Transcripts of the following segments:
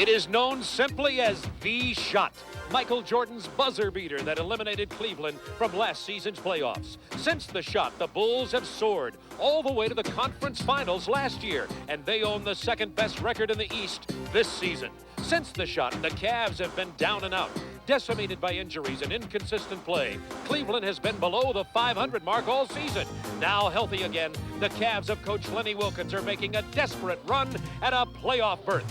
It is known simply as the shot. Michael Jordan's buzzer beater that eliminated Cleveland from last season's playoffs. Since the shot, the Bulls have soared all the way to the conference finals last year, and they own the second best record in the East this season. Since the shot, the Cavs have been down and out, decimated by injuries and inconsistent play. Cleveland has been below the 500 mark all season. Now healthy again, the Cavs of Coach Lenny Wilkens are making a desperate run at a playoff berth.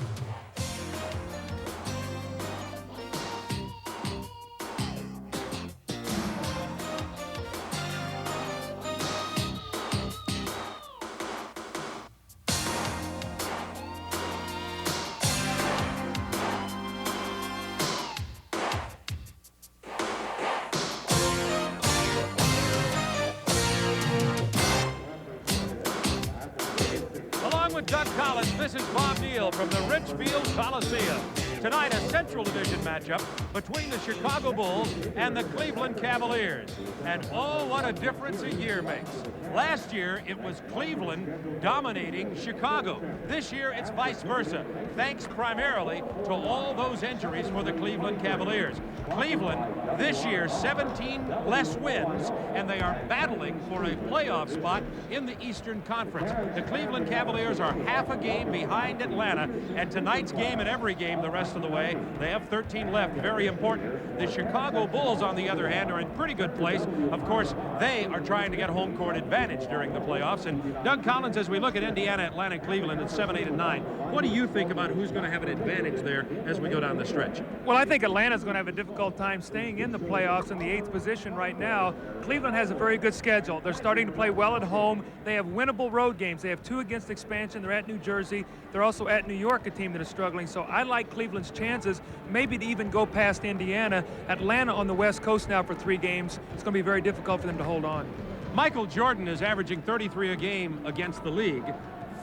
With Doug Collins, this is Bob Neal from the Richfield Coliseum. Tonight, a Central Division matchup between the Chicago Bulls and the Cleveland Cavaliers. And oh, what a difference a year makes. Last year, it was Cleveland dominating Chicago. This year, it's vice versa, thanks primarily to all those injuries for the Cleveland Cavaliers. Cleveland, this year, 17 less wins, and they are battling for a playoff spot in the Eastern Conference. The Cleveland Cavaliers are half a game behind Atlanta, and tonight's game and every game the rest of the way, they have 13 left, very important. The Chicago Bulls, on the other hand, are in pretty good place. Of course, they are trying to get home court advantage during the playoffs. And Doug Collins, as we look at Indiana, Atlanta, Cleveland at 7, 8, and 9, what do you think about who's going to have an advantage there as we go down the stretch? Well, I think Atlanta's going to have a difficult time staying in the playoffs in the 8th position right now. Cleveland has a very good schedule. They're starting to play well at home. They have winnable road games. They have 2 against expansion. They're at New Jersey. They're also at New York, a team that is struggling. So I like Cleveland's chances maybe to even go past Indiana. Atlanta on the West Coast now for 3 games. It's going to be very difficult for them to hold on. Michael Jordan is averaging 33 a game against the league,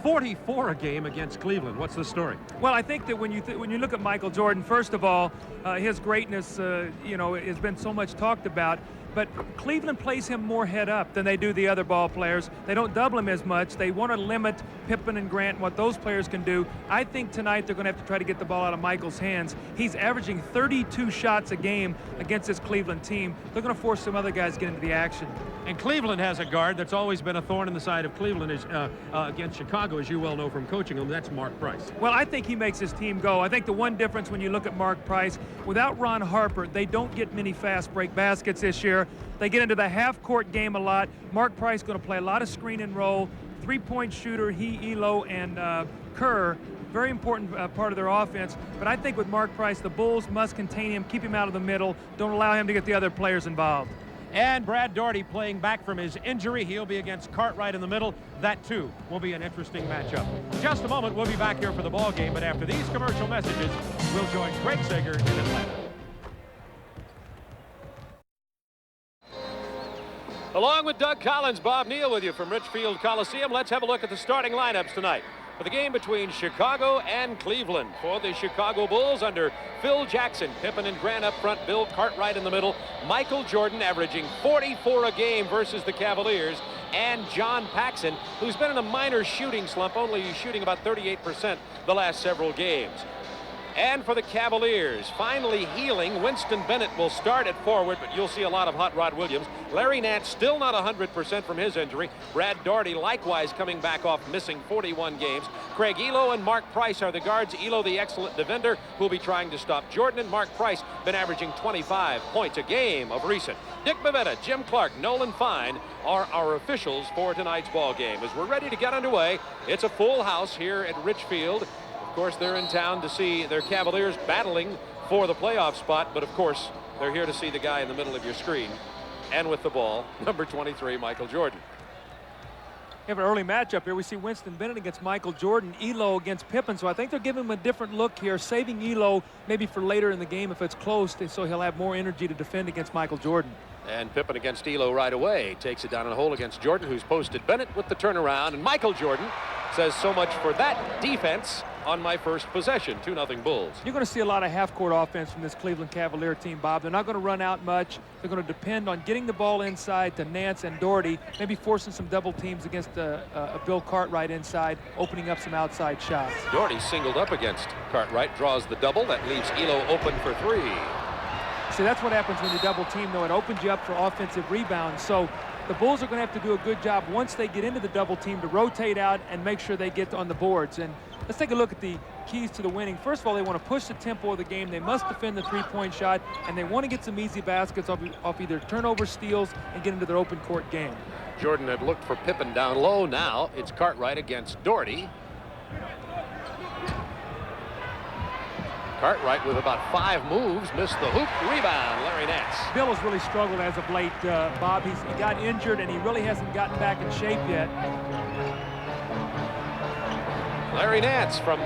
44 a game against Cleveland. What's the story? Well, I think that when you look at Michael Jordan, first of all, his greatness, has been so much talked about. But Cleveland plays him more head up than they do the other ball players. They don't double him as much. They want to limit Pippen and Grant and what those players can do. I think tonight they're going to have to try to get the ball out of Michael's hands. He's averaging 32 shots a game against this Cleveland team. They're going to force some other guys to get into the action. And Cleveland has a guard that's always been a thorn in the side of Cleveland against Chicago, as you well know from coaching him. That's Mark Price. Well, I think he makes his team go. I think the one difference when you look at Mark Price, without Ron Harper, they don't get many fast break baskets this year. They get into the half-court game a lot. Mark Price going to play a lot of screen and roll. 3-point shooter, Ehlo, and Kerr. Very important part of their offense. But I think with Mark Price, the Bulls must contain him, keep him out of the middle, don't allow him to get the other players involved. And Brad Daugherty playing back from his injury. He'll be against Cartwright in the middle. That, too, will be an interesting matchup. In just a moment, we'll be back here for the ball game. But after these commercial messages, we'll join Craig Sager in Atlanta. Along with Doug Collins, Bob Neal with you from Richfield Coliseum. Let's have a look at the starting lineups tonight for the game between Chicago and Cleveland. For the Chicago Bulls, under Phil Jackson, Pippen and Grant up front, Bill Cartwright in the middle, Michael Jordan averaging 44 a game versus the Cavaliers, and John Paxson, who's been in a minor shooting slump, only shooting about 38% the last several games. And for the Cavaliers, finally healing, Winston Bennett will start at forward, but you'll see a lot of Hot Rod Williams. Larry Nance still not 100% from his injury. Brad Daugherty likewise coming back off missing 41 games. Craig Ehlo and Mark Price are the guards. Ehlo, the excellent defender, who'll be trying to stop Jordan, and Mark Price been averaging 25 points a game of recent. Dick Bavetta, Jim Clark, Nolan Fine are our officials for tonight's ball game. As we're ready to get underway, it's a full house here at Richfield. Of course, they're in town to see their Cavaliers battling for the playoff spot, but of course, they're here to see the guy in the middle of your screen. And with the ball, number 23, Michael Jordan. We have an early matchup here. We see Winston Bennett against Michael Jordan, Ehlo against Pippen. So I think they're giving him a different look here, saving Ehlo maybe for later in the game if it's close, so he'll have more energy to defend against Michael Jordan. And Pippen against Ehlo right away. Takes it down in the hole against Jordan, who's posted Bennett with the turnaround. And Michael Jordan says so much for that defense on my first possession. 2-0 Bulls. You're going to see a lot of half-court offense from this Cleveland Cavalier team, Bob. They're not going to run out much. They're going to depend on getting the ball inside to Nance and Doherty, maybe forcing some double teams against a Bill Cartwright inside, opening up some outside shots. Doherty singled up against Cartwright, draws the double. That leaves Ehlo open for 3. See, that's what happens when you double team, though. It opens you up for offensive rebounds. So the Bulls are going to have to do a good job once they get into the double team to rotate out and make sure they get on the boards. And let's take a look at the keys to the winning. First of all, they want to push the tempo of the game. They must defend the three-point shot, and they want to get some easy baskets off either turnover, steals, and get into their open court game. Jordan had looked for Pippen down low. Now it's Cartwright against Doherty. Cartwright with about 5 moves, missed the hoop. Rebound, Larry Nance. Bill has really struggled as of late, Bob. He got injured, and he really hasn't gotten back in shape yet. Larry Nance from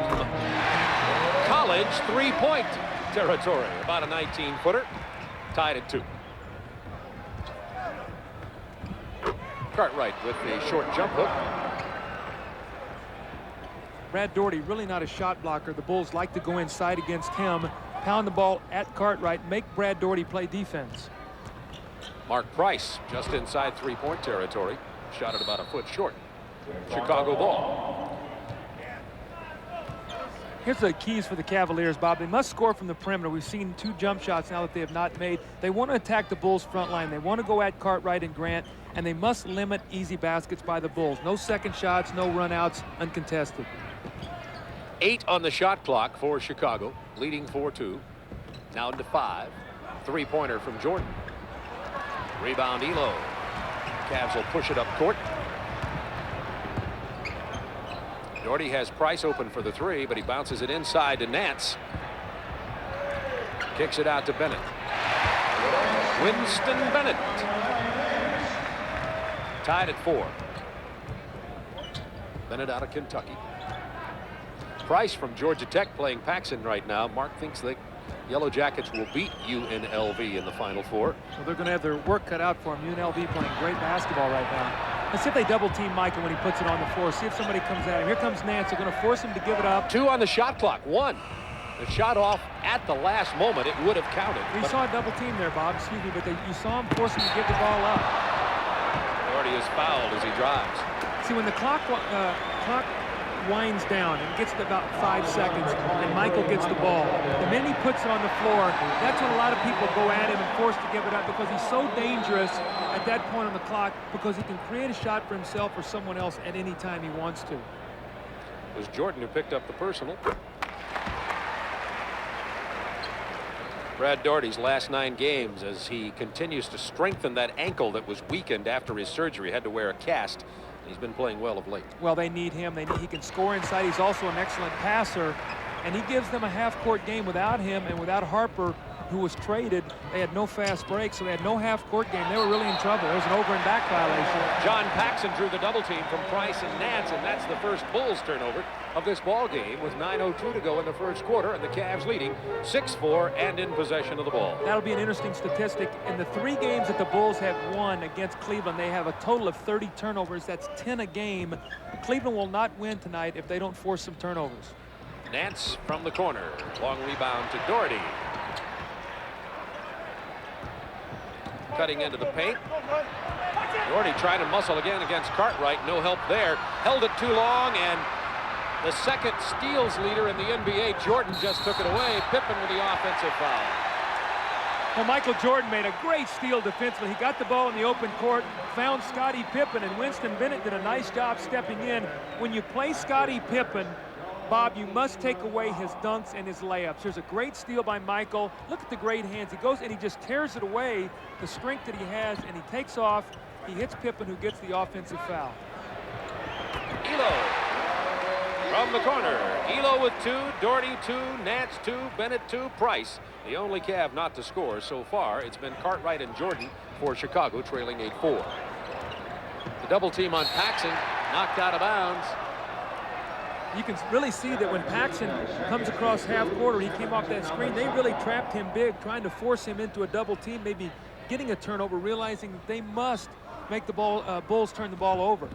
college three-point territory, about a 19-footer, tied at 2. Cartwright with the short jump hook. Brad Doherty really not a shot blocker. The Bulls like to go inside against him, pound the ball at Cartwright, make Brad Doherty play defense. Mark Price just inside three-point territory, shot it about a foot short. Chicago ball. Here's the keys for the Cavaliers, Bob. They must score from the perimeter. We've seen 2 jump shots now that they have not made. They want to attack the Bulls' front line. They want to go at Cartwright and Grant, and they must limit easy baskets by the Bulls. No second shots, no runouts, uncontested. 8 on the shot clock for Chicago, leading 4-2. Now into 5. Three-pointer from Jordan. Rebound, Ehlo. Cavs will push it up court. Doherty has Price open for the 3, but he bounces it inside to Nance. Kicks it out to Bennett. Winston Bennett. Tied at 4. Bennett out of Kentucky. Price from Georgia Tech playing Paxson right now. Mark thinks the Yellow Jackets will beat UNLV in the Final Four. Well, they're going to have their work cut out for them. UNLV playing great basketball right now. Let's see if they double team Michael when he puts it on the floor. See if somebody comes at him. Here comes Nance. They're going to force him to give it up. 2 on the shot clock. 1. The shot off at the last moment. It would have counted. You saw a double team there, Bob. Excuse me, but you saw him force him to give the ball up. Doherty is fouled as he drives. See, when the clock winds down and gets to about 5 seconds and Michael gets the ball, the minute he puts it on the floor, that's when a lot of people go at him and force to give it up, because he's so dangerous at that point on the clock, because he can create a shot for himself or someone else at any time he wants to. It was Jordan who picked up the personal. Brad Doherty's last 9 games as he continues to strengthen that ankle that was weakened after his surgery. Had to wear a cast. He's been playing well of late. Well, they need him. He can score inside. He's also an excellent passer, and he gives them a half-court game. Without him and without Harper, who was traded, they had no fast break, so they had no half-court game. They were really in trouble. There was an over and back violation. John Paxson drew the double team from Price and Nance, and that's the first Bulls turnover of this ball game with 9:02 to go in the first quarter, and the Cavs leading 6-4 and in possession of the ball. That'll be an interesting statistic. In the 3 games that the Bulls have won against Cleveland, they have a total of 30 turnovers. That's 10 a game. Cleveland will not win tonight if they don't force some turnovers. Nance from the corner. Long rebound to Doherty. Cutting into the paint. Doherty trying to muscle again against Cartwright. No help there. Held it too long, and the second steals leader in the NBA, Jordan, just took it away. Pippen with the offensive foul. Well, Michael Jordan made a great steal defensively. He got the ball in the open court, found Scottie Pippen, and Winston Bennett did a nice job stepping in. When you play Scottie Pippen, Bob, you must take away his dunks and his layups. There's a great steal by Michael. Look at the great hands. He goes and he just tears it away, the strength that he has, and he takes off. He hits Pippen, who gets the offensive foul. Ehlo from the corner. Ehlo with 2, Doherty 2, Nance 2, Bennett 2, Price. The only Cav not to score so far. It's been Cartwright and Jordan for Chicago, trailing 8-4. The double team on Paxson, knocked out of bounds. You can really see that when Paxson comes across half court, or he came off that screen, they really trapped him big, trying to force him into a double team, maybe getting a turnover, realizing that they must make the Bulls turn the ball over.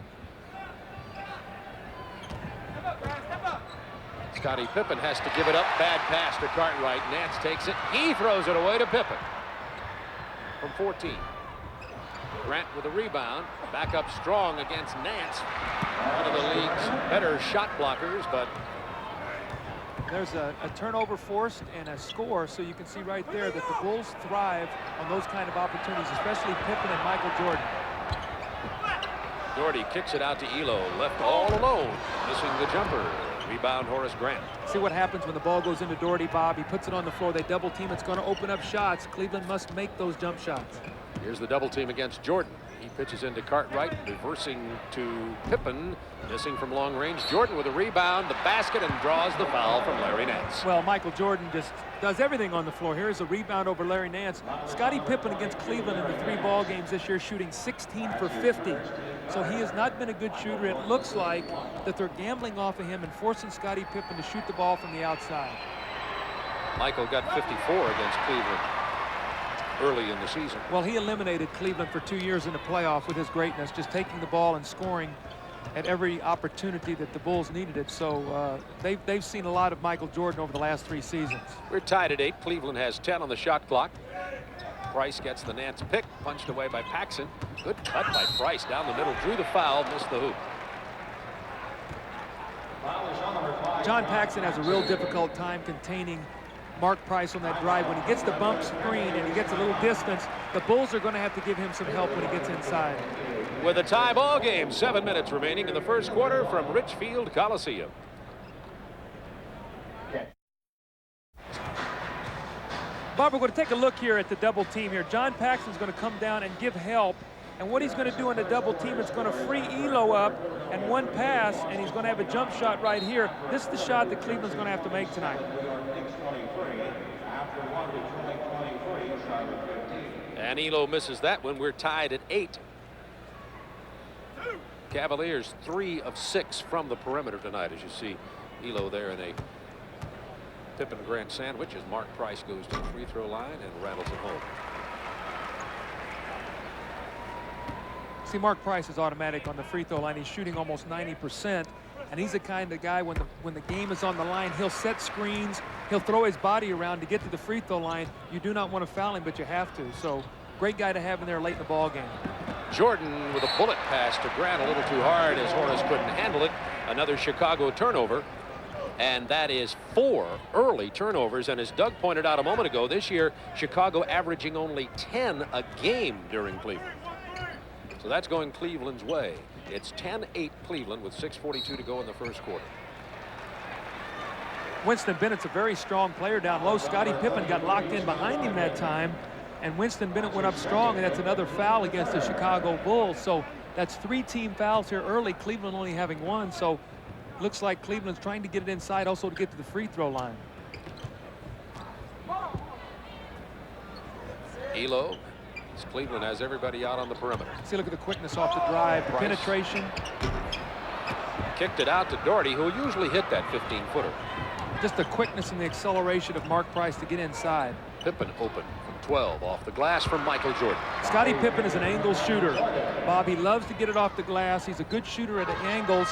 Scottie Pippen has to give it up. Bad pass to Cartwright. Nance takes it. He throws it away to Pippen. From 14. Grant with a rebound. Back up strong against Nance. One of the league's better shot blockers, but there's a turnover forced and a score, so you can see right there that the Bulls thrive on those kind of opportunities, especially Pippen and Michael Jordan. Doherty kicks it out to Ehlo, left all alone, missing the jumper. Rebound, Horace Grant. See what happens when the ball goes into Doherty, Bob. He puts it on the floor. They double team. It's going to open up shots. Cleveland must make those jump shots. Here's the double team against Jordan. He pitches into Cartwright, reversing to Pippen, missing from long range. Jordan with a rebound, the basket, and draws the foul from Larry Nance. Well, Michael Jordan just does everything on the floor. Here's a rebound over Larry Nance. Scottie Pippen against Cleveland in the 3 ball games this year, shooting 16 for 50. So he has not been a good shooter. It looks like that they're gambling off of him and forcing Scottie Pippen to shoot the ball from the outside. Michael got 54 against Cleveland early in the season. Well, he eliminated Cleveland for 2 years in the playoff with his greatness, just taking the ball and scoring at every opportunity that the Bulls needed it. So they've seen a lot of Michael Jordan over the last 3 seasons. We're tied at 8. Cleveland has 10 on the shot clock. Price gets the Nance pick, punched away by Paxson. Good cut by Price down the middle, drew the foul, missed the hoop. John Paxson has a real difficult time containing Mark Price on that drive. When he gets the bump screen and he gets a little distance, the Bulls are going to have to give him some help when he gets inside. With a tie ball game, 7 minutes remaining in the first quarter from Richfield Coliseum. Bob, we're going to take a look here at the double team here. John Paxson's going to come down and give help. And what he's going to do in the double team is going to free Ehlo up and one pass, and he's going to have a jump shot right here. This is the shot that Cleveland's going to have to make tonight. And Ehlo misses that one. We're tied at 8. Cavaliers 3 of 6 from the perimeter tonight, as you see Ehlo there in a Pippen Grant sandwich as Mark Price goes to the free throw line and rattles it home. See, Mark Price is automatic on the free throw line. He's shooting almost 90%, and he's the kind of guy when the game is on the line, he'll set screens, he'll throw his body around to get to the free throw line. You do not want to foul him, but you have to. So great guy to have in there late in the ball game. Jordan with a bullet pass to Grant, a little too hard as Horace couldn't handle it. Another Chicago turnover. And that is 4 early turnovers. And as Doug pointed out a moment ago, this year, Chicago averaging only 10 a game during Cleveland. So that's going Cleveland's way. It's 10-8 Cleveland with 6:42 to go in the first quarter. Winston Bennett's a very strong player down low. Scottie Pippen got locked in behind him that time. And Winston Bennett went up strong, and that's another foul against the Chicago Bulls. So that's 3 team fouls here early, Cleveland only having 1. So looks like Cleveland's trying to get it inside also to get to the free throw line. Ehlo, as Cleveland has everybody out on the perimeter. See, look at the quickness off the drive, the penetration. Kicked it out to Doherty, who usually hit that 15-footer. Just the quickness and the acceleration of Mark Price to get inside. Pippen open from 12 off the glass from Michael Jordan. Scottie Pippen is an angle shooter. Bob, he loves to get it off the glass. He's a good shooter at angles.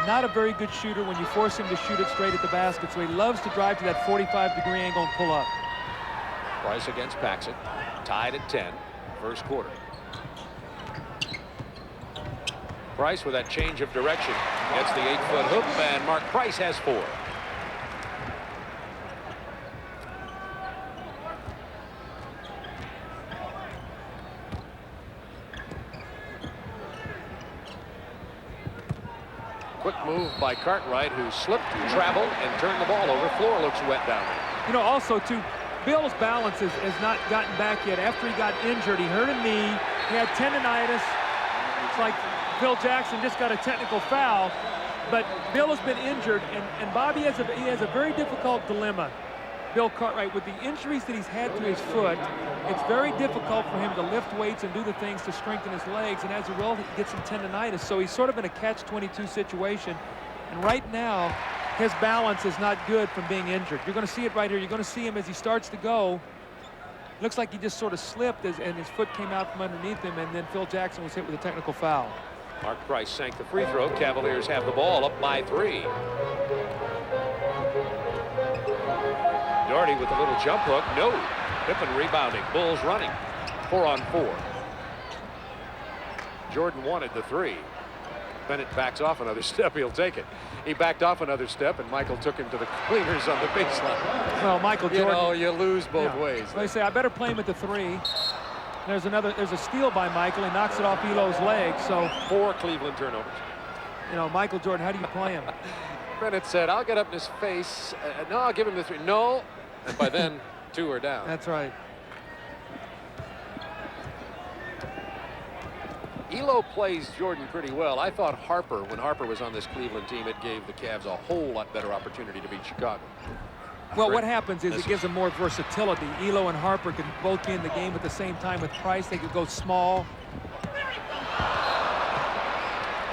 Not a very good shooter when you force him to shoot it straight at the basket. So he loves to drive to that 45-degree angle and pull up. Price against Paxson. Tied at 10. First quarter. Price with that change of direction gets the 8-foot hoop, and Mark Price has 4. Quick move by Cartwright, who slipped, traveled, and turned the ball over. Floor looks wet down there. You know, also, too, Bill's balance has not gotten back yet. After he got injured, he hurt a knee. He had tendonitis. It's like Phil Jackson just got a technical foul. But Bill has been injured, and Bobby has a very difficult dilemma. Bill Cartwright, with the injuries that he's had to his foot, it's very difficult for him to lift weights and do the things to strengthen his legs, and as a result, he gets some tendonitis. So he's sort of in a catch-22 situation. And right now, his balance is not good from being injured. You're going to see it right here. You're going to see him as he starts to go. Looks like he just sort of slipped and his foot came out from underneath him, and then Phil Jackson was hit with a technical foul. Mark Price sank the free throw. Cavaliers have the ball up by 3. Doherty with a little jump hook. No. Pippen rebounding. Bulls running. 4-on-4. Jordan wanted the three. Bennett backs off another step. He'll take it. He backed off another step, and Michael took him to the cleaners on the baseline. Well, Michael Jordan. You know, you lose both ways. They say, I better play him at the three. There's a steal by Michael. He knocks it off Ehlo's leg. So 4 Cleveland turnovers. You know, Michael Jordan, how do you play him? Bennett said, I'll get up in his face. No, I'll give him the three. No. And by then, 2 are down. That's right. Ehlo plays Jordan pretty well. I thought Harper, when Harper was on this Cleveland team, it gave the Cavs a whole lot better opportunity to beat Chicago. Well, what happens is it gives them more versatility. Ehlo and Harper can both be in the game at the same time. With Price, they could go small.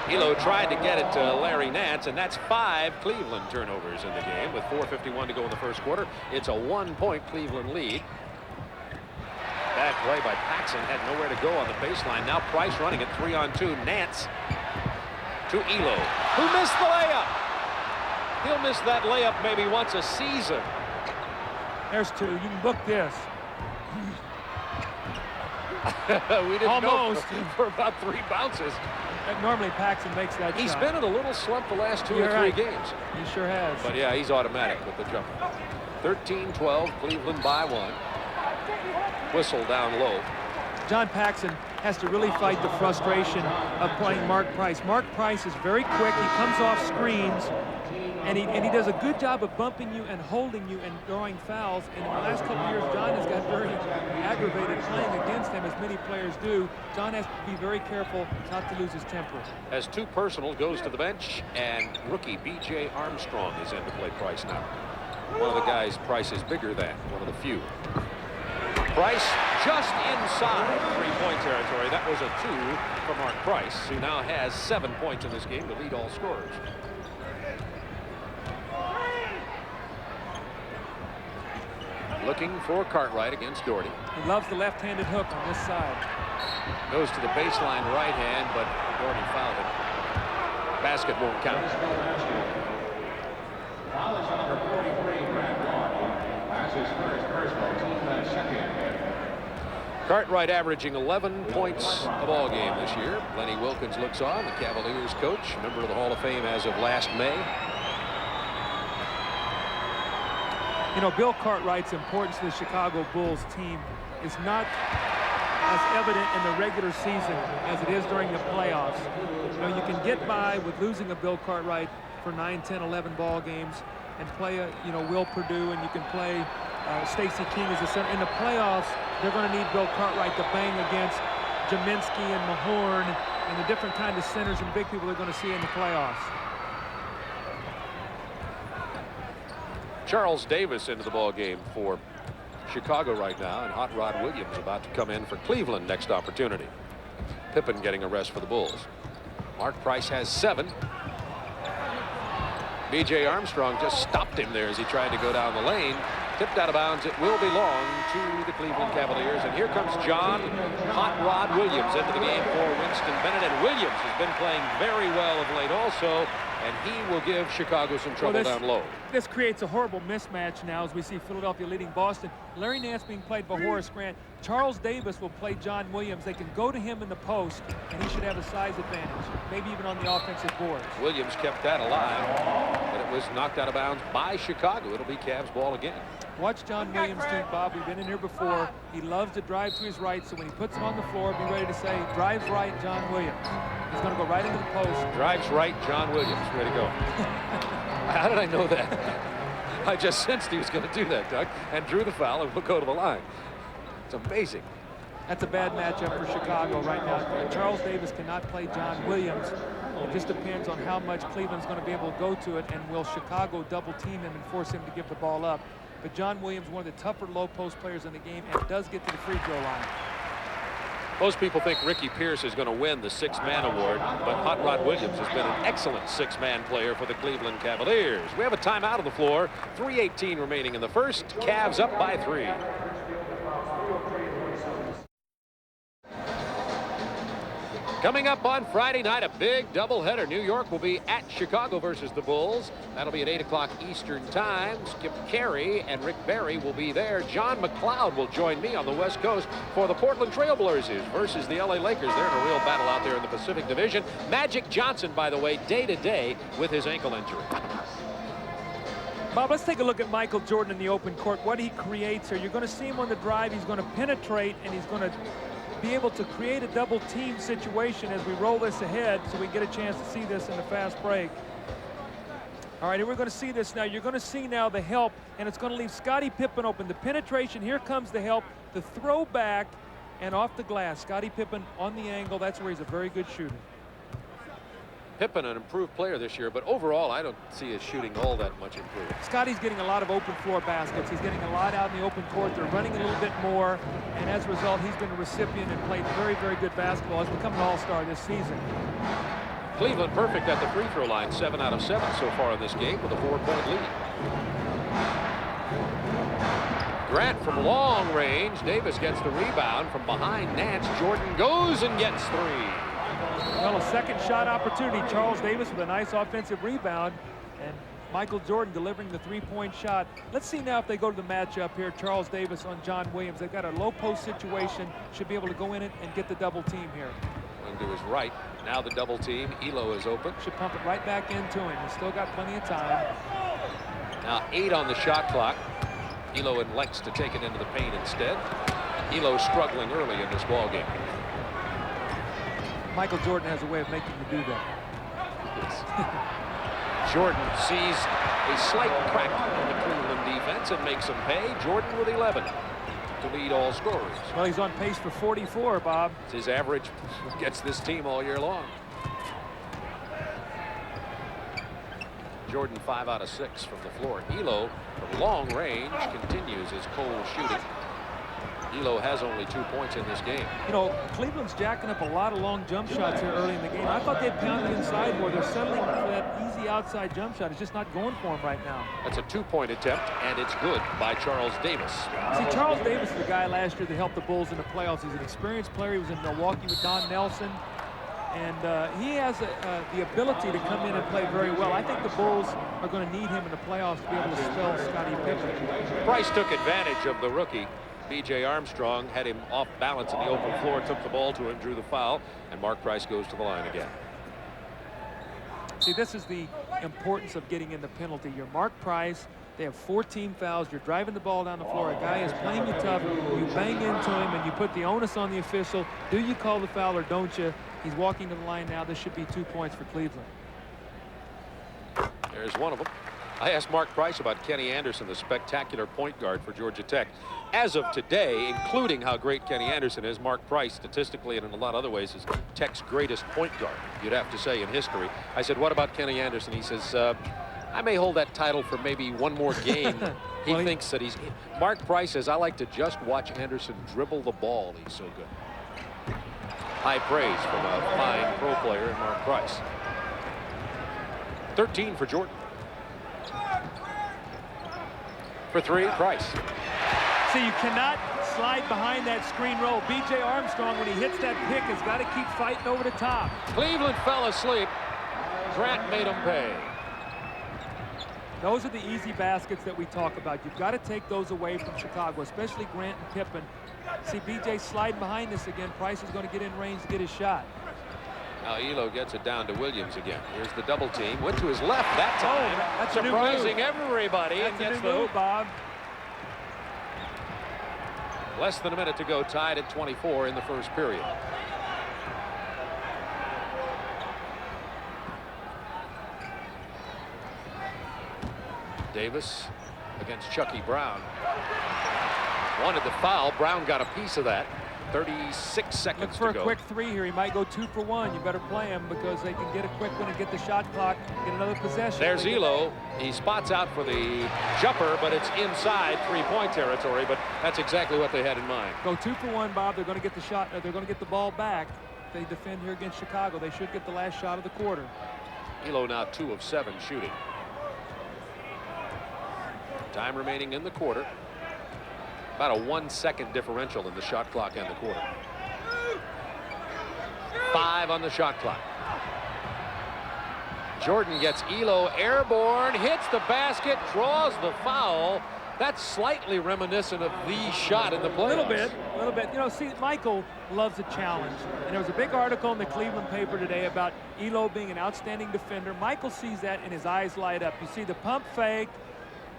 Ehlo tried to get it to Larry Nance, and that's 5 Cleveland turnovers in the game with 4:51 to go in the first quarter. It's a 1-point Cleveland lead. Bad play by Paxson, had nowhere to go on the baseline. Now Price running it 3-on-2. Nance to Ehlo, who missed the layup. He'll miss that layup maybe once a season. There's 2. You can book this. We didn't almost know for about 3 bounces. Normally Paxson makes that He's shot. been in a little slump the last 2 You're or 3 right. games. He sure has. But yeah, he's automatic with the jumper. 13-12, Cleveland by 1. Whistle down low. John Paxson has to really fight the frustration of playing Mark Price. Mark Price is very quick. He comes off screens, and he does a good job of bumping you and holding you and drawing fouls. And in the last couple of years, John has got very aggravated playing against him, as many players do. John has to be very careful not to lose his temper. As 2 personal, goes to the bench, and rookie B.J. Armstrong is in to play Price now. One of the guys Price is bigger than, one of the few. Price just inside 3-point territory. That was a 2 for Mark Price, who now has 7 points in this game to lead all scorers. Looking for Cartwright against Doherty. He loves the left-handed hook on this side. Goes to the baseline right hand, but Doherty fouled it. Basket won't count. Cartwright averaging 11 points a ball game this year. Lenny Wilkins looks on, the Cavaliers coach, member of the Hall of Fame as of last May. You know, Bill Cartwright's importance to the Chicago Bulls team is not as evident in the regular season as it is during the playoffs. You know, you can get by with losing a Bill Cartwright for 9, 10, 11 ball games and play Will Perdue, and you can play Stacey King as a center. In the playoffs, they're going to need Bill Cartwright to bang against Jaminski and Mahorn and the different kind of centers and big people they're going to see in the playoffs. Charles Davis into the ball game for Chicago right now, and Hot Rod Williams about to come in for Cleveland next opportunity. Pippen getting a rest for the Bulls. Mark Price has 7. B.J. Armstrong just stopped him there as he tried to go down the lane. Tipped out of bounds. It will belong to the Cleveland Cavaliers. And here comes John Hot Rod Williams into the game for Winston Bennett. And Williams has been playing very well of late also. And he will give Chicago some trouble down low. This creates a horrible mismatch now as we see Philadelphia leading Boston. Larry Nance being played by Horace Grant. Charles Davis will play John Williams. They can go to him in the post, and he should have a size advantage, maybe even on the offensive boards. Williams kept that alive, but it was knocked out of bounds by Chicago. It'll be Cavs ball again. Watch John Williams do, Bob. We've been in here before. He loves to drive to his right, so when he puts him on the floor, be ready to say, drives right, John Williams. He's going to go right into the post. Drives right, John Williams. Way to go. How did I know that? I just sensed he was going to do that, Doug, and drew the foul and will go to the line. It's amazing. That's a bad matchup for Chicago right now. Charles Davis cannot play John Williams. It just depends on how much Cleveland's going to be able to go to it, and will Chicago double team him and force him to give the ball up. But John Williams, one of the tougher low post players in the game, and does get to the free throw line. Most people think Ricky Pierce is going to win the 6-man award, but Hot Rod Williams has been an excellent 6-man player for the Cleveland Cavaliers. We have a timeout on the floor. 3:18 remaining in the first. Cavs up by 3. Coming up on Friday night, a big doubleheader. New York will be at Chicago versus the Bulls. That'll be at 8 o'clock Eastern Time. Skip Carey and Rick Barry will be there. John McLeod will join me on the West Coast for the Portland Trailblazers versus the LA Lakers. They're in a real battle out there in the Pacific Division. Magic Johnson, by the way, day-to-day with his ankle injury. Bob, let's take a look at Michael Jordan in the open court. What he creates here. You're going to see him on the drive. He's going to penetrate, and he's going to be able to create a double team situation as we roll this ahead so we get a chance to see this in the fast break. All right, and we're going to see this now. You're going to see now the help, and it's going to leave Scottie Pippen open. The penetration, here comes the help, the throw back, and off the glass. Scottie Pippen on the angle. That's where he's a very good shooter. Pippen, an improved player this year, but overall, I don't see his shooting all that much improved. Scottie's getting a lot of open floor baskets. He's getting a lot out in the open court. They're running a little bit more, and as a result, he's been a recipient and played very, very good basketball. He's become an all-star this season. Cleveland perfect at the free throw line, 7 out of 7 so far in this game with a 4-point lead. Grant from long range. Davis gets the rebound from behind Nance. Jordan goes and gets 3. Well, a second shot opportunity. Charles Davis with a nice offensive rebound, and Michael Jordan delivering the 3-point shot. Let's see now if they go to the matchup here. Charles Davis on John Williams. They've got a low post situation. Should be able to go in it and get the double team here. And to his right. Now the double team. Ehlo is open. Should pump it right back into him. He's still got plenty of time. Now 8 on the shot clock. Ehlo elects to take it into the paint instead. Ehlo struggling early in this ball game. Michael Jordan has a way of making you do that. Jordan sees a slight crack in the Cleveland defense and makes them pay. Jordan with 11 to lead all scorers. Well, he's on pace for 44, Bob. It's his average. Gets this team all year long. Jordan 5 out of 6 from the floor. Ehlo from long range continues his cold shooting. Ehlo has only 2 points in this game. You know, Cleveland's jacking up a lot of long jump shots here early in the game. I thought they'd pound the inside more. They're settling for that easy outside jump shot. It's just not going for them right now. That's a 2-point attempt, and it's good by Charles Davis. See, Charles Davis is the guy last year that helped the Bulls in the playoffs. He's an experienced player. He was in Milwaukee with Don Nelson. And he has the ability to come in and play very well. I think the Bulls are going to need him in the playoffs to be able to spell Scottie Pippen. Price took advantage of the rookie. B.J. Armstrong had him off balance in the open floor, took the ball to him, drew the foul, and Mark Price goes to the line again. See, this is the importance of getting in the penalty. You're Mark Price. They have 14 fouls. You're driving the ball down the floor. A guy is playing you tough. You bang into him, and you put the onus on the official. Do you call the foul or don't you? He's walking to the line now. This should be 2 points for Cleveland. There's one of them. I asked Mark Price about Kenny Anderson, the spectacular point guard for Georgia Tech. As of today, including how great Kenny Anderson is, Mark Price, statistically and in a lot of other ways, is Tech's greatest point guard, you'd have to say, in history. I said, what about Kenny Anderson? He says, I may hold that title for maybe one more game. He thinks that he's... Mark Price says, I like to just watch Anderson dribble the ball. He's so good. High praise from a fine pro player in Mark Price. 13 for Jordan. For 3, Price. See, you cannot slide behind that screen roll. B.J. Armstrong, when he hits that pick, has got to keep fighting over the top. Cleveland fell asleep. Grant made him pay. Those are the easy baskets that we talk about. You've got to take those away from Chicago, especially Grant and Pippen. See, B.J. sliding behind this again. Price is going to get in range to get his shot. Now Ehlo gets it down to Williams again. Here's the double team. Went to his left that time. That's surprising everybody. That's and gets a new move, Bob. Less than a minute to go, tied at 24 in the first period. Davis against Chucky Brown. Wanted the foul. Brown got a piece of that. 36 seconds Look to for go. a quick 3 here. He might go 2 for 1. You better play him because they can get a quick one and get the shot clock, get another possession. There's Ehlo. He spots out for the jumper, but it's inside 3-point territory. But that's exactly what they had in mind. Go 2 for 1, Bob. They're going to get the shot. They're going to get the ball back. They defend here against Chicago. They should get the last shot of the quarter. Ehlo now 2 of 7 shooting. Time remaining in the quarter. About a 1-second differential in the shot clock and the quarter. 5 on the shot clock. Jordan gets Ehlo airborne, hits the basket, draws the foul. That's slightly reminiscent of the shot in the playoffs. A little bit. You know, see, Michael loves a challenge. And there was a big article in the Cleveland paper today about Ehlo being an outstanding defender. Michael sees that and his eyes light up. You see the pump fake.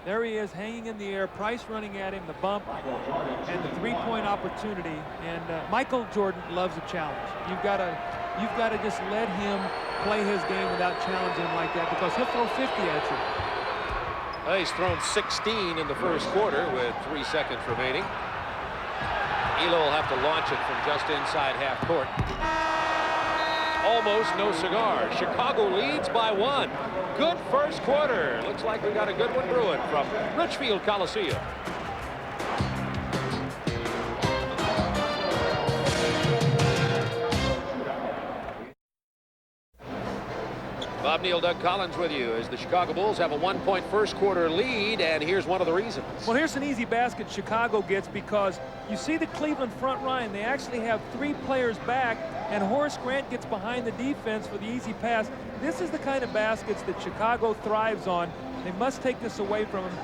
There he is hanging in the air, Price running at him, the bump, and the three-point opportunity. And Michael Jordan loves a challenge. You've got to just let him play his game without challenging him like that, because he'll throw 50 at you. Well, he's thrown 16 in the first quarter with 3 seconds remaining. Ehlo will have to launch it from just inside half court. Almost no cigar. Chicago leads by 1. Good first quarter. Looks like we got a good one brewing from Richfield Coliseum. Bob Neal, Doug Collins with you as the Chicago Bulls have a 1-point first quarter lead, and here's one of the reasons. Well, here's an easy basket Chicago gets, because you see the Cleveland front line. They actually have 3 players back, and Horace Grant gets behind the defense for the easy pass. This is the kind of baskets that Chicago thrives on. They must take this away from him.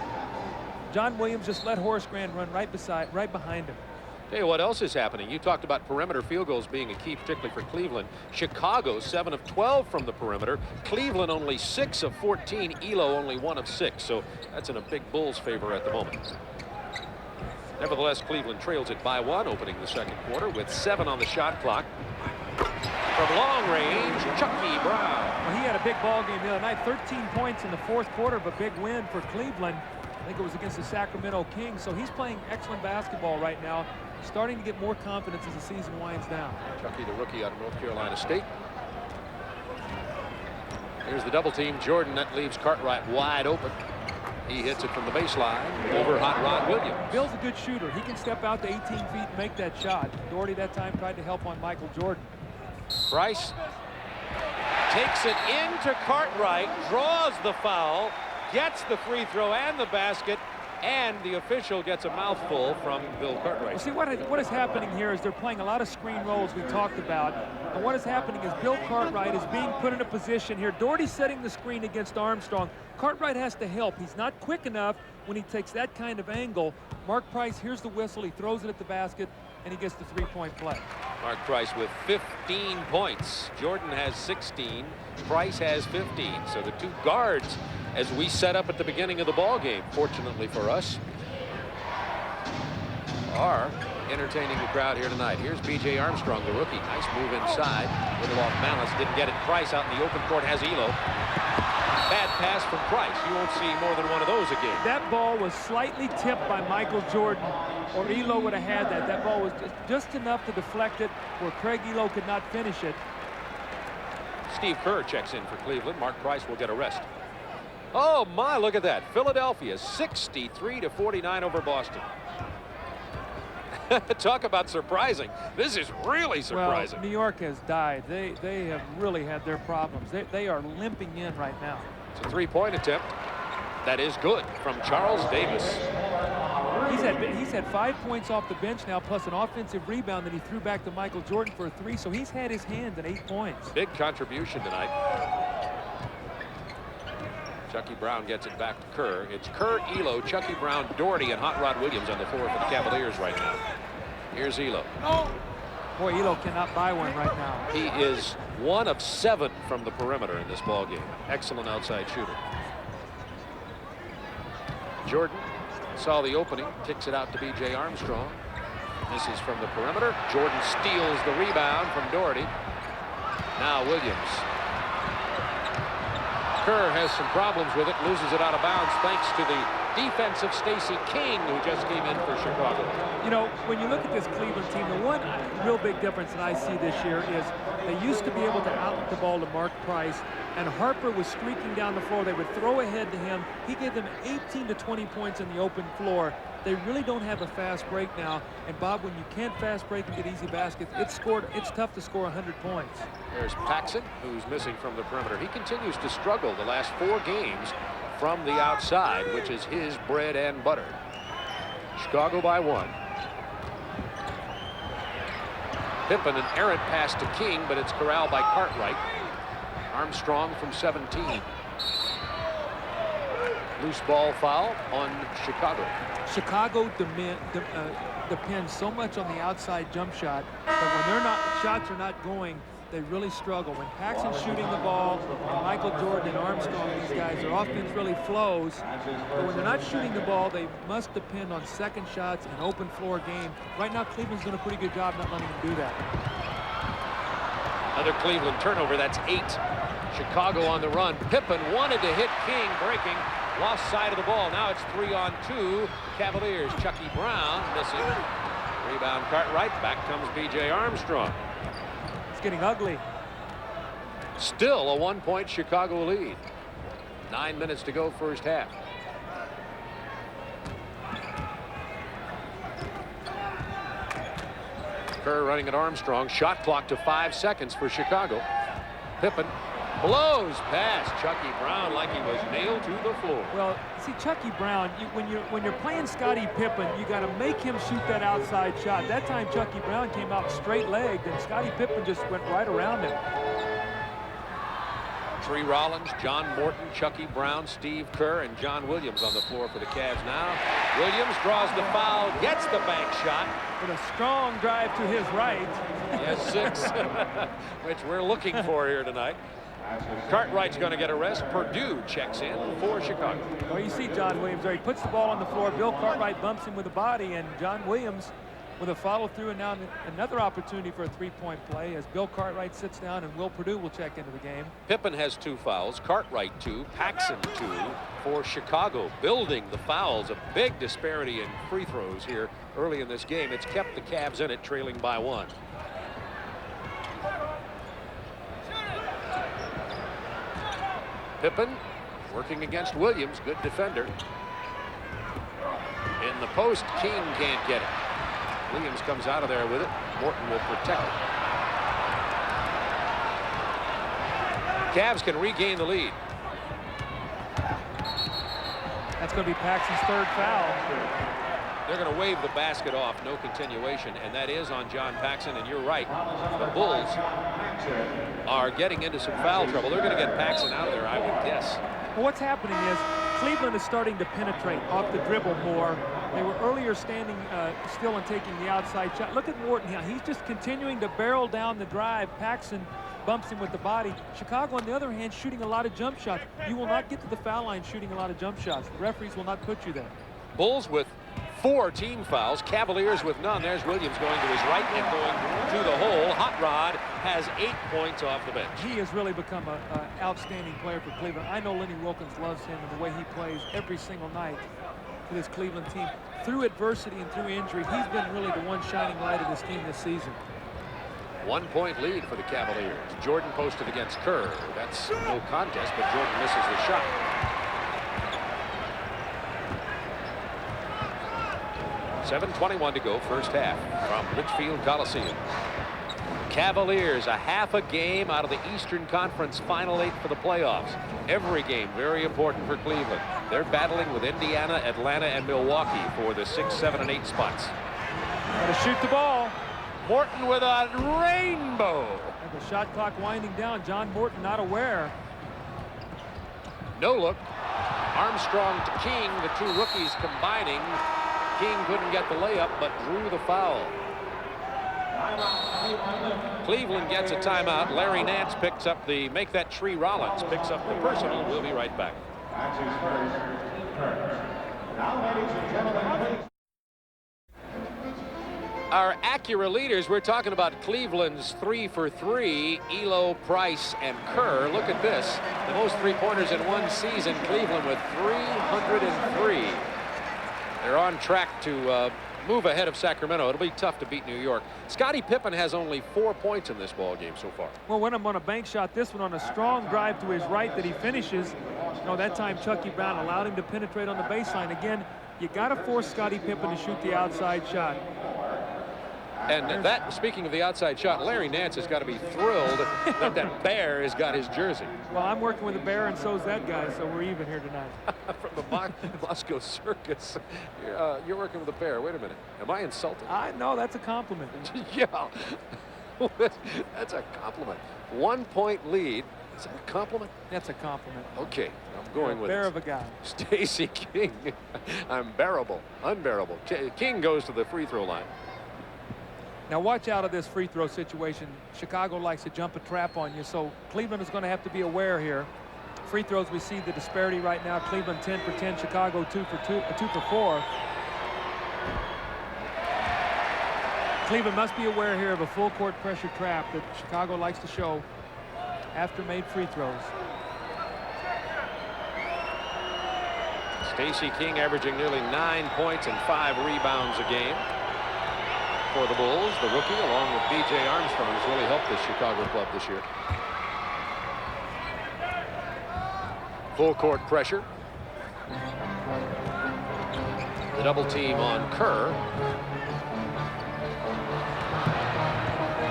John Williams just let Horace Grant run right behind him. Tell you what else is happening. You talked about perimeter field goals being a key, particularly for Cleveland. Chicago 7 of 12 from the perimeter. Cleveland only 6 of 14. Ehlo only 1 of 6. So that's in a big Bulls favor at the moment. Nevertheless, Cleveland trails it by 1 opening the second quarter with 7 on the shot clock. From long range, Chucky Brown. Well, he had a big ball game the other night. 13 points in the fourth quarter of a big win for Cleveland. I think it was against the Sacramento Kings. So he's playing excellent basketball right now, starting to get more confidence as the season winds down. Chucky, the rookie out of North Carolina State. Here's the double team. Jordan, that leaves Cartwright wide open. He hits it from the baseline over Hot Rod Williams. Bill's a good shooter. He can step out to 18 feet and make that shot. Doherty that time tried to help on Michael Jordan. Price takes it into Cartwright, draws the foul, gets the free throw and the basket, and the official gets a mouthful from Bill Cartwright. Well, see, what is happening here is they're playing a lot of screen rolls we talked about. And what is happening is Bill Cartwright is being put in a position here. Doherty's setting the screen against Armstrong. Cartwright has to help. He's not quick enough when he takes that kind of angle. Mark Price hears the whistle. He throws it at the basket, and he gets the three-point play. Mark Price with 15 points. Jordan has 16. Price has 15. So the 2 guards, as we set up at the beginning of the ball game, fortunately for us, are entertaining the crowd here tonight. Here's B.J. Armstrong, the rookie. Nice move inside. Little off balance. Didn't get it. Price out in the open court has Ehlo. Bad pass from Price. You won't see more than one of those again. That ball was slightly tipped by Michael Jordan, or Ehlo would have had that. That ball was just enough to deflect it where Craig Ehlo could not finish it. Steve Kerr checks in for Cleveland. Mark Price will get a rest. Oh my, look at that. Philadelphia 63-49 over Boston. Talk about surprising. This is really surprising. Well, New York has died. They have really had their problems. They are limping in right now. It's a three-point attempt. That is good from Charles Davis. He's had 5 points off the bench now, plus an offensive rebound that he threw back to Michael Jordan for a 3. So he's had his hands in 8 points. Big contribution tonight. Chucky Brown gets it back to Kerr. It's Kerr, Ehlo, Chucky Brown, Doherty, and Hot Rod Williams on the floor for the Cavaliers right now. Here's Ehlo. Boy, Ehlo cannot buy one right now. He is 1 of 7 from the perimeter in this ball game. Excellent outside shooter. Jordan saw the opening, kicks it out to B.J. Armstrong. This is from the perimeter. Jordan steals the rebound from Doherty. Now Williams. Kerr has some problems with it, loses it out of bounds thanks to the defense of Stacey King, who just came in for Chicago. You know, when you look at this Cleveland team, the one real big difference that I see this year is they used to be able to outlet the ball to Mark Price, and Harper was streaking down the floor. They would throw ahead to him. He gave them 18 to 20 points in the open floor. They really don't have a fast break now. And Bob, when you can't fast break and get easy baskets, it's tough to score 100 points. There's Paxson, who's missing from the perimeter. He continues to struggle the last 4 games from the outside, which is his bread and butter. Chicago by 1. Pippen, an errant pass to King, but it's corralled by Cartwright. Armstrong from 17. Loose ball foul on Chicago. Chicago depends so much on the outside jump shot that when shots are not going, they really struggle. When Paxson's shooting the ball, and Michael Jordan and Armstrong, these guys, their offense really flows. But when they're not shooting the ball, they must depend on second shots and open floor game. Right now, Cleveland's doing a pretty good job not letting them do that. Another Cleveland turnover. That's 8. Chicago on the run. Pippen wanted to hit King, breaking. Lost side of the ball. Now it's 3-on-2. Cavaliers. Chucky Brown missing. Rebound Cartwright. Back comes B.J. Armstrong. It's getting ugly. Still a 1-point Chicago lead. 9 minutes to go first half. Kerr running at Armstrong. Shot clock to 5 seconds for Chicago. Pippen blows past Chucky Brown like he was nailed to the floor. Well, see, Chucky Brown, when you're playing Scottie Pippen, you got to make him shoot that outside shot. That time Chucky Brown came out straight-legged, and Scottie Pippen just went right around him. Tree Rollins, John Morton, Chucky Brown, Steve Kerr, and John Williams on the floor for the Cavs now. Williams draws the foul, gets the bank shot. With a strong drive to his right. Yes, 6, which we're looking for here tonight. Cartwright's going to get a rest. Purdue checks in for Chicago. Well, you see John Williams there. He puts the ball on the floor. Bill Cartwright bumps him with the body, and John Williams with a follow-through, and now another opportunity for a three-point play as Bill Cartwright sits down, and Will Purdue will check into the game. Pippen has 2 fouls. Cartwright 2. Paxson 2 for Chicago. Building the fouls. A big disparity in free throws here early in this game. It's kept the Cavs in it, trailing by 1. Pippen working against Williams. Good defender. In the post, King can't get it. Williams comes out of there with it. Morton will protect it. Cavs can regain the lead. That's going to be Paxson's 3rd foul. They're going to wave the basket off, no continuation, and that is on John Paxson. And you're right, the Bulls are getting into some foul trouble. They're going to get Paxson out of there, I would guess. Well, what's happening is Cleveland is starting to penetrate off the dribble more. They were earlier standing still and taking the outside shot. Look at Morton here. He's just continuing to barrel down the drive. Paxson bumps him with the body. Chicago, on the other hand, shooting a lot of jump shots. You will not get to the foul line shooting a lot of jump shots. The referees will not put you there. Bulls with 4 team fouls. Cavaliers with none. There's Williams going to his right and going to the hole. Hot Rod has 8 points off the bench. He has really become an outstanding player for Cleveland. I know Lenny Wilkins loves him and the way he plays every single night for this Cleveland team. Through adversity and through injury, he's been really the one shining light of this team this season. 1-point lead for the Cavaliers. Jordan posted against Kerr. That's no contest, but Jordan misses the shot. .7:21 to go first half from Litchfield Coliseum. Cavaliers a half a game out of the Eastern Conference Final 8 for the playoffs. Every game very important for Cleveland. They're battling with Indiana, Atlanta, and Milwaukee for the 6, 7, and 8 spots. Got to shoot the ball. Morton with a rainbow. And the shot clock winding down. John Morton not aware. No look. Armstrong to King, the 2 rookies combining. King couldn't get the layup, but drew the foul. Cleveland gets a timeout. Larry Nance picks up the, make that Tree Rollins picks up the personal. We'll be right back. Our Acura leaders, we're talking about Cleveland's 3 for 3, Ehlo, Price, and Kerr. Look at this. The most three-pointers in one season, Cleveland with 303. They're on track to move ahead of Sacramento. It'll be tough to beat New York. Scottie Pippen has only 4 points in this ball game so far. Well, when I'm on a bank shot, this one on a strong drive to his right that he finishes. You know, that time Chucky Brown allowed him to penetrate on the baseline. Again, you got to force Scottie Pippen to shoot the outside shot. And that, speaking of the outside shot, Larry Nance has got to be thrilled that that bear has got his jersey. Well, I'm working with a bear, and so's that guy, so we're even here tonight. From the Moscow Circus. You're working with a bear. Wait a minute. Am I insulted? No, that's a compliment. Yeah. That's a compliment. 1 point lead. Is that a compliment? That's a compliment. Okay, I'm going with bear it. of a guy. Stacey King. Unbearable. King goes to the free throw line. Now watch out of this free throw situation. Chicago likes to jump a trap on you, so Cleveland is going to have to be aware here. Free throws, we see the disparity right now. Cleveland 10 for 10, Chicago 2 for 4. Cleveland must be aware here of a full court pressure trap that Chicago likes to show after made free throws. Stacey King averaging nearly 9 points and 5 rebounds a game for the Bulls. The rookie, along with B.J. Armstrong, has really helped this Chicago club this year. Full court pressure. The double team on Kerr.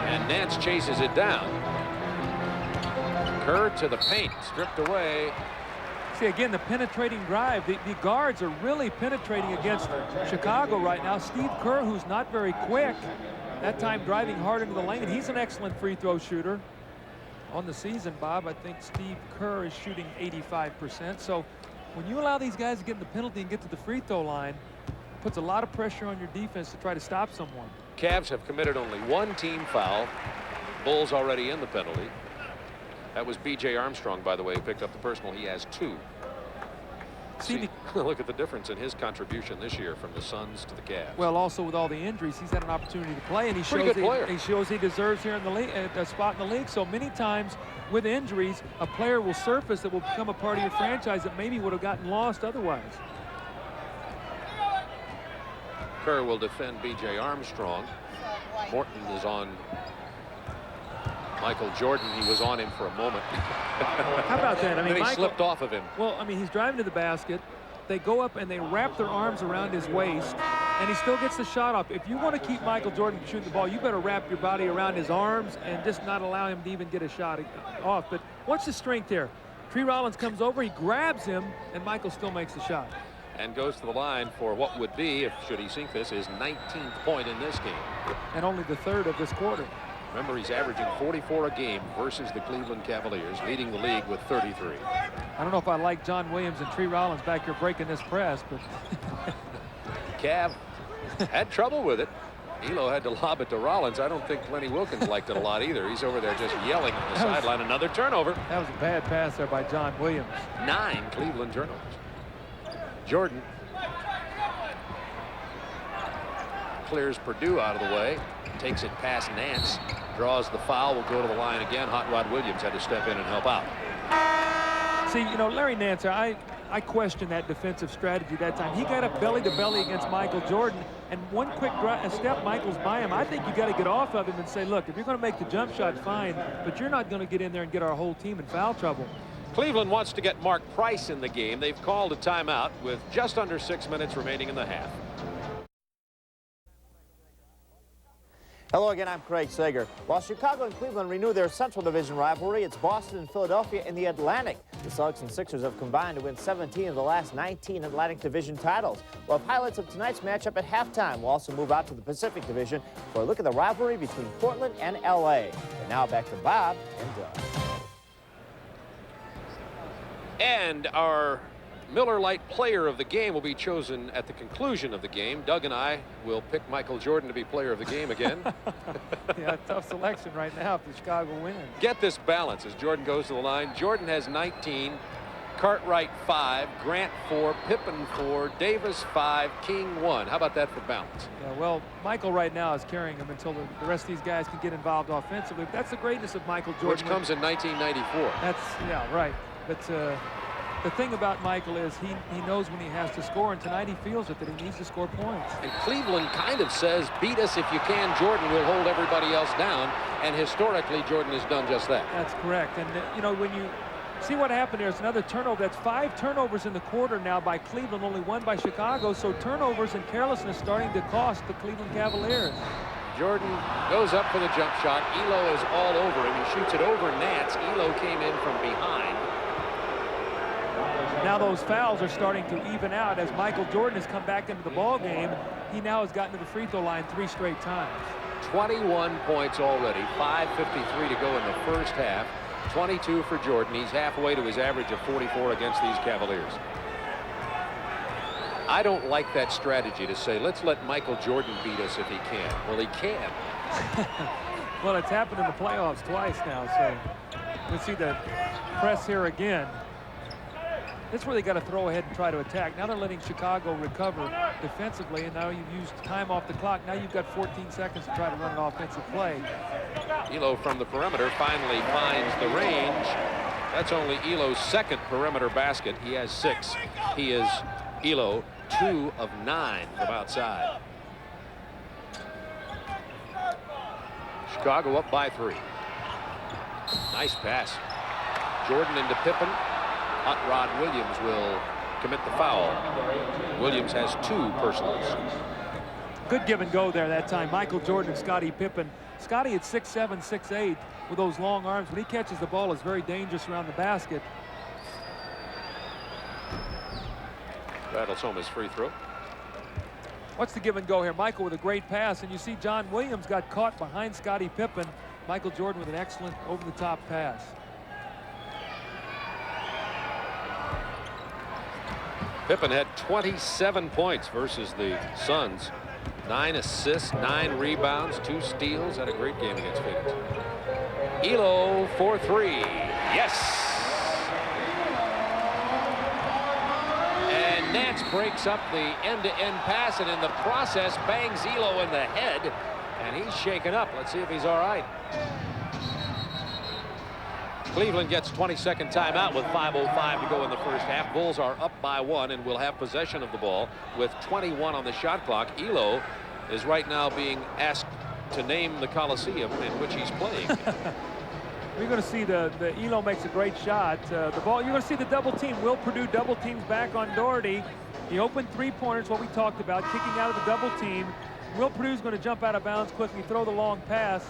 And Nance chases it down. Kerr to the paint, stripped away. See, again, the penetrating drive. The guards are really penetrating against Chicago right now. Steve Kerr, who's not very quick, that time driving hard into the lane. He's an excellent free throw shooter. On the season, Bob, I think Steve Kerr is shooting 85%. So when you allow these guys to get in the penalty and get to the free throw line, it puts a lot of pressure on your defense to try to stop someone. Cavs have committed only 1 team foul. Bulls already in the penalty. That was B.J. Armstrong, by the way, who picked up the personal. He has 2. See, look at the difference in his contribution this year from the Suns to the Cavs. Well, also with all the injuries, he's had an opportunity to play, and he shows he deserves here in the league, a spot in the league. So many times with injuries, a player will surface that will become a part of your franchise that maybe would have gotten lost otherwise. Kerr will defend B.J. Armstrong. Morton is on Michael Jordan. He was on him for a moment. How about that? I mean, then he Michael slipped off of him. Well, I mean, he's driving to the basket. They go up and they wrap their arms around his waist, and he still gets the shot off. If you want to keep Michael Jordan shooting the ball, you better wrap your body around his arms and just not allow him to even get a shot off. But watch the strength here. Tree Rollins comes over, he grabs him, and Michael still makes the shot. And goes to the line for what would be, if should he sink this, his 19th point in this game. And only the 3rd of this quarter. Remember, he's averaging 44 a game versus the Cleveland Cavaliers, leading the league with 33. I don't know if I like John Williams and Tree Rollins back here breaking this press, but Cav had trouble with it. Ehlo had to lob it to Rollins. I don't think Lenny Wilkins liked it a lot either. He's over there just yelling on the sideline. Another turnover. That was a bad pass there by John Williams. 9 Cleveland turnovers. Jordan clears Purdue out of the way, takes it past Nance, draws the foul, will go to the line again. Hot Rod Williams had to step in and help out. See, you know, Larry Nance, I question that defensive strategy that time. He got up belly to belly against Michael Jordan, and one quick step, Michael's by him. I think you got to get off of him and say, look, if you're going to make the jump shot, fine, but you're not going to get in there and get our whole team in foul trouble. Cleveland wants to get Mark Price in the game. They've called a timeout with just under 6 minutes remaining in the half. Hello again, I'm Craig Sager. While Chicago and Cleveland renew their Central Division rivalry, it's Boston and Philadelphia in the Atlantic. The Celtics and Sixers have combined to win 17 of the last 19 Atlantic Division titles. We'll have highlights of tonight's matchup at halftime. We'll also move out to the Pacific Division for a look at the rivalry between Portland and L.A. And now back to Bob and Doug. And our Miller Lite player of the game will be chosen at the conclusion of the game. Doug and I will pick Michael Jordan to be player of the game again. Yeah, tough selection right now if the Chicago wins. Get this balance as Jordan goes to the line. Jordan has 19, Cartwright 5, Grant 4, Pippen 4, Davis 5, King 1. How about that for balance? Yeah, well, Michael right now is carrying him until the rest of these guys can get involved offensively. That's the greatness of Michael Jordan. Which comes in 1994. That's, yeah, right. But the thing about Michael is he knows when he has to score, and tonight he feels it, that he needs to score points. And Cleveland kind of says, beat us if you can, Jordan will hold everybody else down. And historically, Jordan has done just that. That's correct. And, you know, when you see what happened there, it's another turnover. That's 5 turnovers in the quarter now by Cleveland, only 1 by Chicago. So turnovers and carelessness starting to cost the Cleveland Cavaliers. Jordan goes up for the jump shot. Ehlo is all over him. He shoots it over Nance. Ehlo came in from behind. Now those fouls are starting to even out as Michael Jordan has come back into the ball game. He now has gotten to the free throw line 3 straight times. 21 points already, 5:53 to go in the first half. 22 for Jordan. He's halfway to his average of 44 against these Cavaliers. I don't like that strategy to say, let's let Michael Jordan beat us if he can. Well, he can. Well, it's happened in the playoffs twice now, so we'll see the press here again. That's where they got to throw ahead and try to attack. Now they're letting Chicago recover defensively, and now you've used time off the clock. Now you've got 14 seconds to try to run an offensive play. Ehlo from the perimeter finally finds the range. That's only Ehlo's second perimeter basket. He has 6. He is, Ehlo, 2 of 9 from outside. Chicago up by 3. Nice pass. Jordan into Pippen. Hot Rod Williams will commit the foul. Williams has 2 personals. Good give and go there that time. Michael Jordan and Scottie Pippen. Scottie at 6'7", 6'8", with those long arms. When he catches the ball, is very dangerous around the basket. Rattles home his free throw. What's the give and go here? Michael with a great pass, and you see John Williams got caught behind Scottie Pippen. Michael Jordan with an excellent over-the-top pass. Pippen had 27 points versus the Suns. 9 assists, 9 rebounds, 2 steals. Had a great game against Phoenix. Ehlo for 3. Yes! And Nance breaks up the end-to-end pass, and in the process bangs Ehlo in the head, and he's shaken up. Let's see if he's all right. Cleveland gets 22nd timeout with 5:05 to go in the first half. Bulls are up by 1 and will have possession of the ball with 21 on the shot clock. Ehlo is right now being asked to name the Coliseum in which he's playing. We're going to see the Ehlo makes a great shot. The ball, you're going to see the double team. Will Purdue double teams back on Doherty. The open three-pointers, what we talked about, kicking out of the double team. Will Purdue's going to jump out of bounds quickly, throw the long pass.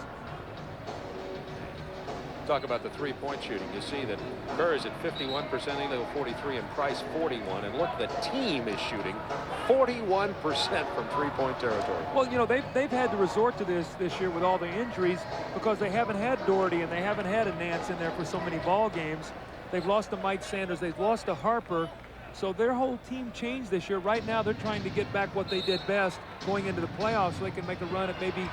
Talk about the three-point shooting. You see that Kerr is at 51%, Ehlo 43, and Price 41. And look, the team is shooting 41% from three-point territory. Well, you know, they've had to resort to this year with all the injuries because they haven't had Doherty and they haven't had a Nance in there for so many ball games. They've lost to Mike Sanders. They've lost to Harper. So their whole team changed this year. Right now, they're trying to get back what they did best going into the playoffs so they can make a run at maybe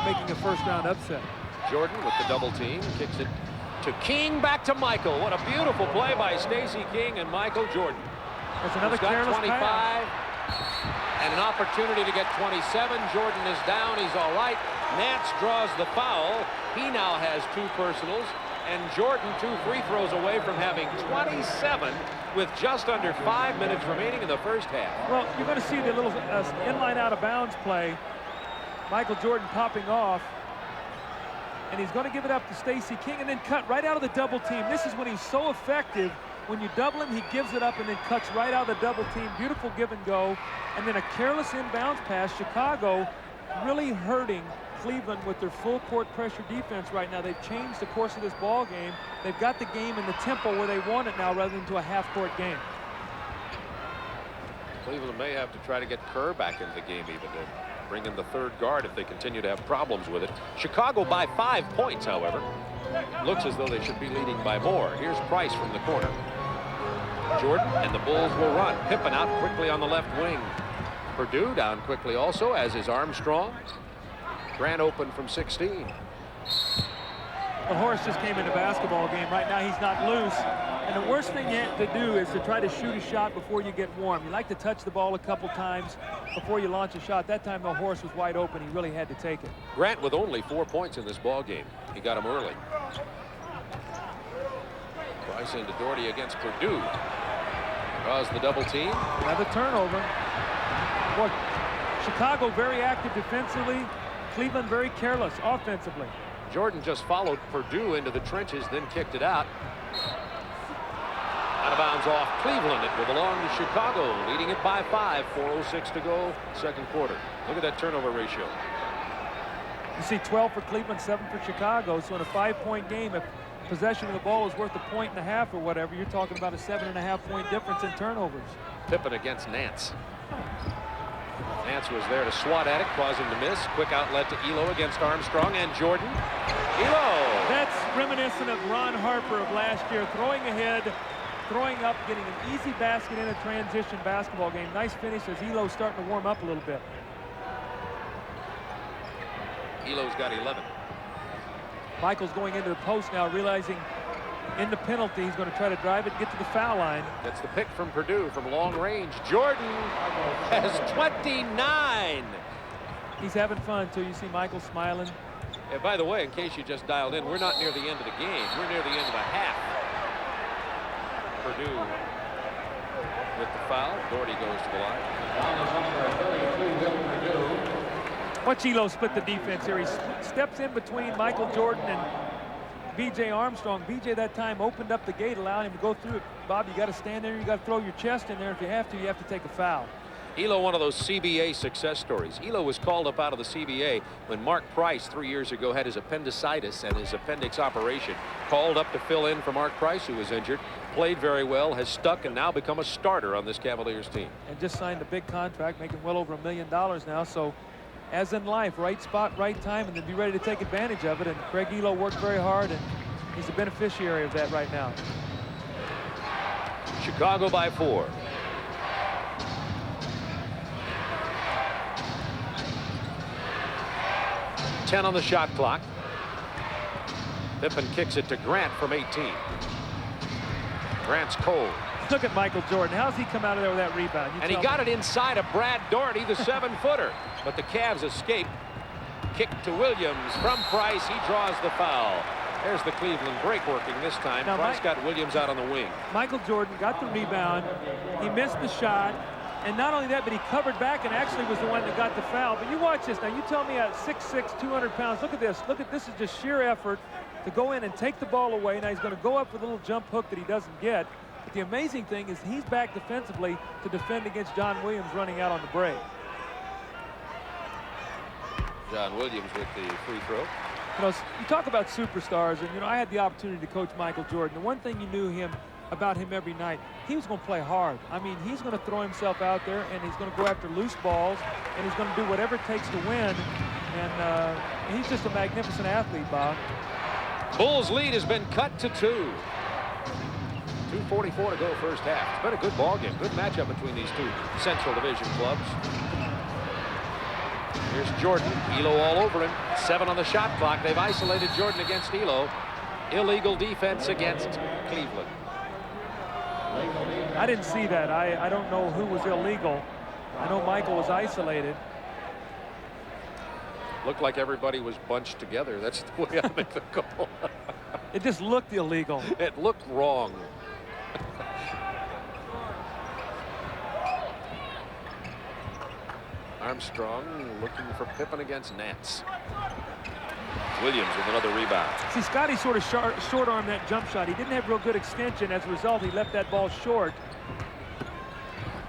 making a first-round upset. Jordan with the double team, kicks it to King, back to Michael. What a beautiful play by Stacey King and Michael Jordan. That's another careless 25 pass. and an opportunity to get 27. Jordan is down. He's all right. Nance draws the foul. He now has 2 personals, and Jordan 2 free throws away from having 27 with just under 5 minutes remaining in the first half. Well, you're going to see the little inline out of bounds play. Michael Jordan popping off. And he's going to give it up to Stacey King and then cut right out of the double team. This is when he's so effective. When you double him, he gives it up and then cuts right out of the double team. Beautiful give and go. And then a careless inbounds pass. Chicago really hurting Cleveland with their full court pressure defense right now. They've changed the course of this ball game. They've got the game in the tempo where they want it now rather than to a half-court game. Cleveland may have to try to get Kerr back into the game even to bring in the third guard if they continue to have problems with it. Chicago by 5 points, however. Looks as though they should be leading by more. Here's Price from the corner. Jordan and the Bulls will run. Pippen out quickly on the left wing. Purdue down quickly also, as is Armstrong. Grant open from 16. Well, Horace just came in the basketball game. Right now he's not loose. And the worst thing to do is to try to shoot a shot before you get warm. You like to touch the ball a couple times before you launch a shot. That time, though, Horace was wide open. He really had to take it. Grant with only 4 points in this ball game. He got him early. Price into Doherty against Purdue. Draws the double team. Another turnover. Boy, Chicago very active defensively. Cleveland very careless offensively. Jordan just followed Purdue into the trenches, then kicked it out. Out of bounds off Cleveland. It will belong to Chicago, leading it by 5. 4:06 to go, second quarter. Look at that turnover ratio. You see 12 for Cleveland, 7 for Chicago. So in a 5-point game, if possession of the ball is worth a 1.5 or whatever, you're talking about a 7.5-point difference in turnovers. Pippen against Nance. Nance was there to swat at it, causing the miss. Quick outlet to Ehlo against Armstrong and Jordan. Ehlo! That's reminiscent of Ron Harper of last year, throwing ahead, throwing up, getting an easy basket in a transition basketball game. Nice finish as Ehlo's starting to warm up a little bit. Ehlo's got 11. Michael's going into the post now, realizing in the penalty, he's going to try to drive it, get to the foul line. That's the pick from Purdue from long range. Jordan has 29. He's having fun until you see Michael smiling. And by the way, in case you just dialed in, we're not near the end of the game. We're near the end of the half. Purdue with the foul. Doherty goes to the line. Watch Ehlo split the defense here. He steps in between Michael Jordan and B.J. Armstrong. B.J. that time opened up the gate, allowing him to go through it. Bob, you got to stand there. You got to throw your chest in there. If you have to take a foul. Ehlo, one of those CBA success stories. Ehlo was called up out of the CBA when Mark Price 3 years ago had his appendicitis and his appendix operation. Called up to fill in for Mark Price, who was injured. Played very well, has stuck, and now become a starter on this Cavaliers team. And just signed a big contract, making well over $1 million now. So, as in life, right spot, right time, and then be ready to take advantage of it. And Craig Ehlo worked very hard, and he's a beneficiary of that right now. Chicago by 4. $10 on the shot clock. Pippen kicks it to Grant from 18. Grant's cold. Look at Michael Jordan. How's he come out of there with that rebound? And he got it inside of Brad Doherty, the 7-footer. But the Cavs escape. Kick to Williams from Price. He draws the foul. There's the Cleveland break working this time. Now, Price got Williams out on the wing. Michael Jordan got the rebound. He missed the shot. And not only that, but he covered back and actually was the one that got the foul. But you watch this now. You tell me at 6'6", 200 pounds. Look at this. Look at this. Is just sheer effort to go in and take the ball away. Now he's going to go up with a little jump hook that he doesn't get. But the amazing thing is he's back defensively to defend against John Williams running out on the break. John Williams with the free throw. You know, you talk about superstars, and, you know, I had the opportunity to coach Michael Jordan. The one thing you knew about him every night, he was going to play hard. I mean, he's going to throw himself out there, and he's going to go after loose balls, and he's going to do whatever it takes to win. And he's just a magnificent athlete, Bob. Bulls' lead has been cut to 2. 2:44 to go first half. It's been a good ball game. Good matchup between these two Central Division clubs. Here's Jordan. Ehlo all over him. 7 on the shot clock. They've isolated Jordan against Ehlo. Illegal defense against Cleveland. I didn't see that. I don't know who was illegal. I know Michael was isolated. Looked like everybody was bunched together. That's the way I make the call. It just looked illegal. It looked wrong. Armstrong looking for Pippen against Nance. Williams with another rebound. See, Scotty sort of short-armed that jump shot. He didn't have real good extension. As a result, he left that ball short.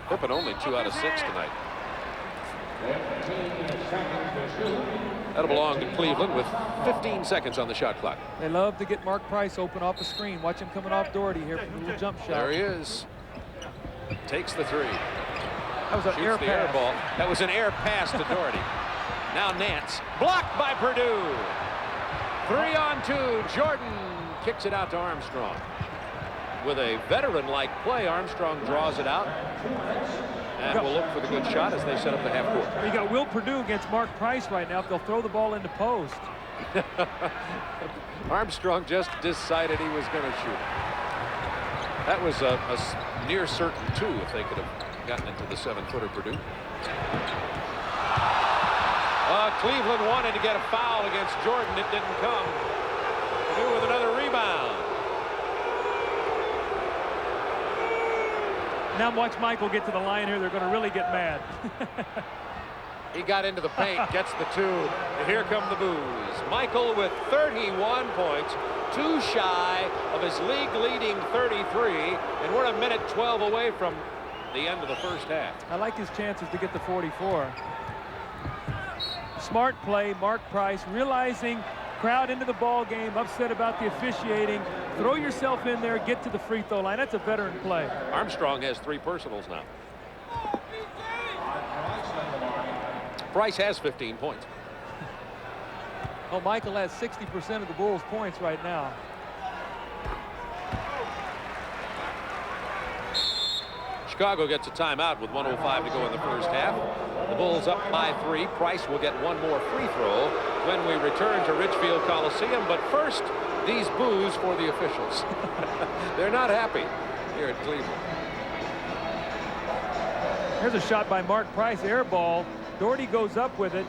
Pippen only 2 out of 6 tonight. That'll belong to Cleveland with 15 seconds on the shot clock. They love to get Mark Price open off the screen. Watch him coming off Doherty here from the little jump shot. There he is. Takes the 3. That was an air pass. Air ball. That was an air pass to Doherty. Now Nance. Blocked by Purdue. 3 on 2. Jordan kicks it out to Armstrong. With a veteran-like play, Armstrong draws it out. And we'll look for the good shot as they set up the half court. You got Will Purdue against Mark Price right now. If they'll throw the ball into post. Armstrong just decided he was going to shoot. That was a near certain 2 if they could have gotten into the 7-footer Purdue. Cleveland wanted to get a foul against Jordan. It didn't come. Purdue with another rebound. Now watch Michael get to the line here. They're going to really get mad. He got into the paint, gets the 2, and here come the boos. Michael with 31 points, 2 shy of his league-leading 33, and we're a minute 12 away from the end of the first half. I like his chances to get the 44. Smart play, Mark Price, realizing crowd into the ball game, upset about the officiating. Throw yourself in there, get to the free throw line. That's a veteran play. Armstrong has 3 personals now. Price has 15 points. Well, Michael has 60% of the Bulls' points right now. Chicago gets a timeout with 1:05 to go in the first half. The Bulls up by 3. Price will get one more free throw when we return to Richfield Coliseum. But first, these boos for the officials. They're not happy here at Cleveland. Here's a shot by Mark Price, air ball. Doherty goes up with it,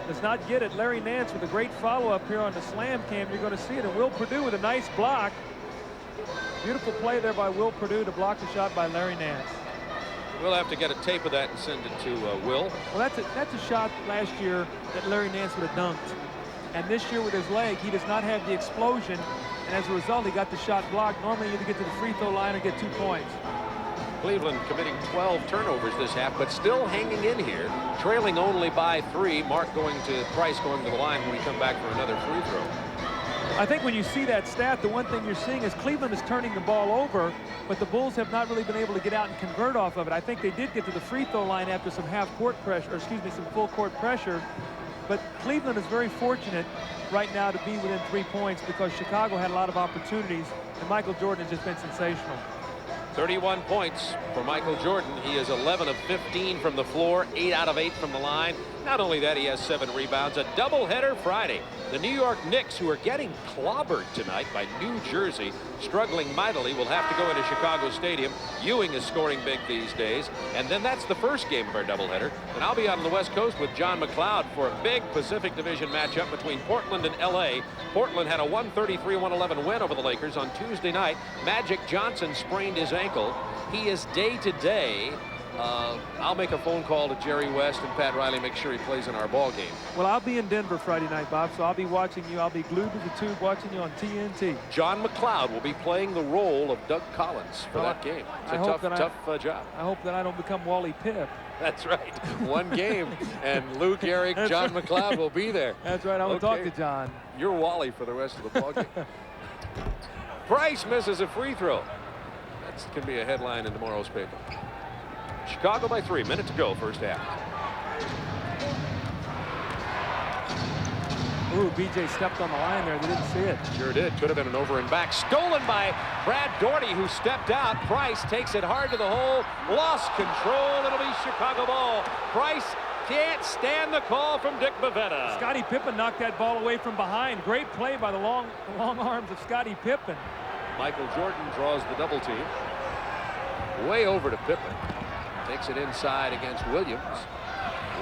does not get it. Larry Nance with a great follow-up here on the slam cam. You're going to see it. And Will Perdue with a nice block. Beautiful play there by Will Perdue to block the shot by Larry Nance. We'll have to get a tape of that and send it to Will. Well, that's a shot last year that Larry Nance would have dunked. And this year with his leg, he does not have the explosion. And as a result, he got the shot blocked. Normally, you either get to the free throw line or get 2 points. Cleveland committing 12 turnovers this half, but still hanging in here, trailing only by 3. Mark going to Price going to the line when we come back for another free throw. I think when you see that stat, the one thing you're seeing is Cleveland is turning the ball over, but the Bulls have not really been able to get out and convert off of it. I think they did get to the free throw line after some half-court pressure, or excuse me, some full-court pressure. But Cleveland is very fortunate right now to be within 3 points because Chicago had a lot of opportunities, and Michael Jordan has just been sensational. 31 points for Michael Jordan. He is 11 of 15 from the floor, 8 out of 8 from the line. Not only that, he has 7 rebounds. A doubleheader Friday. The New York Knicks, who are getting clobbered tonight by New Jersey, struggling mightily, will have to go into Chicago Stadium. Ewing is scoring big these days. And then that's the first game of our doubleheader. And I'll be out on the West Coast with John McLeod for a big Pacific Division matchup between Portland and L.A. Portland had a 133-111 win over the Lakers on Tuesday night. Magic Johnson sprained his ankle. He is day-to-day. I'll make a phone call to Jerry West and Pat Riley, make sure he plays in our ball game. Well, I'll be in Denver Friday night, Bob, so I'll be watching you. I'll be glued to the tube watching you on TNT. John McLeod will be playing the role of Doug Collins for that game. It's a tough job. I hope that I don't become Wally Pipp. That's right. One game, and Luke, Eric, John McLeod will be there. That's right. I will talk to John. You're Wally for the rest of the ball game. Price misses a free throw. That can be a headline in tomorrow's paper. Chicago by 3. Minute to go, first half. Ooh, BJ stepped on the line there. They didn't see it. Sure did. Could have been an over and back. Stolen by Brad Doherty, who stepped out. Price takes it hard to the hole. Lost control. It'll be Chicago ball. Price can't stand the call from Dick Bavetta. Scottie Pippen knocked that ball away from behind. Great play by the long arms of Scottie Pippen. Michael Jordan draws the double team. Way over to Pippen. Takes it inside against Williams.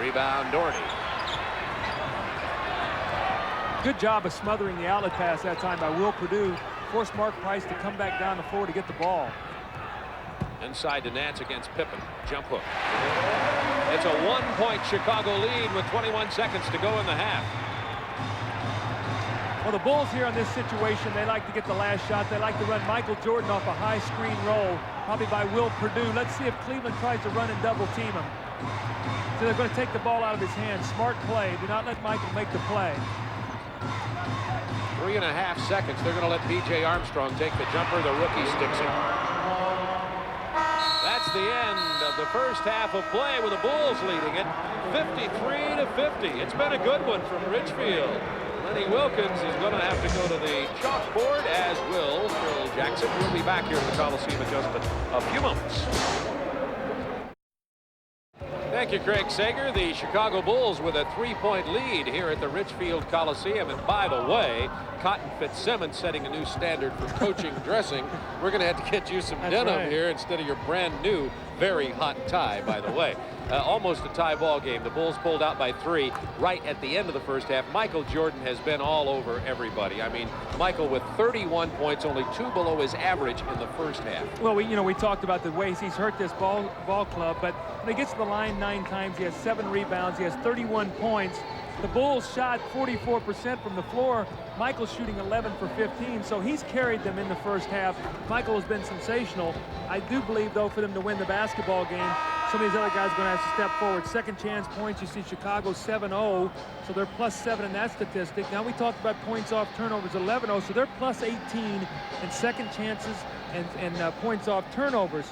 Rebound Doherty. Good job of smothering the outlet pass that time by Will Perdue. Forced Mark Price to come back down the floor to get the ball. Inside to Nance against Pippen. Jump hook. It's a 1-point Chicago lead with 21 seconds to go in the half. Well, the Bulls here in this situation, they like to get the last shot. They like to run Michael Jordan off a high screen roll, probably by Will Perdue. Let's see if Cleveland tries to run and double team him. So they're going to take the ball out of his hands. Smart play. Do not let Michael make the play. 3.5 seconds. They're going to let B.J. Armstrong take the jumper. The rookie sticks it. That's the end of the first half of play with the Bulls leading it 53-50. It's been a good one from Richfield. Lenny Wilkins is going to have to go to the chalkboard, as will Phil Jackson. We'll be back here at the Coliseum in just a few moments. Thank you, Craig Sager. The Chicago Bulls with a 3-point lead here at the Richfield Coliseum. And by the way, Cotton Fitzsimmons setting a new standard for coaching dressing. We're going to have to get you some denim here instead of your brand new, very hot tie, by the way. Almost a tie ball game. The Bulls pulled out by 3 right at the end of the first half. Michael Jordan has been all over everybody. I mean, Michael with 31 points, only 2 below his average in the first half. Well, we talked about the ways he's hurt this ball club, but when he gets to the line 9 times, he has 7 rebounds, he has 31 points. The Bulls shot 44% from the floor. Michael's shooting 11 for 15, so he's carried them in the first half. Michael has been sensational. I do believe, though, for them to win the basketball game, some of these other guys are going to have to step forward. Second chance points, you see Chicago 7-0, so they're +7 in that statistic. Now we talked about points off turnovers, 11-0, so they're +18 in second chances and points off turnovers.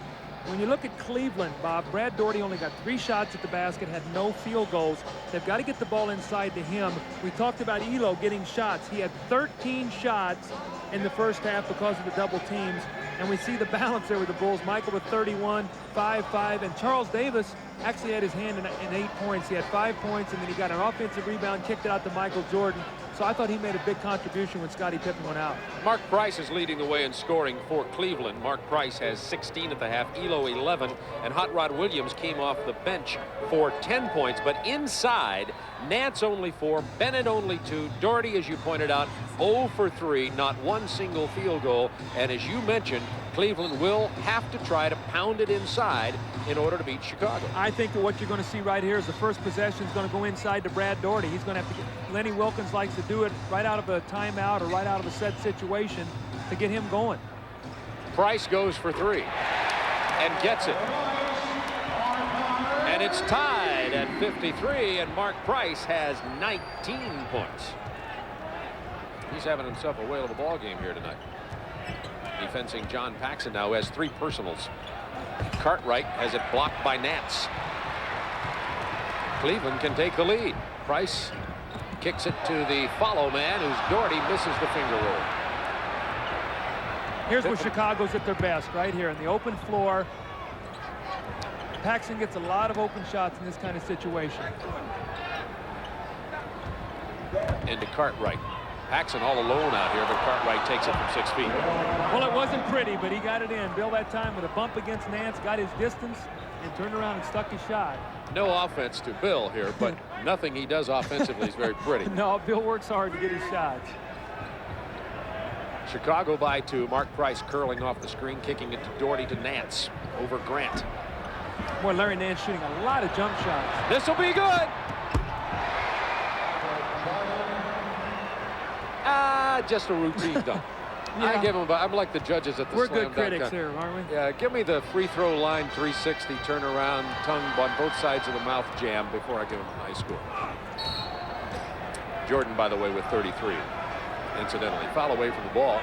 When you look at Cleveland, Bob, Brad Daugherty only got 3 shots at the basket, had no field goals. They've got to get the ball inside to him. We talked about Ehlo getting shots. He had 13 shots in the first half because of the double teams. And we see the balance there with the Bulls. Michael with 31, 5, and Charles Davis actually had his hand in 8 points. He had 5 points, and then he got an offensive rebound, kicked it out to Michael Jordan. So I thought he made a big contribution when Scottie Pippen went out. Mark Price is leading the way in scoring for Cleveland. Mark Price has 16 at the half, Ehlo 11, and Hot Rod Williams came off the bench for 10 points. But inside, Nance only 4, Bennett only 2, Daugherty, as you pointed out, 0 for 3, not one single field goal. And as you mentioned, Cleveland will have to try to pound it inside in order to beat Chicago. I think that what you're going to see right here is the first possession is going to go inside to Brad Daugherty. He's going to have to get, Lenny Wilkins likes to do it right out of a timeout or right out of a set situation to get him going. Price goes for 3 and gets it. And it's tied at 53, and Mark Price has 19 points. He's having himself a whale of a ball game here tonight. Defending John Paxson now has 3 personals. Cartwright has it blocked by Nance. Cleveland can take the lead. Price kicks it to the follow man, who's Daugherty, misses the finger roll. Here's where Chicago's at their best, right here in the open floor. Paxson gets a lot of open shots in this kind of situation. Into Cartwright. Paxson all alone out here, but Cartwright takes it from 6 feet. Well, it wasn't pretty, but he got it in. Bill that time with a bump against Nance, got his distance, and turned around and stuck his shot. No offense to Bill here, but nothing he does offensively is very pretty. No, Bill works hard to get his shots. Chicago by 2. Mark Price curling off the screen, kicking it to Daugherty to Nance over Grant. Boy, Larry Nance shooting a lot of jump shots. This will be good. Just a routine dunk. Yeah. I give him. I'm like the judges at the We're slam good dunk critics gun. here, aren't we? Yeah, give me the free throw line 360 turnaround tongue on both sides of the mouth jam before I give him a high score. Jordan, by the way, with 33. Incidentally, foul away from the ball.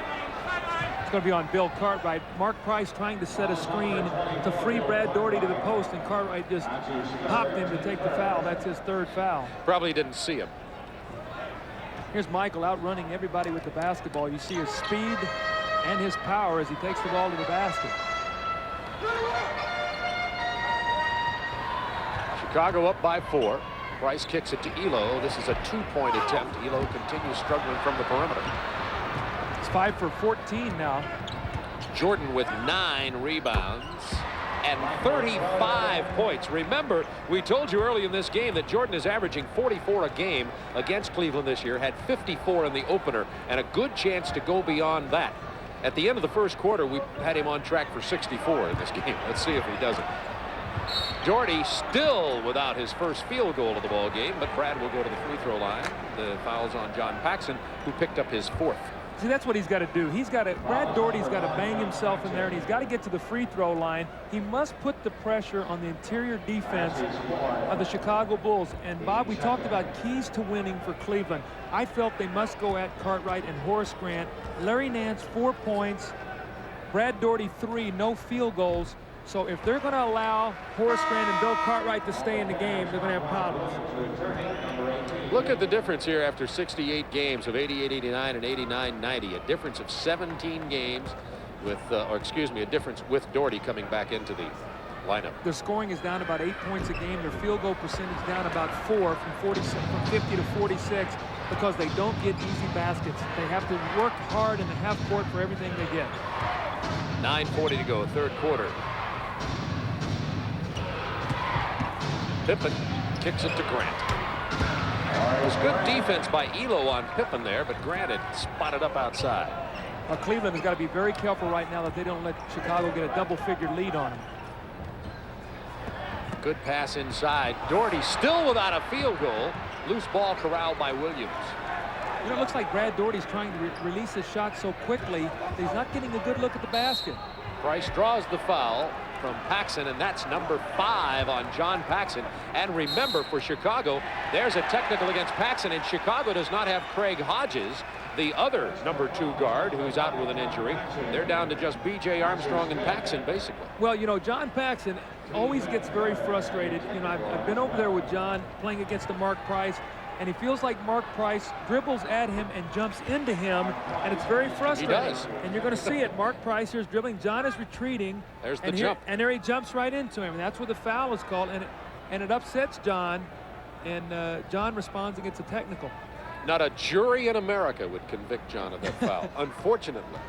It's going to be on Bill Cartwright. Mark Price trying to set a screen to free Brad Daugherty to the post, and Cartwright just popped him to take the foul. That's his 3rd foul. Probably didn't see him. Here's Michael outrunning everybody with the basketball. You see his speed and his power as he takes the ball to the basket. Chicago up by 4. Price kicks it to Ehlo. This is a 2-point attempt. Ehlo continues struggling from the perimeter. It's 5 for 14 now. Jordan with 9 rebounds and 35 points. Remember, we told you early in this game that Jordan is averaging 44 a game against Cleveland this year, had 54 in the opener, and a good chance to go beyond that. At the end of the first quarter, we had him on track for 64 in this game. Let's see if he does it. Daugherty still without his first field goal of the ball game, but Brad will go to the free throw line. The foul's on John Paxson, who picked up his 4th. See, that's what he's got to do. Brad Daugherty's got to bang himself in there, and he's got to get to the free throw line. He must put the pressure on the interior defense of the Chicago Bulls. And Bob, we talked about keys to winning for Cleveland. I felt they must go at Cartwright and Horace Grant. Larry Nance, 4 points. Brad Daugherty, 3, no field goals. So if they're going to allow Horace Grant and Bill Cartwright to stay in the game, they're going to have problems. Look at the difference here after 68 games of 88-89 and 89-90. A difference of 17 games with, a difference with Daugherty coming back into the lineup. Their scoring is down about 8 points a game. Their field goal percentage down about 4 from 50 to 46 because they don't get easy baskets. They have to work hard in the half court for everything they get. 9:40 to go, 3rd quarter. Pippen kicks it to Grant. It was good defense by Ehlo on Pippen there, but Grant had spotted up outside. Well, Cleveland has got to be very careful right now that they don't let Chicago get a double-figure lead on them. Good pass inside. Daugherty still without a field goal. Loose ball corralled by Williams. You know, it looks like Brad Daugherty's trying to release his shot so quickly that he's not getting a good look at the basket. Price draws the foul from Paxson, and that's number 5 on John Paxson. And remember, for Chicago, there's a technical against Paxson, and Chicago does not have Craig Hodges, the other #2 guard who's out with an injury. They're down to just B.J. Armstrong and Paxson, basically. Well, you know, John Paxson always gets very frustrated. You know, I've been over there with John playing against the Mark Price, and he feels like Mark Price dribbles at him and jumps into him, and it's very frustrating. He does. And you're going to see it. Mark Price here's dribbling. John is retreating. There's the jump. And there he jumps right into him, and that's where the foul is called, and it upsets John, and John responds and gets a technical. Not a jury in America would convict John of that foul, unfortunately.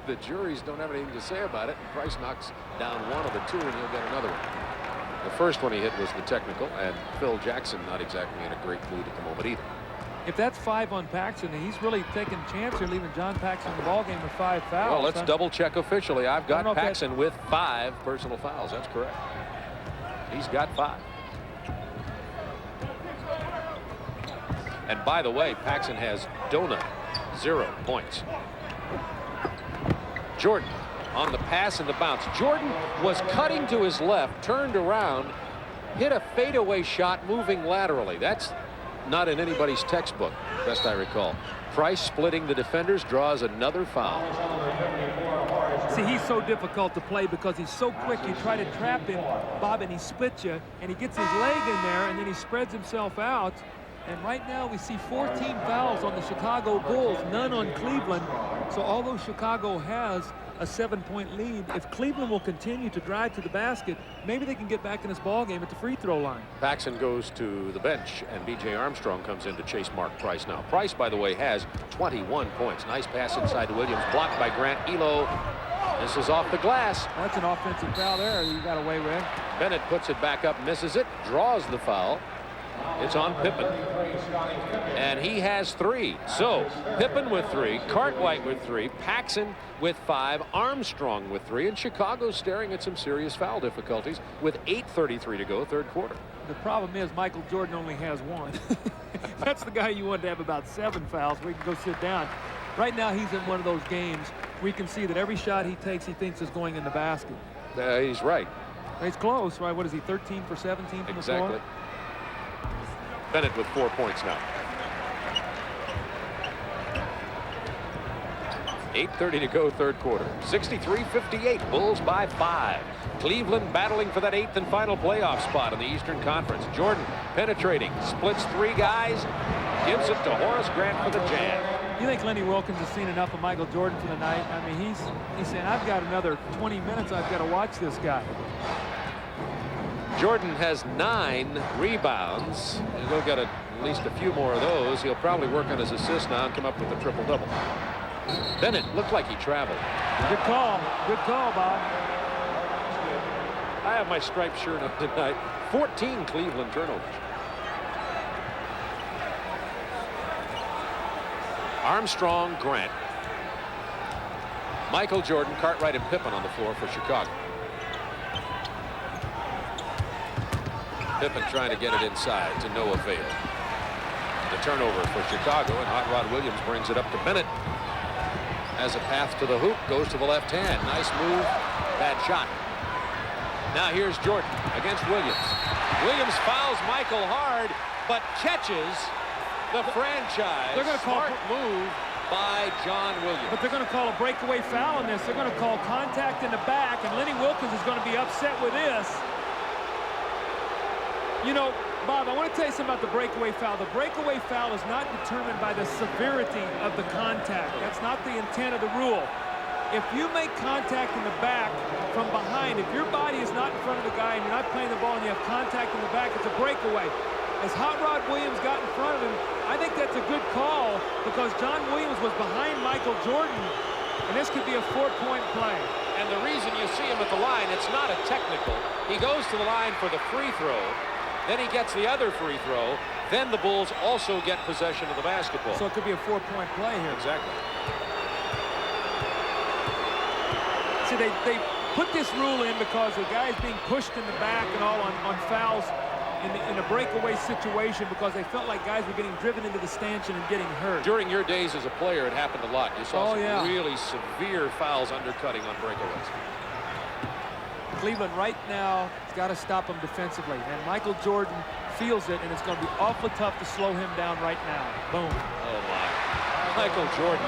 The juries don't have anything to say about it. Price knocks down one of the two, and he'll get another one. The first one he hit was the technical, and Phil Jackson not exactly in a great mood at the moment either. If that's 5 on Paxson, he's really taking a chance here, leaving John Paxson in the ballgame with 5 fouls. Well, let's double check officially. I've got Paxson with 5 personal fouls. That's correct. He's got 5. And by the way, Paxson has donut 0 points. Jordan on the pass and the bounce. Jordan was cutting to his left, turned around, hit a fadeaway shot moving laterally. That's not in anybody's textbook, best I recall. Price splitting the defenders, draws another foul. See, he's so difficult to play because he's so quick. You try to trap him, Bob, and he splits you, and he gets his leg in there, and then he spreads himself out. And right now we see 14 fouls on the Chicago Bulls, none on Cleveland. So although Chicago has a 7-point lead, if Cleveland will continue to drive to the basket, maybe they can get back in this ball game at the free throw line. Paxson goes to the bench, and B.J. Armstrong comes in to chase Mark Price now. Price, by the way, has 21 points. Nice pass inside to Williams, blocked by Grant. Ehlo, this is off the glass. Well, that's an offensive foul there you got away with. Bennett puts it back up, misses it, draws the foul. It's on Pippen, and he has 3. So Pippen with 3, Cartwright with 3, Paxson with 5, Armstrong with 3, and Chicago staring at some serious foul difficulties with 8:33 to go, third quarter. The problem is Michael Jordan only has 1. That's the guy you want to have about 7 fouls where he can go sit down. Right now he's in one of those games where you can see that every shot he takes he thinks is going in the basket. He's right. He's close, right? What is he, 13 for 17 from the floor? Exactly. Bennett with 4 points now. 8:30 to go, third quarter. 63-58, Bulls by 5. Cleveland battling for that 8th and final playoff spot in the Eastern Conference. Jordan penetrating, splits 3 guys, gives it to Horace Grant for the jam. You think Lenny Wilkins has seen enough of Michael Jordan for the night? I mean, he's saying, I've got another 20 minutes. I've got to watch this guy. Jordan has 9 rebounds. He'll get at least a few more of those. He'll probably work on his assists now and come up with a triple-double. Bennett looked like he traveled. Good call. Good call, Bob. I have my striped shirt on tonight. 14 Cleveland turnovers. Armstrong, Grant. Michael Jordan, Cartwright, and Pippen on the floor for Chicago. Pippen trying to get it inside to no avail. The turnover for Chicago, and Hot Rod Williams brings it up to Bennett. Has a path to the hoop, goes to the left hand. Nice move, bad shot. Now here's Jordan against Williams. Williams fouls Michael hard, but catches the franchise. They're going to call smart move by John Williams. But they're going to call a breakaway foul on this. They're going to call contact in the back, and Lenny Wilkins is going to be upset with this. You know, Bob, I want to tell you something about the breakaway foul. The breakaway foul is not determined by the severity of the contact. That's not the intent of the rule. If you make contact in the back from behind, if your body is not in front of the guy and you're not playing the ball and you have contact in the back, it's a breakaway. As Hot Rod Williams got in front of him, I think that's a good call because John Williams was behind Michael Jordan, and this could be a 4-point play. And the reason you see him at the line, it's not a technical. He goes to the line for the free throw. Then he gets the other free throw. Then the Bulls also get possession of the basketball. So it could be a 4-point play here. Exactly. See, they put this rule in because the guy is being pushed in the back and all on fouls in a breakaway situation because they felt like guys were getting driven into the stanchion and getting hurt. During your days as a player, it happened a lot. You saw some really severe fouls undercutting on breakaways. Cleveland right now has got to stop him defensively, and Michael Jordan feels it, and it's going to be awfully tough to slow him down right now. Boom. Oh, my. Michael Jordan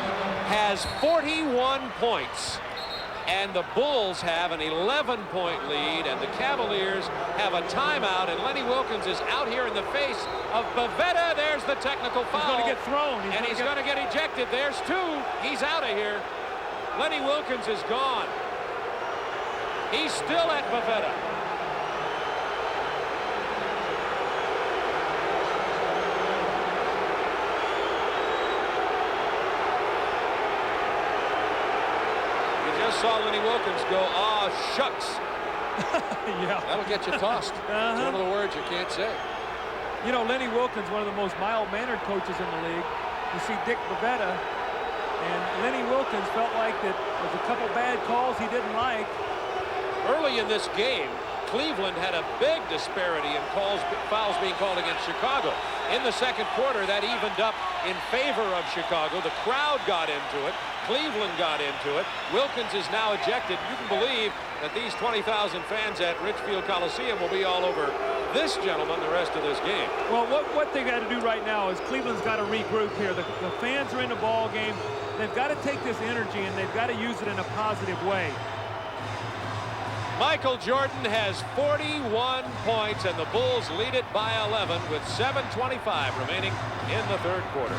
has 41 points. And the Bulls have an 11-point lead, and the Cavaliers have a timeout, and Lenny Wilkens is out here in the face of Bavetta. There's the technical foul. He's going to get thrown. He's going to get ejected. There's two. He's out of here. Lenny Wilkens is gone. He's still at Bavetta. Saw Lenny Wilkens go, "Ah, shucks." Yeah. That'll get you tossed. It's one of the words you can't say. You know, Lenny Wilkens, one of the most mild-mannered coaches in the league. You see Dick Bavetta, and Lenny Wilkens felt like that there was a couple bad calls he didn't like. Early in this game, Cleveland had a big disparity in fouls being called against Chicago. In the second quarter, that evened up in favor of Chicago. The crowd got into it. Cleveland got into it. Wilkens is now ejected. You can believe that these 20,000 fans at Richfield Coliseum will be all over this gentleman the rest of this game. Well, what they got to do right now is Cleveland's got to regroup here. The fans are in the ball game. They've got to take this energy and they've got to use it in a positive way. Michael Jordan has 41 points, and the Bulls lead it by 11 with 7:25 remaining in the third quarter.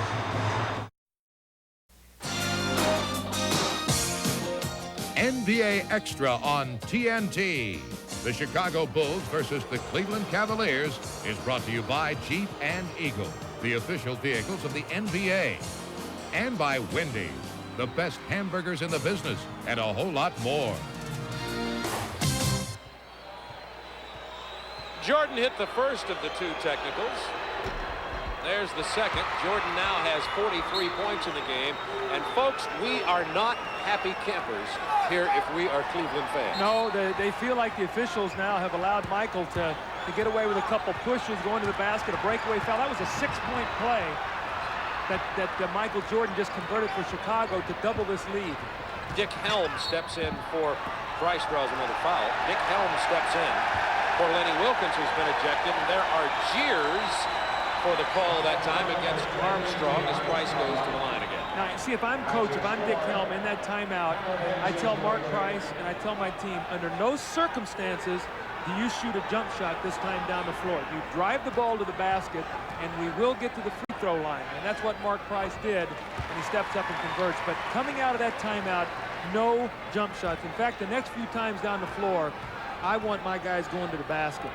NBA Extra on TNT. The Chicago Bulls versus the Cleveland Cavaliers is brought to you by Jeep and Eagle, the official vehicles of the NBA. And by Wendy's, the best hamburgers in the business, and a whole lot more. Jordan hit the first of the two technicals. There's the second. Jordan now has 43 points in the game. And folks, we are not happy campers here if we are Cleveland fans. No, they feel like the officials now have allowed Michael to get away with a couple pushes, going to the basket, a breakaway foul. That was a 6-point play that Michael Jordan just converted for Chicago to double this lead. Dick Helm steps in for Price, draws another foul. Dick Helm steps in for Lenny Wilkens, who's been ejected, and there are jeers for the call that time against Armstrong as Price goes to the line again. Now, see, if I'm coach, if I'm Dick Helm in that timeout, I tell Mark Price and I tell my team, under no circumstances do you shoot a jump shot this time down the floor. You drive the ball to the basket, and we will get to the free throw line. And that's what Mark Price did, and he steps up and converts. But coming out of that timeout, no jump shots. In fact, the next few times down the floor, I want my guys going to the basket.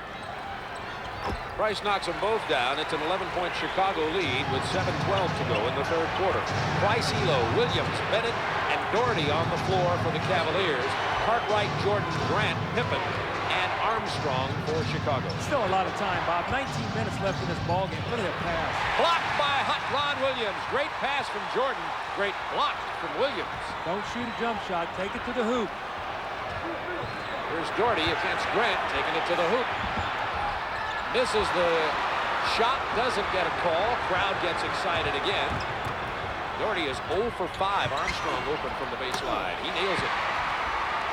Price knocks them both down. It's an 11-point Chicago lead with 7:12 to go in the third quarter. Price, Ehlo, Williams, Bennett, and Doherty on the floor for the Cavaliers. Cartwright, Jordan, Grant, Pippen, and Armstrong for Chicago. Still a lot of time, Bob. 19 minutes left in this ball game. Look at that pass. Blocked by Hot Rod Williams. Great pass from Jordan. Great block from Williams. Don't shoot a jump shot. Take it to the hoop. Here's Doherty against Grant, taking it to the hoop. Misses the shot, doesn't get a call. Crowd gets excited again. Doherty is 0 for 5. Armstrong open from the baseline. He nails it.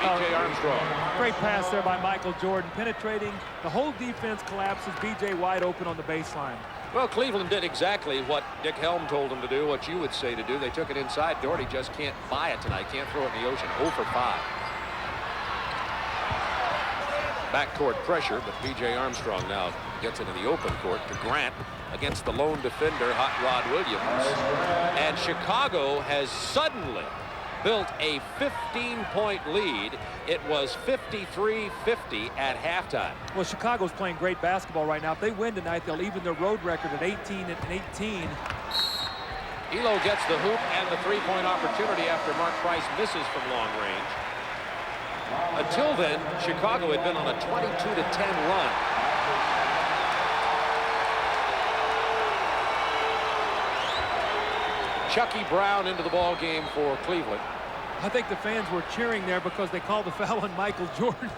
B.J. Armstrong. Great pass there by Michael Jordan, penetrating. The whole defense collapses. B.J. wide open on the baseline. Well, Cleveland did exactly what Dick Helm told them to do, what you would say to do. They took it inside. Doherty just can't buy it tonight. Can't throw it in the ocean. 0 for 5. Backcourt pressure, but B.J. Armstrong now gets it in the open court to Grant against the lone defender, Hot Rod Williams. And Chicago has suddenly built a 15-point lead. It was 53-50 at halftime. Well, Chicago's playing great basketball right now. If they win tonight, they'll even their road record at 18-18. Ehlo gets the hoop and the three-point opportunity after Mark Price misses from long range. Until then, Chicago had been on a 22-10 run. Chucky Brown into the ball game for Cleveland. I think the fans were cheering there because they called the foul on Michael Jordan.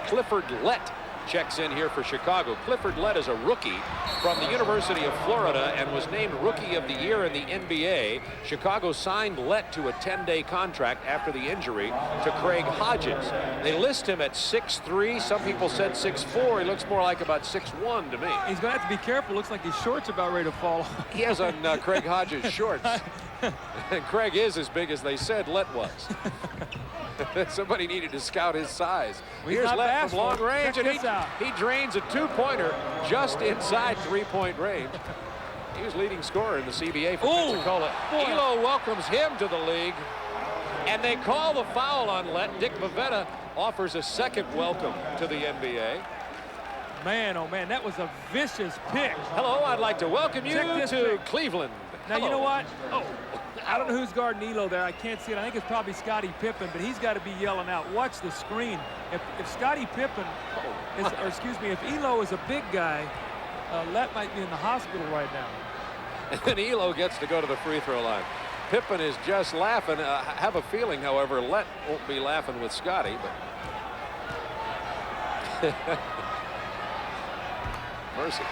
Clifford Lett checks in here for Chicago. Clifford Lett is a rookie from the University of Florida and was named Rookie of the Year in the NBA. Chicago signed Lett to a 10-day contract after the injury to Craig Hodges. They list him at 6'3". Some people said 6'4". He looks more like about 6'1" to me. He's going to have to be careful. Looks like his shorts are about ready to fall off. He has on Craig Hodges shorts. And Craig is as big as they said Lett was. Somebody needed to scout his size. Well, here's Lett from long range, and he he drains a two-pointer just inside three-point range. He was leading scorer in the CBA for Pensacola. Ehlo welcomes him to the league, and they call the foul on Lett. Dick Bavetta offers a second welcome to the NBA. Man, oh man, that was a vicious pick. Hello, I'd like to welcome you to Cleveland. Now, you know what? Oh, I don't know who's guarding Ehlo there. I can't see it. I think it's probably Scottie Pippen, but he's got to be yelling out. Watch the screen. If Scottie Pippen is, or excuse me, if Ehlo is a big guy, Lett might be in the hospital right now. And then Ehlo gets to go to the free throw line. Pippen is just laughing. Have a feeling, however, Lett won't be laughing with Scottie, but mercy.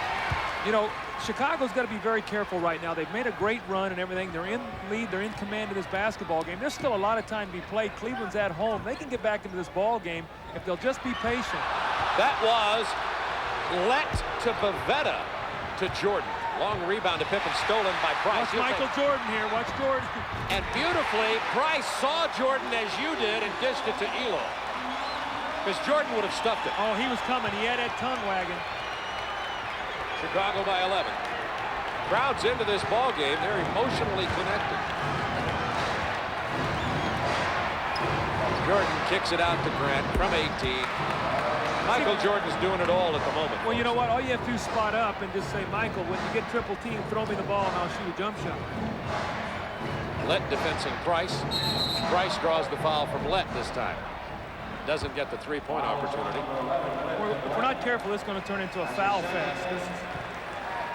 You know, Chicago's got to be very careful right now. They've made a great run and everything. They're in lead. They're in command of this basketball game. There's still a lot of time to be played. Cleveland's at home. They can get back into this ball game if they'll just be patient. That was Lett to Bavetta to Jordan. Long rebound to Pippen, stolen by Price. Watch Michael Jordan here. Watch Jordan. And beautifully, Price saw Jordan as you did and dished it to Ehlo. Because Jordan would have stuffed it. Oh, he was coming. He had that tongue wagging. Chicago by 11. Crowds into this ball game. They're emotionally connected. Jordan kicks it out to Grant from 18. Michael Jordan's doing it all at the moment. Well, you know what? All you have to do is spot up and just say, Michael, when you get triple team, throw me the ball and I'll shoot a jump shot. Lett defensing Price. Price draws the foul from Lett this time. Doesn't get the three-point opportunity. If we're not careful, it's going to turn into a foul fest.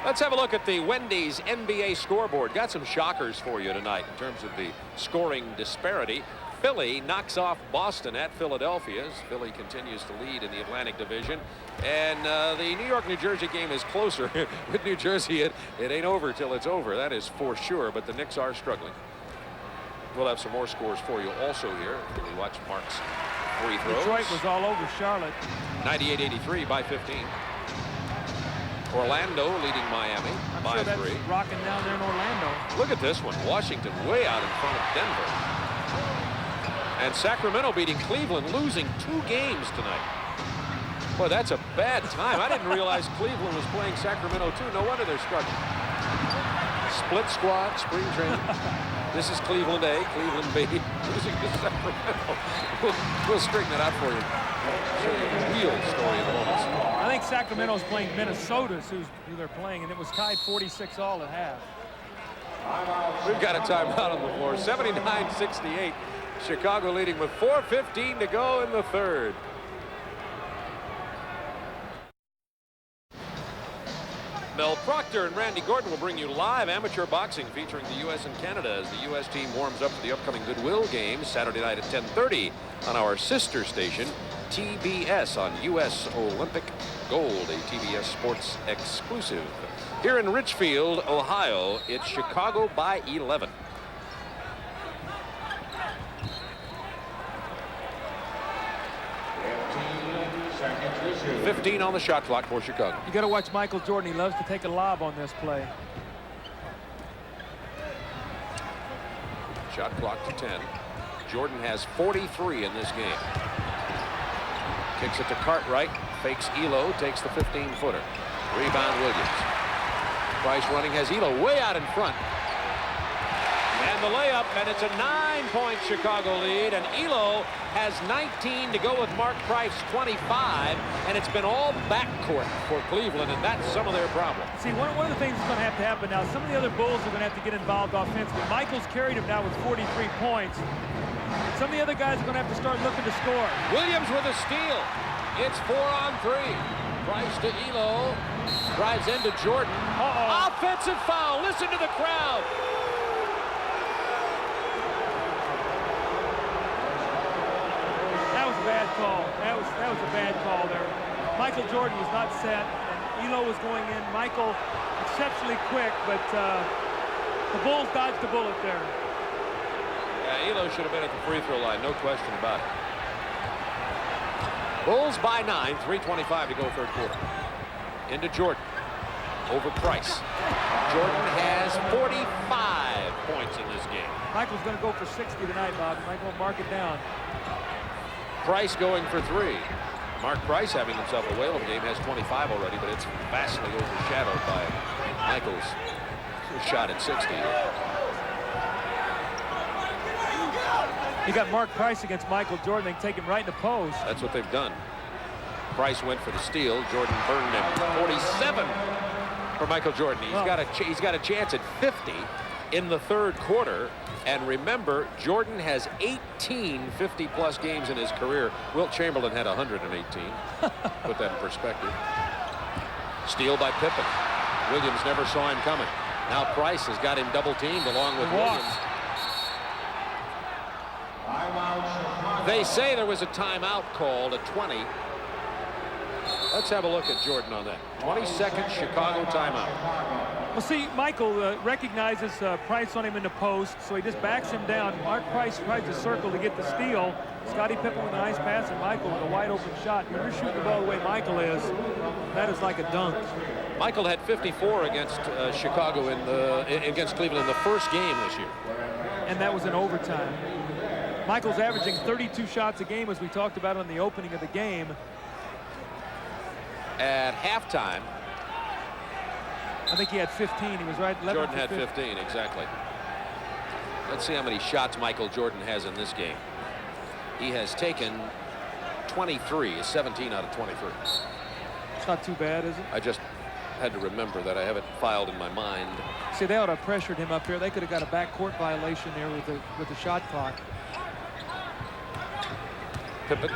Let's have a look at the Wendy's NBA scoreboard. Got some shockers for you tonight in terms of the scoring disparity. Philly knocks off Boston at Philadelphia. Philly continues to lead in the Atlantic Division. And the New York-New Jersey game is closer. With New Jersey, it ain't over till it's over. That is for sure. But the Knicks are struggling. We'll have some more scores for you also here. We watch Mark's free throws. Detroit was all over Charlotte. 98-83 by 15. Orlando leading Miami by 3. Rocking down there in Orlando. Look at this one. Washington way out in front of Denver. And Sacramento beating Cleveland, losing 2 games tonight. Boy, that's a bad time. I didn't realize Cleveland was playing Sacramento too. No wonder they're struggling. Split squad, spring training. This is Cleveland A, Cleveland B, losing to Sacramento. We'll straighten it out for you. Show you the real story of the moment. I think Sacramento's playing Minnesota, who they're playing, and it was tied 46 all at half. We've got a timeout on the floor. 79-68. Chicago leading with 4:15 to go in the third. Mel Proctor and Randy Gordon will bring you live amateur boxing featuring the U.S. and Canada as the U.S. team warms up for the upcoming Goodwill Games Saturday night at 10:30 on our sister station, TBS, on U.S. Olympic Gold, a TBS Sports exclusive. Here in Richfield, Ohio, it's Chicago by 11. .15 on the shot clock for Chicago. You got to watch Michael Jordan. He loves to take a lob on this play. Shot clock to 10. Jordan has 43 in this game. Kicks it to Cartwright. Fakes Ehlo. Takes the 15-footer. Rebound Williams. Price running has Ehlo way out in front. And the layup, and it's a 9-point Chicago lead, and Ehlo has 19 to go with Mark Price 25, and it's been all backcourt for Cleveland, and that's some of their problem. See, one of the things that's going to have to happen now, some of the other Bulls are going to have to get involved offensively. Michael's carried him now with 43 points. Some of the other guys are going to have to start looking to score. Williams with a steal. It's 4-on-3. Price to Ehlo. Drives into Jordan. Offensive foul. Listen to the crowd. That was a bad call. That was a bad call there. Michael Jordan was not set, and Ehlo was going in. Michael exceptionally quick, but the Bulls dodged the bullet there. Yeah, Ehlo should have been at the free throw line, no question about it. Bulls by 9, 3:25 to go third quarter. Into Jordan, over Price. Jordan has 45 points in this game. Michael's going to go for 60 tonight, Bob. He might go mark it down. Price going for 3. Mark Price, having himself a whale of a game, has 25 already, but it's vastly overshadowed by Michael's shot at 60. You got Mark Price against Michael Jordan. They can take him right in the post. That's what they've done. Price went for the steal. Jordan burned him. 47 for Michael Jordan. He's got a chance at 50 in the third quarter. And remember, Jordan has 18 50-plus games in his career. Wilt Chamberlain had 118. Put that in perspective. Steal by Pippen. Williams never saw him coming. Now Price has got him double-teamed along with Williams. They say there was a timeout called at 20. Let's have a look at Jordan on that. 22nd Chicago timeout. Well, see, Michael recognizes Price on him in the post, so he just backs him down. Mark Price tries to circle to get the steal. Scottie Pippen with a nice pass, and Michael with a wide-open shot. When you're shooting the ball the way Michael is, that is like a dunk. Michael had 54 against Chicago against Cleveland in the first game this year. And that was in overtime. Michael's averaging 32 shots a game, as we talked about on the opening of the game. At halftime, I think he had 15. He was right. 11 Jordan had 15, exactly. Let's see how many shots Michael Jordan has in this game. He has taken 23, 17 out of 23. It's not too bad, is it? I just had to remember that. I have it filed in my mind. See, they ought to have pressured him up here. They could have got a backcourt violation there with the shot clock. Pippen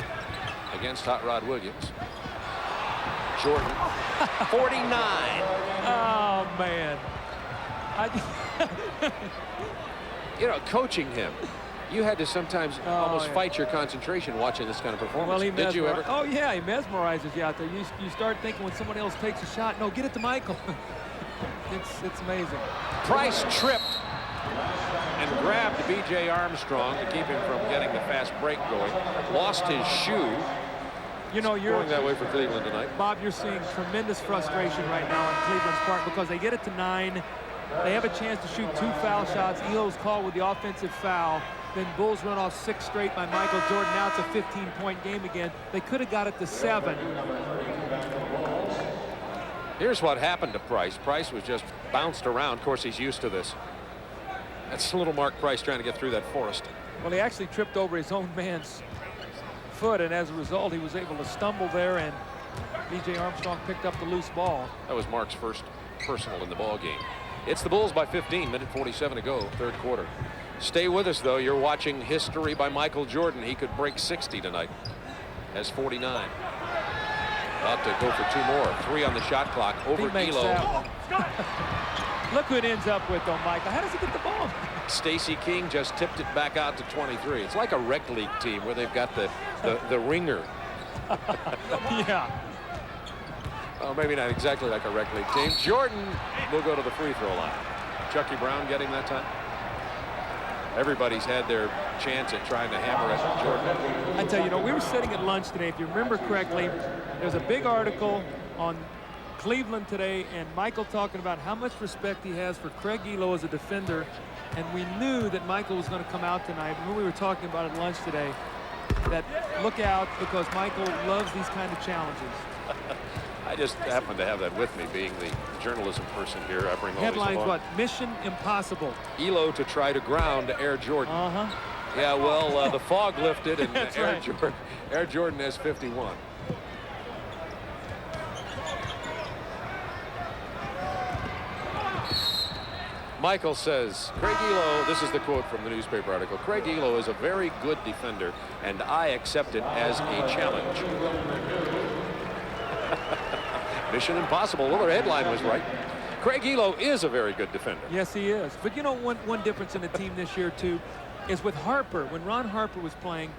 against Hot Rod Williams. Jordan, 49. Oh, man. You know, coaching him, you had to sometimes almost fight your concentration watching this kind of performance. Well, Did you ever? Oh, yeah, he mesmerizes you out there. You start thinking when someone else takes a shot, no, get it to Michael. It's amazing. Price tripped and grabbed B.J. Armstrong to keep him from getting the fast break going. Lost his shoe. You know, you're going that way for Cleveland tonight. Bob, you're seeing tremendous frustration right now on Cleveland's part because they get it to 9. They have a chance to shoot 2 foul shots. Ehlo's called with the offensive foul. Then Bulls run off 6 straight by Michael Jordan. Now it's a 15-point game again. They could have got it to 7. Here's what happened to Price. Price was just bounced around. Of course, he's used to this. That's a little Mark Price trying to get through that forest. Well, he actually tripped over his own man's foot, and as a result, he was able to stumble there, and B.J. Armstrong picked up the loose ball. That was Mark's first personal in the ball game. It's the Bulls by 15, minute 47 to go, third quarter. Stay with us, though. You're watching history by Michael Jordan. He could break 60 tonight. Has 49. About to go for 2 more. 3 on the shot clock over Ehlo. Look who it ends up with, though, Michael. How does he get the ball? Stacey King just tipped it back out to 23. It's like a rec league team where they've got the ringer. Yeah. Well, maybe not exactly like a rec league team. Jordan will go to the free throw line. Chucky Brown getting that time. Everybody's had their chance at trying to hammer at Jordan. I tell you, we were sitting at lunch today. If you remember correctly, there's a big article on Cleveland today, and Michael talking about how much respect he has for Craig Ehlo as a defender. And we knew that Michael was going to come out tonight. When we were talking about it at lunch today, that look out because Michael loves these kind of challenges. I just happen to have that with me, being the journalism person here. I bring all Headlines, these along. what? Mission impossible. Ehlo to try to ground Air Jordan. Yeah, well, the fog lifted, and Air Jordan has 51. Michael says, Craig Ehlo, this is the quote from the newspaper article, Craig Ehlo is a very good defender, and I accept it as a challenge. Mission impossible. Well, their headline was right. Craig Ehlo is a very good defender. Yes, he is. But you know, one difference in the team this year, too, is with Harper. When Ron Harper was playing,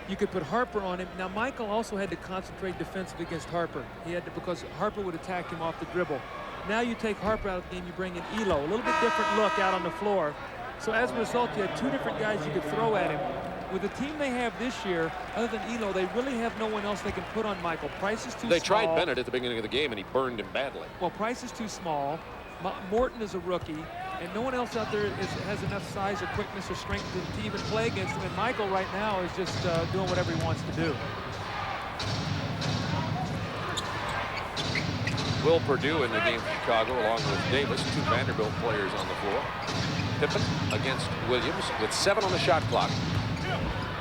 you could put Harper on him. Now, Michael also had to concentrate defensively against Harper. He had to, because Harper would attack him off the dribble. Now you take Harper out of the game, you bring in Ehlo. A little bit different look out on the floor. So as a result, you had two different guys you could throw at him. With the team they have this year, other than Ehlo, they really have no one else they can put on Michael. Price is too small. They tried Bennett at the beginning of the game, and he burned him badly. Well, Price is too small. Morton is a rookie, and no one else out there has enough size or quickness or strength to even play against him. And Michael right now is just doing whatever he wants to do. Will Perdue in the game for Chicago, along with Davis, two Vanderbilt players on the floor. Pippen against Williams with 7 on the shot clock.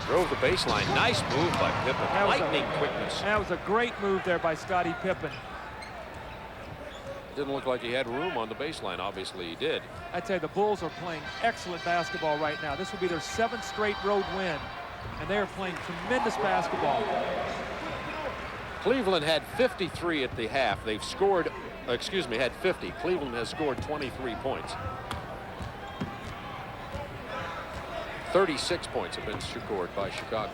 Drove the baseline. Nice move by Pippen. Lightning quickness. That was a great move there by Scottie Pippen. Didn't look like he had room on the baseline. Obviously, he did. I tell you, the Bulls are playing excellent basketball right now. This will be their 7th straight road win, and they are playing tremendous basketball. Cleveland had 53 at the half. They've scored, had 50. Cleveland has scored 23 points. 36 points have been scored by Chicago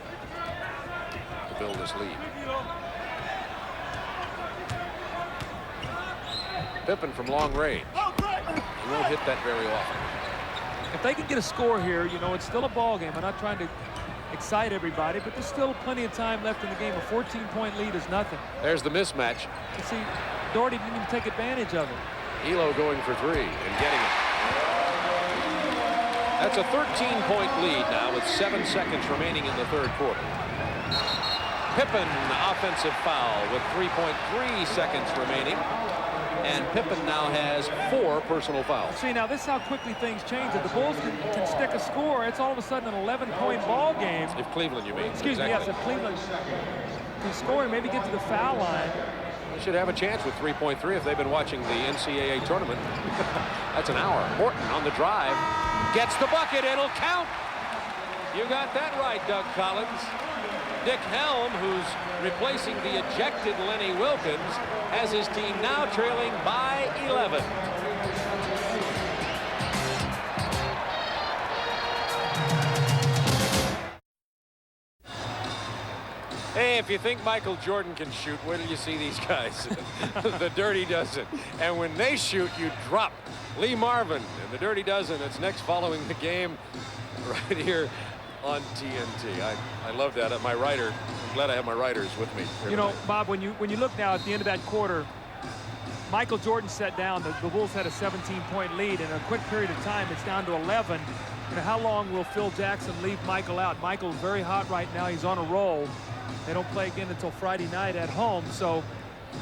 to build this lead. Pippen from long range. He won't hit that very often. If they can get a score here, you know, it's still a ball game. I'm not trying to excite everybody, but there's still plenty of time left in the game. A 14-point lead is nothing. There's the mismatch. You see, Doherty didn't even take advantage of it. Ehlo going for 3 and getting it. That's a 13-point lead now with 7 seconds remaining in the third quarter. Pippen, offensive foul with 3.3 seconds remaining. And Pippen now has 4 personal fouls. See, now this is how quickly things change. If the Bulls can stick a score, it's all of a sudden an 11-point ball game. If Cleveland, you mean. Excuse me, yes, if Cleveland can score and maybe get to the foul line. They should have a chance with 3.3 if they've been watching the NCAA tournament. That's an hour. Morton on the drive. Gets the bucket. It'll count. You got that right, Doug Collins. Dick Helm, who's replacing the ejected Lenny Wilkins, has his team now trailing by 11. Hey, if you think Michael Jordan can shoot, where do you see these guys? The Dirty Dozen. And when they shoot, you drop. Lee Marvin and the Dirty Dozen. It's next following the game right here on TNT. I love that. My writer, I'm glad I have my writers with me. You know, Bob, when you look now at the end of that quarter, Michael Jordan set down. The Bulls had a 17-point lead. In a quick period of time, it's down to 11. You know, how long will Phil Jackson leave Michael out? Michael's very hot right now. He's on a roll. They don't play again until Friday night at home, so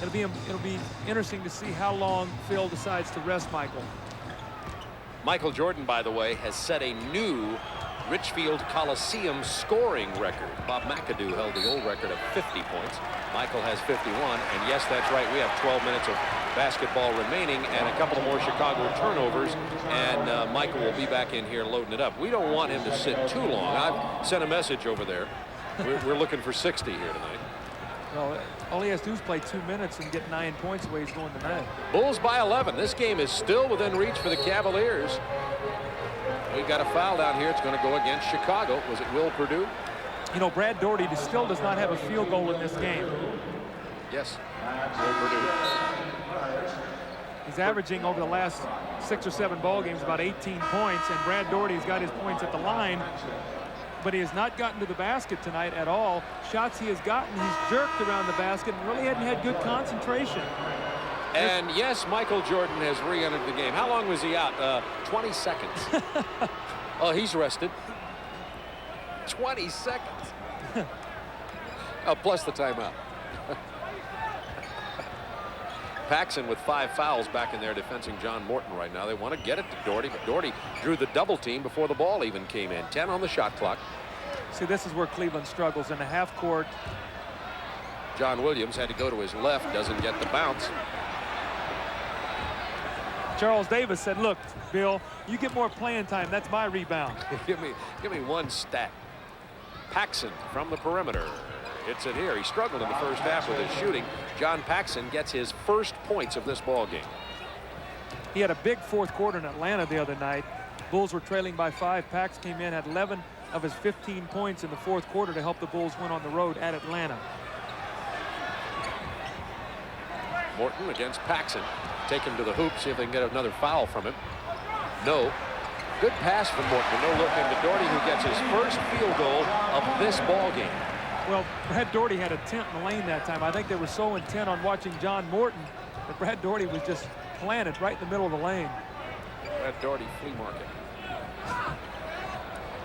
it'll be interesting to see how long Phil decides to rest Michael. Michael Jordan, by the way, has set a new Richfield Coliseum scoring record. Bob McAdoo held the old record of 50 points. Michael has 51, and yes, that's right, we have 12 minutes of basketball remaining and a couple more Chicago turnovers, and Michael will be back in here loading it up. We don't want him to sit too long. I've sent a message over there. We're looking for 60 here tonight. Well, all he has to do is play 2 minutes and get 9 points the way he's going tonight. Bulls by 11. This game is still within reach for the Cavaliers. We've got a foul down here. It's going to go against Chicago. Was it Will Perdue? You know, Brad Doherty still does not have a field goal in this game. Yes, Will Perdue. He's averaging over the last 6 or 7 ball games about 18 points, and Brad Doherty's got his points at the line, but he has not gotten to the basket tonight at all. Shots he has gotten, he's jerked around the basket and really hadn't had good concentration. And yes, Michael Jordan has re-entered the game. How long was he out? 20 seconds. Oh, he's rested. 20 seconds. Oh, plus the timeout. Paxson with 5 fouls back in there defending John Morton right now. They want to get it to Doherty, but Doherty drew the double team before the ball even came in. 10 on the shot clock. See, this is where Cleveland struggles in the half court. John Williams had to go to his left, doesn't get the bounce. Charles Davis said, look, Bill, you get more playing time. That's my rebound. give me one stat. Paxson from the perimeter. Hits it here. He struggled in the first half with his shooting. John Paxson gets his first points of this ball game. He had a big fourth quarter in Atlanta the other night. Bulls were trailing by 5. Pax came in, had 11 of his 15 points in the fourth quarter to help the Bulls win on the road at Atlanta. Morton against Paxson. Take him to the hoop, see if they can get another foul from him. No. Good pass from Morton. No look into Doherty, who gets his first field goal of this ball game. Well, Brad Doherty had a tent in the lane that time. I think they were so intent on watching John Morton that Brad Doherty was just planted right in the middle of the lane. Brad Doherty flea market.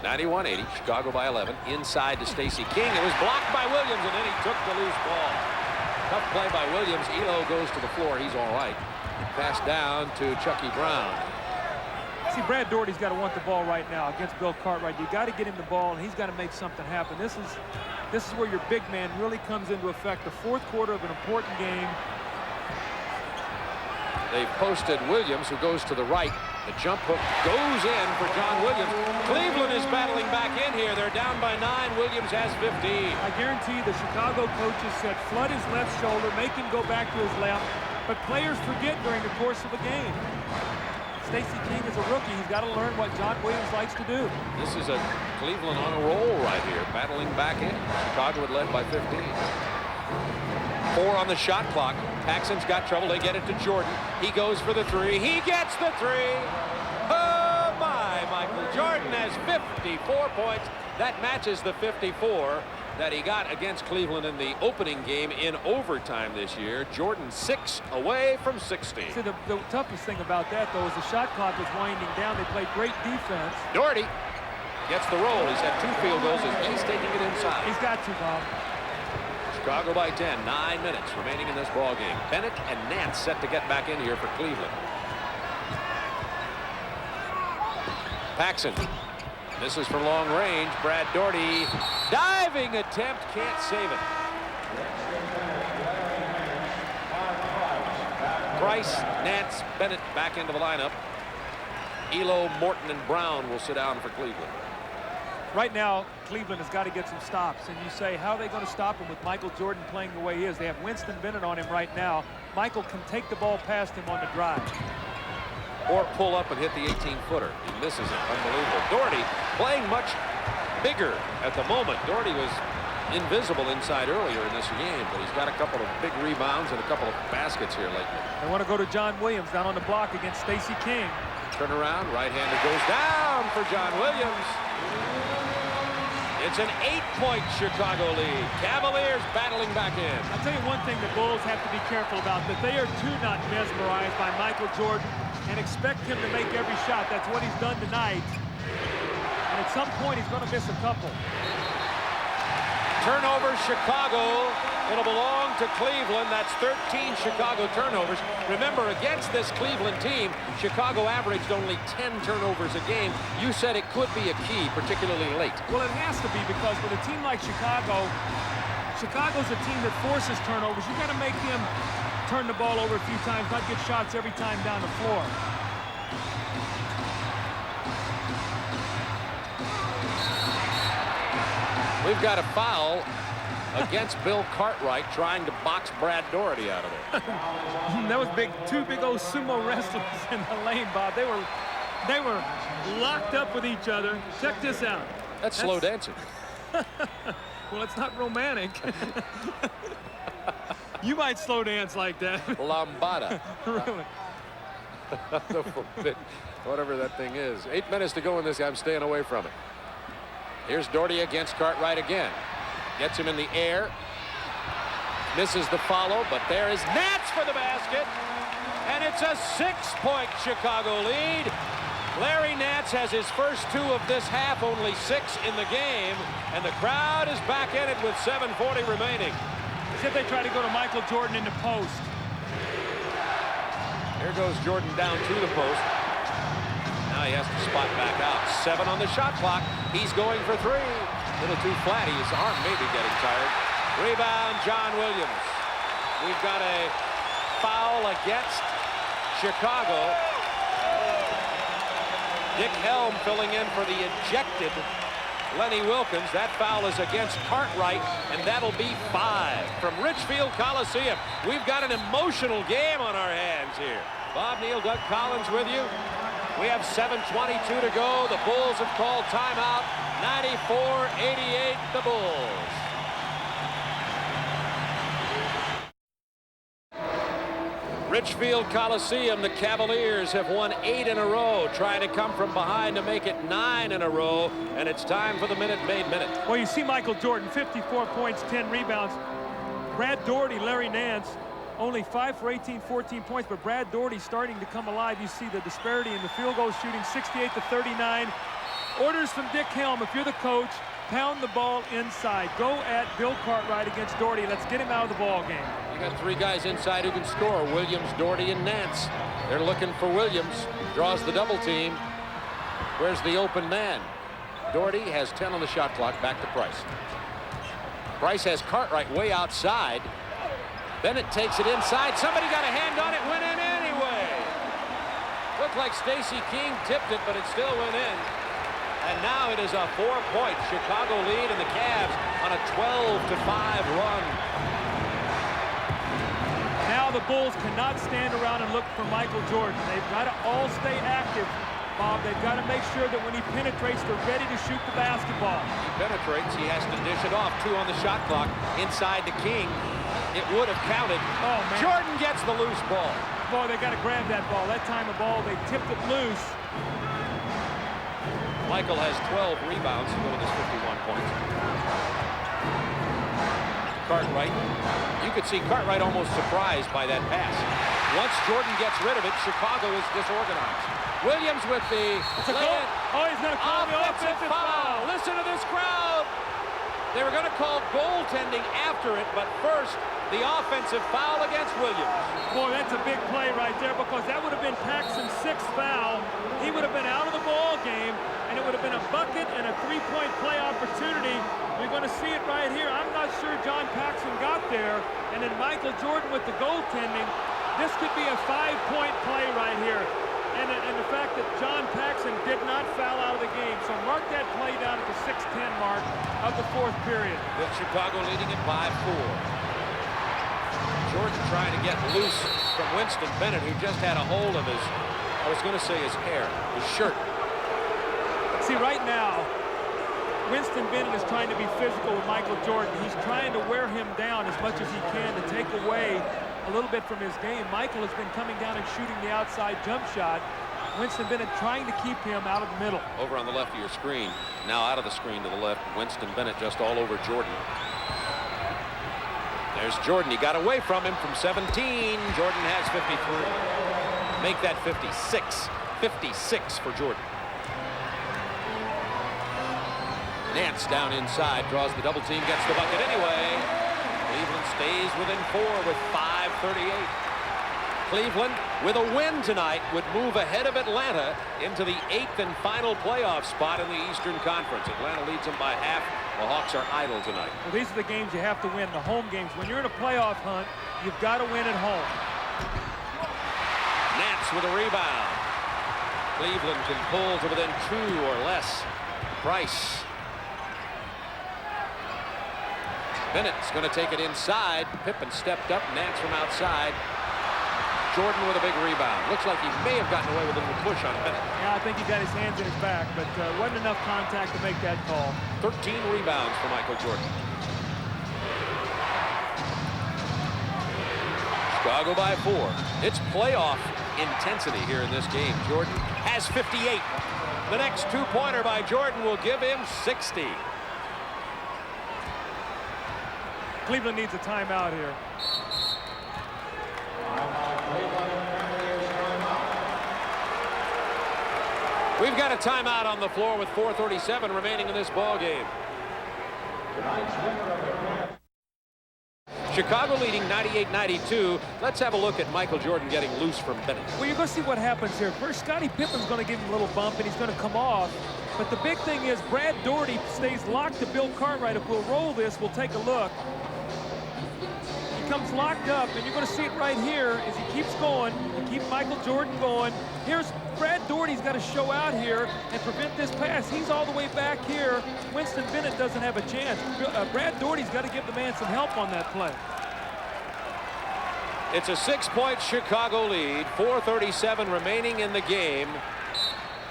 91-80, Chicago by 11. Inside to Stacey King. It was blocked by Williams, and then he took the loose ball. Tough play by Williams. Ehlo goes to the floor. He's all right. Pass down to Chucky Brown. See, Brad Doherty's got to want the ball right now against Bill Cartwright. You got to get him the ball, and he's got to make something happen. This is where your big man really comes into effect. The fourth quarter of an important game. They've posted Williams, who goes to the right. The jump hook goes in for John Williams. Cleveland is battling back in here. They're down by 9. Williams has 15. I guarantee the Chicago coaches said flood his left shoulder, make him go back to his left. But players forget during the course of a game. Stacey King is a rookie. He's got to learn what John Williams likes to do. This is a Cleveland on a roll right here, battling back in. Chicago had led by 15. 4 on the shot clock. Paxson's got trouble. They get it to Jordan. He goes for the 3. He gets the 3. Oh, my. Michael Jordan has 54 points. That matches the 54 that he got against Cleveland in the opening game in overtime this year. Jordan 6 away from 60. See, the toughest thing about that, though, is the shot clock was winding down. They played great defense. Doherty gets the roll. He's had 2 field goals, and he's taking it inside. He's got to, Bob. Chicago by 10. 9 minutes remaining in this ball game. Bennett and Nance set to get back in here for Cleveland. Paxson. This is from long range. Brad Doherty. Diving attempt. Can't save it. Price, Nance, Bennett back into the lineup. Ehlo, Morton, and Brown will sit down for Cleveland. Right now, Cleveland has got to get some stops. And you say, how are they going to stop him with Michael Jordan playing the way he is? They have Winston Bennett on him right now. Michael can take the ball past him on the drive. Or pull up and hit the 18-footer. He misses it. Unbelievable. Doherty playing much bigger at the moment. Doherty was invisible inside earlier in this game, but he's got a couple of big rebounds and a couple of baskets here lately. They want to go to John Williams down on the block against Stacey King. Turn around. Right-hander goes down for John Williams. It's an 8-point Chicago lead. Cavaliers battling back in. I'll tell you one thing the Bulls have to be careful about, that they are too not mesmerized by Michael Jordan and expect him to make every shot. That's what he's done tonight. And at some point, he's going to miss a couple. Turnover, Chicago. It'll belong to Cleveland. That's 13 Chicago turnovers. Remember, against this Cleveland team, Chicago averaged only 10 turnovers a game. You said it could be a key, particularly late. Well, it has to be, because with a team like Chicago, Chicago's a team that forces turnovers. You got to make him turn the ball over a few times, not get shots every time down the floor. We've got a foul against Bill Cartwright trying to box Brad Doherty out of it. That was big. 2 big old sumo wrestlers in the lane, Bob. They were locked up with each other. Check this out. That's slow dancing. Well, it's not romantic. You might slow dance like that. Lambada. Really? Whatever that thing is. 8 minutes to go in this. I'm staying away from it. Here's Doherty against Cartwright again. Gets him in the air. Misses the follow, but there is Nance for the basket. And it's a 6-point Chicago lead. Larry Nance has his first 2 of this half, only 6 in the game. And the crowd is back in it with 7:40 remaining. See if they try to go to Michael Jordan in the post. Here goes Jordan down to the post. Now he has to spot back out. 7 on the shot clock. He's going for 3. A little too flat. His arm may be getting tired. Rebound, John Williams. We've got a foul against Chicago. Dick Helm filling in for the ejected Lenny Wilkins. That foul is against Cartwright, and that'll be 5 from Richfield Coliseum. We've got an emotional game on our hands here. Bob Neal, Doug Collins with you. We have 7:22 to go. The Bulls have called timeout. 94-88, the Bulls. Richfield Coliseum, the Cavaliers have won 8 in a row, trying to come from behind to make it 9 in a row, and it's time for the Minute Maid Minute. Well, you see Michael Jordan, 54 points, 10 rebounds. Brad Daugherty, Larry Nance, only 5 for 18, 14 points, but Brad Daugherty starting to come alive. You see the disparity in the field goal shooting, 68-39. Orders from Dick Helm, if you're the coach, pound the ball inside. Go at Bill Cartwright against Daugherty. Let's get him out of the ball game. You got 3 guys inside who can score, Williams, Daugherty, and Nance. They're looking for Williams, draws the double team. Where's the open man? Daugherty has 10 on the shot clock, back to Price. Price has Cartwright way outside. Bennett takes it inside. Somebody got a hand on it, went in anyway. Looked like Stacey King tipped it, but it still went in. And now it is a 4-point Chicago lead, and the Cavs on a 12-5 run. Now the Bulls cannot stand around and look for Michael Jordan. They've got to all stay active, Bob. They've got to make sure that when he penetrates, they're ready to shoot the basketball. He penetrates, he has to dish it off. 2 on the shot clock, inside to King. It would have counted. Oh, man. Jordan gets the loose ball. Boy, they got to grab that ball. That time the ball, they tipped it loose. Michael has 12 rebounds to go with his 51 points. Cartwright. You could see Cartwright almost surprised by that pass. Once Jordan gets rid of it, Chicago is disorganized. Williams with the lay-in. Oh, he's going to call the offensive foul. Listen to this crowd. They were going to call goaltending after it, but first, the offensive foul against Williams. Boy, that's a big play right there, because that would have been Paxson's 6th foul. He would have been out of the ball game, and it would have been a bucket and a 3-point play opportunity. You're going to see it right here. I'm not sure John Paxson got there, and then Michael Jordan with the goaltending. This could be a 5-point play right here. And the fact that John Paxson did not foul out of the game. So mark that play down at the 6:10 mark of the 4th period. With Chicago leading it by 4. Jordan trying to get loose from Winston Bennett, who just had a hold of his, I was going to say his hair, his shirt. See, right now, Winston Bennett is trying to be physical with Michael Jordan. He's trying to wear him down as much as he can to take away a little bit from his game. Michael has been coming down and shooting the outside jump shot. Winston Bennett trying to keep him out of the middle. Over on the left of your screen. Now out of the screen to the left. Winston Bennett just all over Jordan. There's Jordan. He got away from him from 17. Jordan has 53. Make that 56. 56 for Jordan. Nance down inside, draws the double team, gets the bucket anyway. Cleveland stays within 4 with 5:38. Cleveland, with a win tonight, would move ahead of Atlanta into the 8th and final playoff spot in the Eastern Conference. Atlanta leads them by half. The Hawks are idle tonight. Well, these are the games you have to win, the home games. When you're in a playoff hunt, you've got to win at home. Nance with a rebound. Cleveland can pull to within 2 or less. Price. Bennett's going to take it inside. Pippen stepped up. Nance from outside. Jordan with a big rebound. Looks like he may have gotten away with a little push on Bennett. Yeah, I think he got his hands in his back, but wasn't enough contact to make that call. 13 rebounds for Michael Jordan. Chicago by 4. It's playoff intensity here in this game. Jordan has 58. The next 2-pointer by Jordan will give him 60. Cleveland needs a timeout here. We've got a timeout on the floor with 4:37 remaining in this ball game. Chicago leading 98-92. Let's have a look at Michael Jordan getting loose from Bennett. Well, you're going to see what happens here. First, Scottie Pippen's going to give him a little bump, and he's going to come off. But the big thing is Brad Daugherty stays locked to Bill Cartwright. If we'll roll this, we'll take a look. He comes locked up, and you're going to see it right here as he keeps going. He keeps Michael Jordan going. Here's Brad Daugherty's got to show out here and prevent this pass. He's all the way back here. Winston Bennett doesn't have a chance. Brad Daugherty's got to give the man some help on that play. It's a 6-point Chicago lead. 4:37 remaining in the game.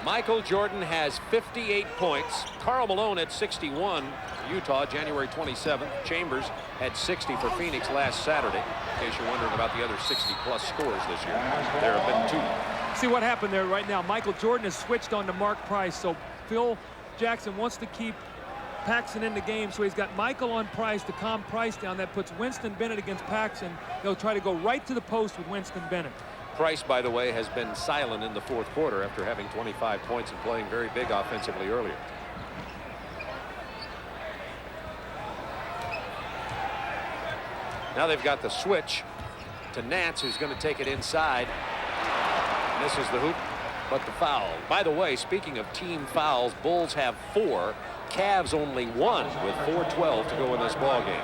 Michael Jordan has 58 points. Karl Malone had 61. Utah, January 27th. Chambers had 60 for Phoenix last Saturday. In case you're wondering about the other 60-plus scores this year, there have been 2. See what happened there right now. Michael Jordan has switched on to Mark Price, so Phil Jackson wants to keep Paxson in the game, so he's got Michael on Price to calm Price down. That puts Winston Bennett against Paxson. They'll try to go right to the post with Winston Bennett. Price, by the way, has been silent in the fourth quarter after having 25 points and playing very big offensively earlier. Now they've got the switch to Nance, who's going to take it inside. Misses the hoop, but the foul. By the way, speaking of team fouls, Bulls have 4. Cavs only 1 with 4:12 to go in this ball game.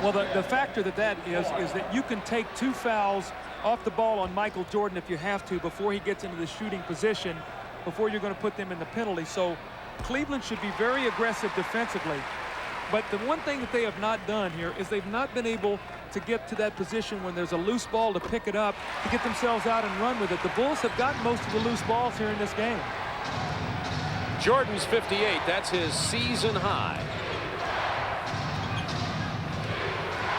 Well, the factor that is that you can take 2 fouls off the ball on Michael Jordan if you have to before he gets into the shooting position, before you're going to put them in the penalty. So Cleveland should be very aggressive defensively. But the one thing that they have not done here is they've not been able to get to that position when there's a loose ball to pick it up, to get themselves out and run with it. The Bulls have gotten most of the loose balls here in this game. Jordan's 58. That's his season high.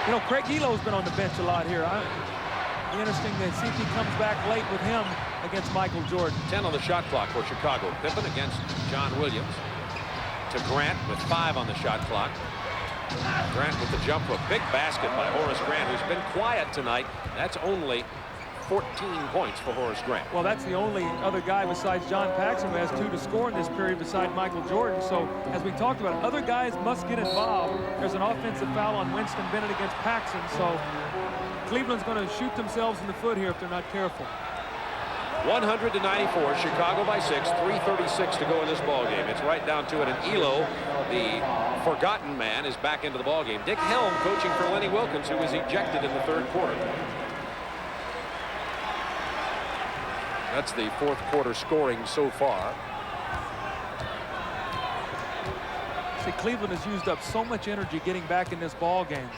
You know, Craig Ehlo's been on the bench a lot here. It'll be interesting to see if he comes back late with him against Michael Jordan. 10 on the shot clock for Chicago. Pippen against John Williams. To Grant with 5 on the shot clock. Grant with the jump hook. Big basket by Horace Grant, who's been quiet tonight. That's only 14 points for Horace Grant. Well, that's the only other guy besides John Paxson who has 2 to score in this period beside Michael Jordan. So, as we talked about, other guys must get involved. There's an offensive foul on Winston Bennett against Paxson. So, Cleveland's going to shoot themselves in the foot here if they're not careful. 100-94, Chicago by 6, 3:36 to go in this ball game. It's right down to it, and Ehlo, the forgotten man, is back into the ball game. Dick Helm coaching for Lenny Wilkins, who was ejected in the 3rd quarter. That's the 4th quarter scoring so far. See, Cleveland has used up so much energy getting back in this ball game.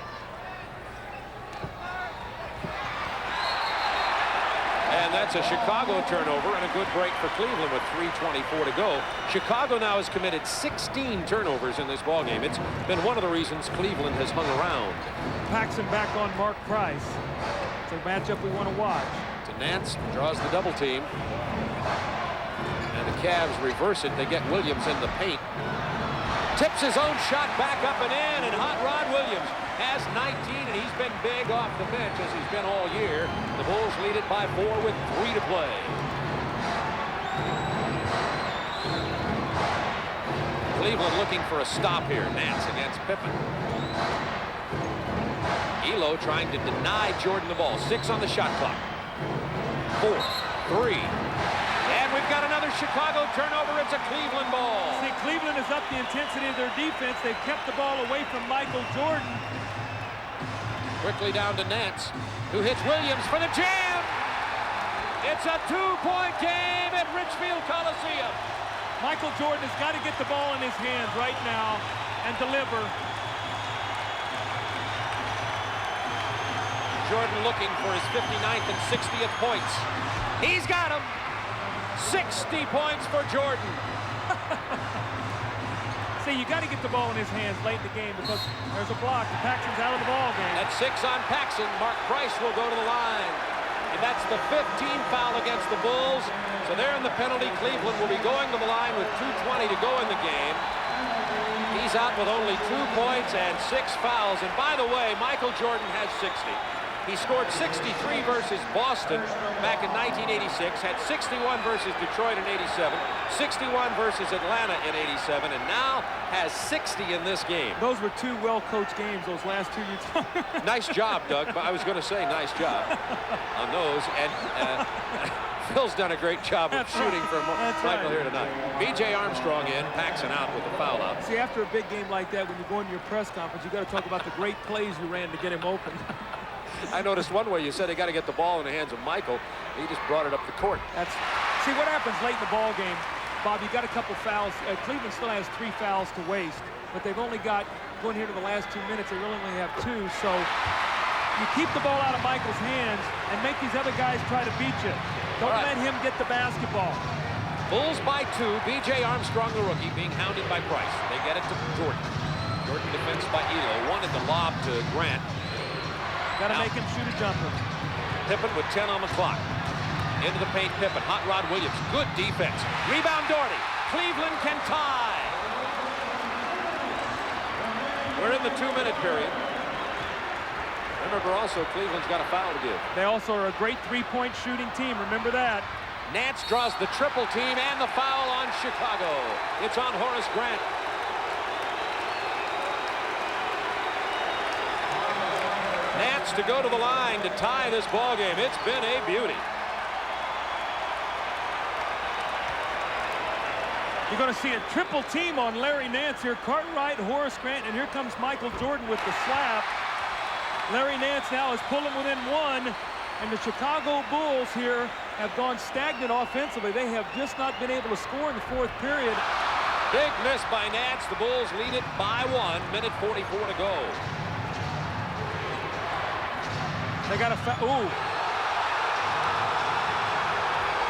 And that's a Chicago turnover and a good break for Cleveland with 3:24 to go. Chicago now has committed 16 turnovers in this ballgame. It's been one of the reasons Cleveland has hung around. Paxson back on Mark Price. It's a matchup we want to watch. To Nance, draws the double team. And the Cavs reverse it. They get Williams in the paint. Tips his own shot back up and in, and Hot Rod Williams has 19, and he's been big off the bench as he's been all year. The Bulls lead it by 4 with 3 to play. Cleveland looking for a stop here. Nance against Pippen. Ehlo trying to deny Jordan the ball. 6 on the shot clock. 4, 3. And we've got another Chicago turnover. It's a Cleveland ball. See, Cleveland has upped the intensity of their defense. They've kept the ball away from Michael Jordan. Quickly down to Nance, who hits Williams for the jam. It's a 2-point game at Richfield Coliseum. Michael Jordan has got to get the ball in his hands right now and deliver. Jordan looking for his 59th and 60th points. He's got them. 60 points for Jordan. See, you got to get the ball in his hands late in the game because there's a block. Paxson's out of the ball game. That's 6 on Paxson. Mark Price will go to the line. And that's the 15th foul against the Bulls. So they're in the penalty. Cleveland will be going to the line with 2:20 to go in the game. He's out with only 2 points and 6 fouls. And by the way, Michael Jordan has 60. He scored 63 versus Boston back in 1986, had 61 versus Detroit in 87, 61 versus Atlanta in 87, and now has 60 in this game. Those were 2 well-coached games, those last 2 years. Nice job, Doug. I was going to say nice job on those. And Phil's done a great job of shooting from Michael here tonight. B.J. Armstrong in, Paxson out with the foul out. See, after a big game like that, when you go into your press conference, you got to talk about the great plays you ran to get him open. I noticed one way you said they got to get the ball in the hands of Michael. He just brought it up the court. See what happens late in the ball game, Bob. You got a couple fouls. Cleveland still has 3 fouls to waste, but they've only got, going here to the last 2 minutes, they really only have 2. So you keep the ball out of Michael's hands and make these other guys try to beat you. Don't let him get the basketball. Bulls by 2. B.J. Armstrong, the rookie, being hounded by Price. They get it to Jordan. Jordan defends by Ehlo. Wanted the lob to Grant. Got to make him shoot a jumper. Pippen with 10 on the clock. Into the paint, Pippen. Hot Rod Williams. Good defense. Rebound, Doherty. Cleveland can tie. We're in the 2-minute period. Remember also, Cleveland's got a foul to give. They also are a great three-point shooting team. Remember that. Nance draws the triple team and the foul on Chicago. It's on Horace Grant. Nance to go to the line to tie this ball game. It's been a beauty. You're going to see a triple team on Larry Nance here. Cartwright, Horace Grant, and here comes Michael Jordan with the slap. Larry Nance now is pulling within 1, and the Chicago Bulls here have gone stagnant offensively. They have just not been able to score in the 4th period. Big miss by Nance. The Bulls lead it by 1. Minute 44 to go. They got a foul. Ooh.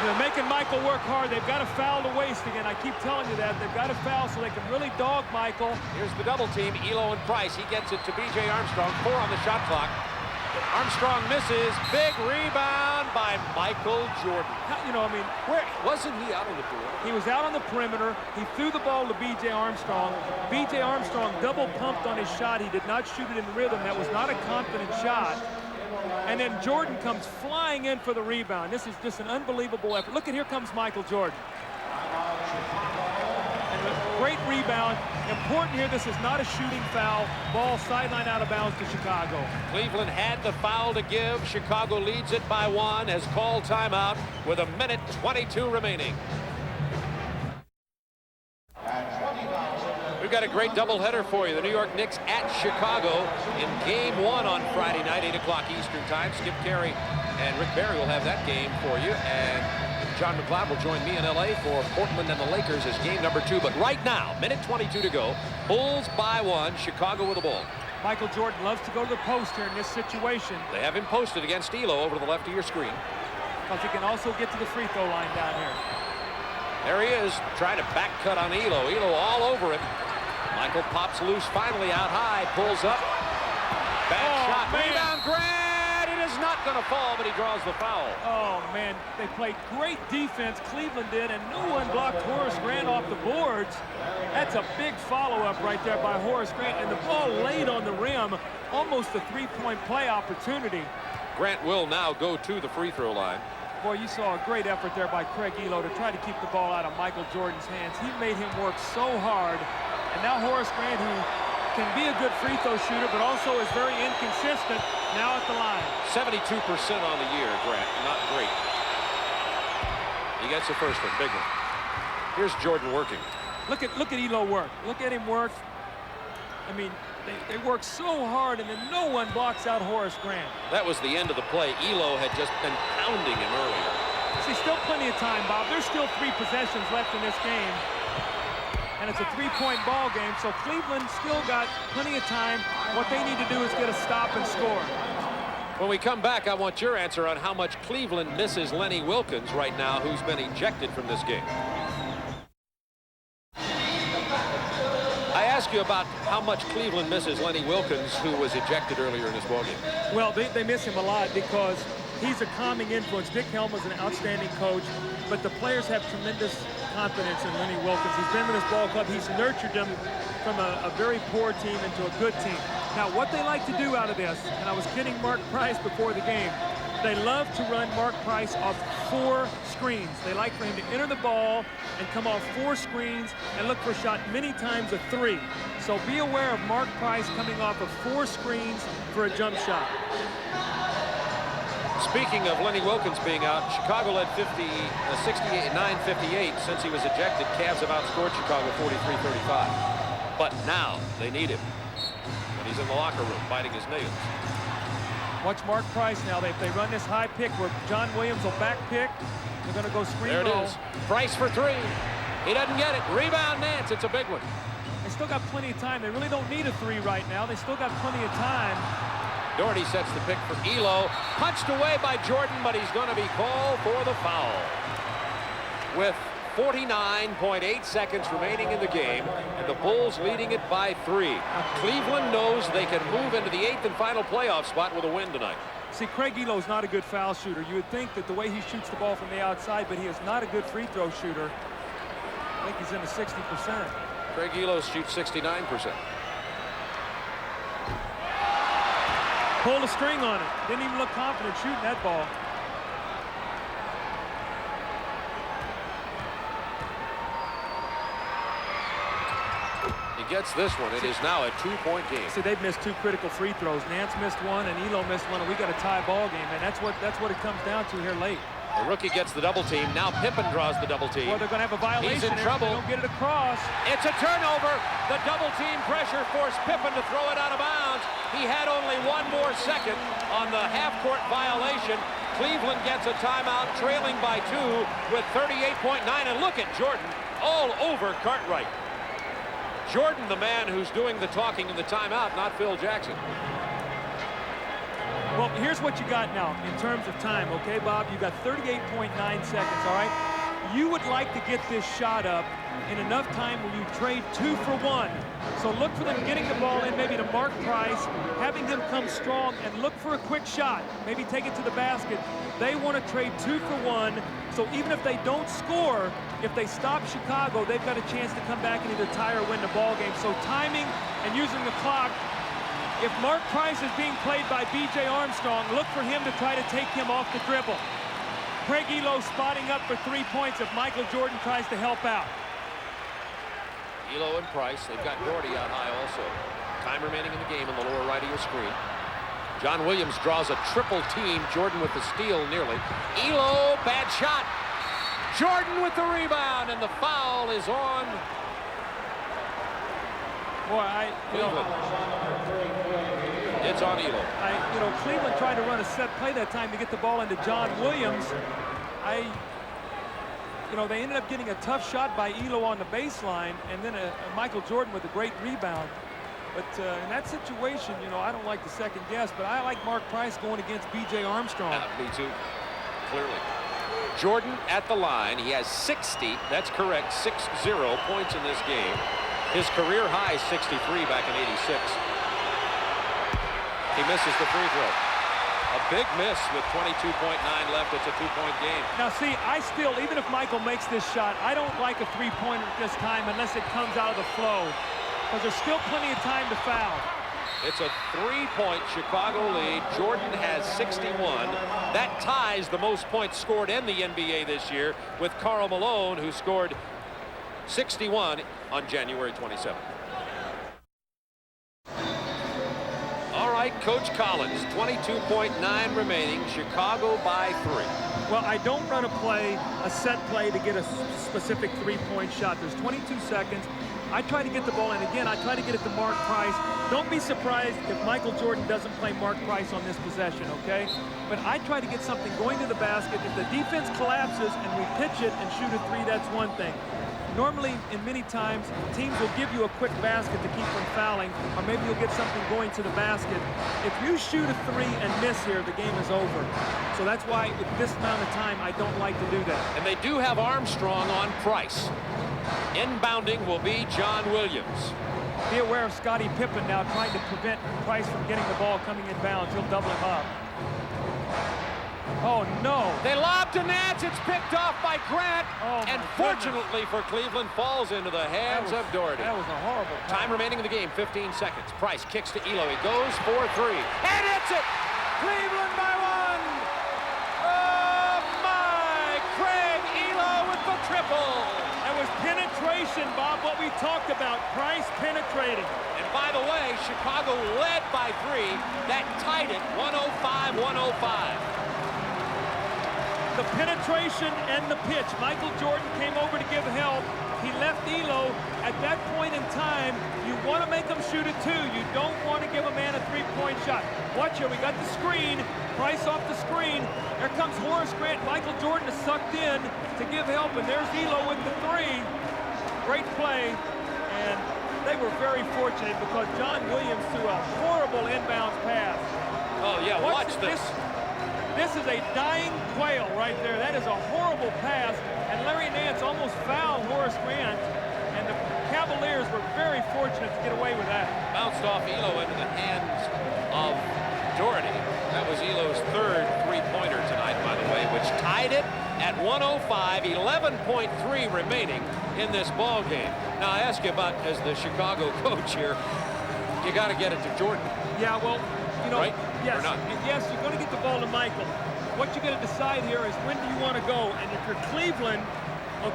They're making Michael work hard. They've got a foul to waste again. I keep telling you that. They've got a foul so they can really dog Michael. Here's the double team. Ehlo and Price. He gets it to B.J. Armstrong. 4 on the shot clock. Armstrong misses. Big rebound by Michael Jordan. You know, I mean, where wasn't he out on the perimeter? He was out on the perimeter. He threw the ball to B.J. Armstrong. B.J. Armstrong double pumped on his shot. He did not shoot it in rhythm. That was not a confident shot. And then Jordan comes flying in for the rebound. This is just an unbelievable effort. Look at, here comes Michael Jordan. And a great rebound. Important here, this is not a shooting foul. Ball sideline out of bounds to Chicago. Cleveland had the foul to give. Chicago leads it by 1, has called timeout with 1:22 remaining. We've got a great doubleheader for you. The New York Knicks at Chicago in Game 1 on Friday night, 8 o'clock Eastern Time. Skip Carey and Rick Barry will have that game for you. And John McLeod will join me in L.A. for Portland and the Lakers as game number 2. But right now, minute 22 to go. Bulls by 1. Chicago with the ball. Michael Jordan loves to go to the post here in this situation. They have him posted against Ehlo over to the left of your screen. Because he can also get to the free throw line down here. There he is, trying to back cut on Ehlo. Ehlo all over him. Michael pops loose, finally out high, pulls up. Bad shot, rebound, Grant! It is not going to fall, but he draws the foul. Oh, man, they played great defense, Cleveland did, and no one blocked Horace Grant off the boards. That's a big follow-up right there by Horace Grant, and the ball laid on the rim, almost a three-point play opportunity. Grant will now go to the free throw line. Boy, you saw a great effort there by Craig Ehlo to try to keep the ball out of Michael Jordan's hands. He made him work so hard. And now Horace Grant, who can be a good free throw shooter, but also is very inconsistent, now at the line. 72% on the year, Grant. Not great. He gets the first one, big one. Here's Jordan working. Look at Ehlo work. Look at him work. I mean, they work so hard, and then no one blocks out Horace Grant. That was the end of the play. Ehlo had just been pounding him earlier. See, still plenty of time, Bob. There's still 3 possessions left in this game. And it's a 3-point ball game, so Cleveland still got plenty of time. What they need to do is get a stop and score. When we come back, I want your answer on how much Cleveland misses Lenny Wilkens right now, who's been ejected from this game. I asked you about how much Cleveland misses Lenny Wilkens, who was ejected earlier in this ballgame. Well, they miss him a lot because he's a calming influence. Dick Helmer's an outstanding coach, but the players have tremendous confidence in Lenny Wilkens. He's been with this ball club. He's nurtured them from a very poor team into a good team. Now, what they like to do out of this, and I was kidding Mark Price before the game, they love to run Mark Price off 4 screens. They like for him to enter the ball and come off 4 screens and look for a shot, many times a 3. So be aware of Mark Price coming off of 4 screens for a jump shot. Speaking of Lenny Wilkens being out, Chicago led 69-58 since he was ejected. Cavs have outscored Chicago 43-35. But now they need him. And he's in the locker room biting his nails. Watch Mark Price now. If they run this high pick where John Williams will back pick, they're going to go screen roll. There it is. Price for 3. He doesn't get it. Rebound, Nance. It's a big one. They still got plenty of time. They really don't need a 3 right now. They still got plenty of time. Doherty sets the pick for Ehlo. Punched away by Jordan, but he's going to be called for the foul. With 49.8 seconds remaining in the game, and the Bulls leading it by 3. Cleveland knows they can move into the 8th and final playoff spot with a win tonight. See, Craig Ehlo's not a good foul shooter. You would think that the way he shoots the ball from the outside, but he is not a good free throw shooter. I think he's in the 60%. Craig Ehlo shoots 69%. Pulled a string on it. Didn't even look confident shooting that ball. He gets this one. It is now a 2-point game. See, they've missed 2 critical free throws. Nance missed one and Ehlo missed one, and we got a tie ball game, and that's what it comes down to here late. The rookie gets the double team. Now Pippen draws the double team. Well, they're going to have a violation. He's in trouble. They don't get it across. It's a turnover. The double team pressure forced Pippen to throw it out of bounds. He had only 1 more second on the half-court violation. Cleveland gets a timeout, trailing by 2 with 38.9. And look at Jordan all over Cartwright. Jordan, the man who's doing the talking in the timeout, not Phil Jackson. Well, here's what you got now in terms of time, okay, Bob? You got 38.9 seconds, all right? You would like to get this shot up in enough time where you trade 2 for 1. So look for them getting the ball in, maybe to Mark Price, having him come strong, and look for a quick shot. Maybe take it to the basket. They want to trade 2 for 1. So even if they don't score, if they stop Chicago, they've got a chance to come back and either tie or win the ball game. So timing and using the clock. If Mark Price is being played by B.J. Armstrong, look for him to try to take him off the dribble. Craig Ehlo spotting up for 3 points if Michael Jordan tries to help out. Ehlo and Price, they've got Doherty out high also. Time remaining in the game in the lower right of your screen. John Williams draws a triple team. Jordan with the steal nearly. Ehlo, bad shot. Jordan with the rebound, and the foul is on. Boy, it's on Ehlo. Cleveland tried to run a set play that time to get the ball into John Williams. They ended up getting a tough shot by Ehlo on the baseline, and then a Michael Jordan with a great rebound. But in that situation, I don't like the second guess, but I like Mark Price going against B.J. Armstrong. Me too, clearly. Jordan at the line. He has 60, that's correct, 60 points in this game. His career high is 63 back in '86. He misses the free throw. A big miss with 22.9 left. It's a 2-point game. Now, see, even if Michael makes this shot, I don't like a three-pointer at this time unless it comes out of the flow, because there's still plenty of time to foul. It's a 3-point Chicago lead. Jordan has 61. That ties the most points scored in the NBA this year with Karl Malone, who scored 61 on January 27th. All right, Coach Collins, 22.9 remaining. Chicago by 3. Well, I don't run a set play to get a specific three-point shot. There's 22 seconds. I try to get the ball, and again, I try to get it to Mark Price. Don't be surprised if Michael Jordan doesn't play Mark Price on this possession, okay? But I try to get something going to the basket. If the defense collapses and we pitch it and shoot a 3, that's one thing. Normally, in many times, teams will give you a quick basket to keep from fouling, or maybe you'll get something going to the basket. If you shoot a 3 and miss here, the game is over. So that's why, with this amount of time, I don't like to do that. And they do have Armstrong on Price. Inbounding will be John Williams. Be aware of Scottie Pippen now trying to prevent Price from getting the ball coming in bounds. He'll double him up. Oh, no. They lob to Nance. It's picked off by Grant. Oh, and fortunately for Cleveland, falls into the hands of Doherty. That was a horrible time remaining in the game, 15 seconds. Price kicks to Ehlo. He goes for 3. And hits it! Cleveland by 1! Oh, my! Craig Ehlo with the triple! That was penetration, Bob, what we talked about. Price penetrating. And by the way, Chicago led by 3. That tied it 105-105. The penetration and the pitch. Michael Jordan came over to give help. He left Ehlo. At that point in time, you want to make him shoot a 2. You don't want to give a man a 3-point shot. Watch here. We got the screen. Price off the screen. There comes Horace Grant. Michael Jordan is sucked in to give help, and there's Ehlo with the 3. Great play. And they were very fortunate because John Williams threw a horrible inbounds pass. Oh, yeah, watch this. This is a dying quail right there. That is a horrible pass, and Larry Nance almost fouled Horace Grant, and the Cavaliers were very fortunate to get away with that. Bounced off Ehlo into the hands of Doherty. That was Ehlo's third three-pointer tonight, by the way, which tied it at 105, 11.3 remaining in this ball game. Now, I ask you about, as the Chicago coach here, you got to get it to Jordan. Yeah, well, you know, right? yes, Or not? yes, you're going to get the ball to Michael. What you got to decide here is when do you want to go? And if you're Cleveland,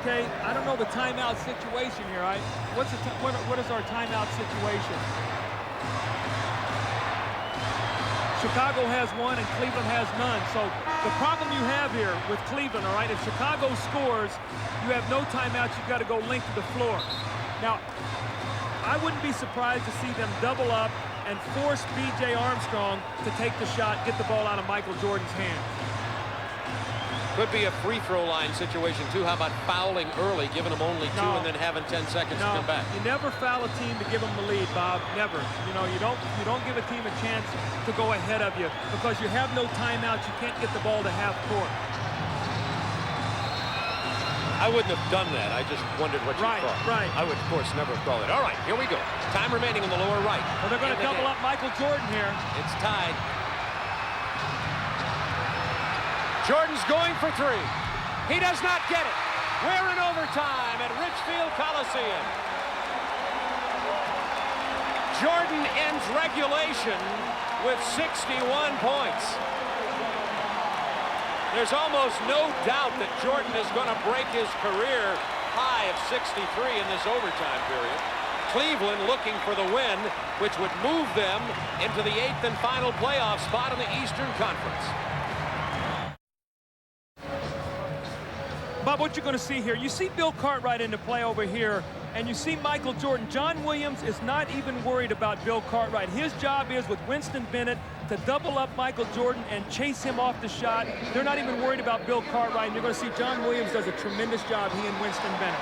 okay, I don't know the timeout situation here. What is our timeout situation? Chicago has one and Cleveland has none. So the problem you have here with Cleveland, all right, if Chicago scores, you have no timeouts. You've got to go length to the floor. Now, I wouldn't be surprised to see them double up and force B.J. Armstrong to take the shot, get the ball out of Michael Jordan's hands. Could be a free throw line situation, too. How about fouling early, giving them only two and then having 10 seconds to come back? You never foul a team to give them the lead, Bob. Never. You know, you don't give a team a chance to go ahead of you because you have no timeouts. You can't get the ball to half court. I wouldn't have done that. I just wondered what you thought. Right. I would, of course, never have called it. All right, here we go. Time remaining in the lower right. Well, they're going to double up Michael Jordan here. It's tied. Jordan's going for three. He does not get it. We're in overtime at Richfield Coliseum. Jordan ends regulation with 61 points. There's almost no doubt that Jordan is going to break his career high of 63 in this overtime period. Cleveland looking for the win, which would move them into the 8th and final playoff spot in the Eastern Conference. Bob, what you're going to see here, you see Bill Cartwright into play over here, and you see Michael Jordan. John Williams is not even worried about Bill Cartwright. His job is with Winston Bennett to double up Michael Jordan and chase him off the shot. They're not even worried about Bill Cartwright, and you're going to see John Williams does a tremendous job, he and Winston Bennett.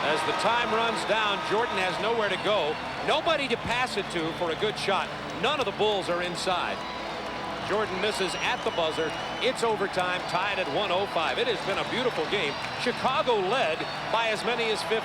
As the time runs down, Jordan has nowhere to go. Nobody to pass it to for a good shot. None of the Bulls are inside. Jordan misses at the buzzer. It's overtime, tied at 105. It has been a beautiful game. Chicago led by as many as 15.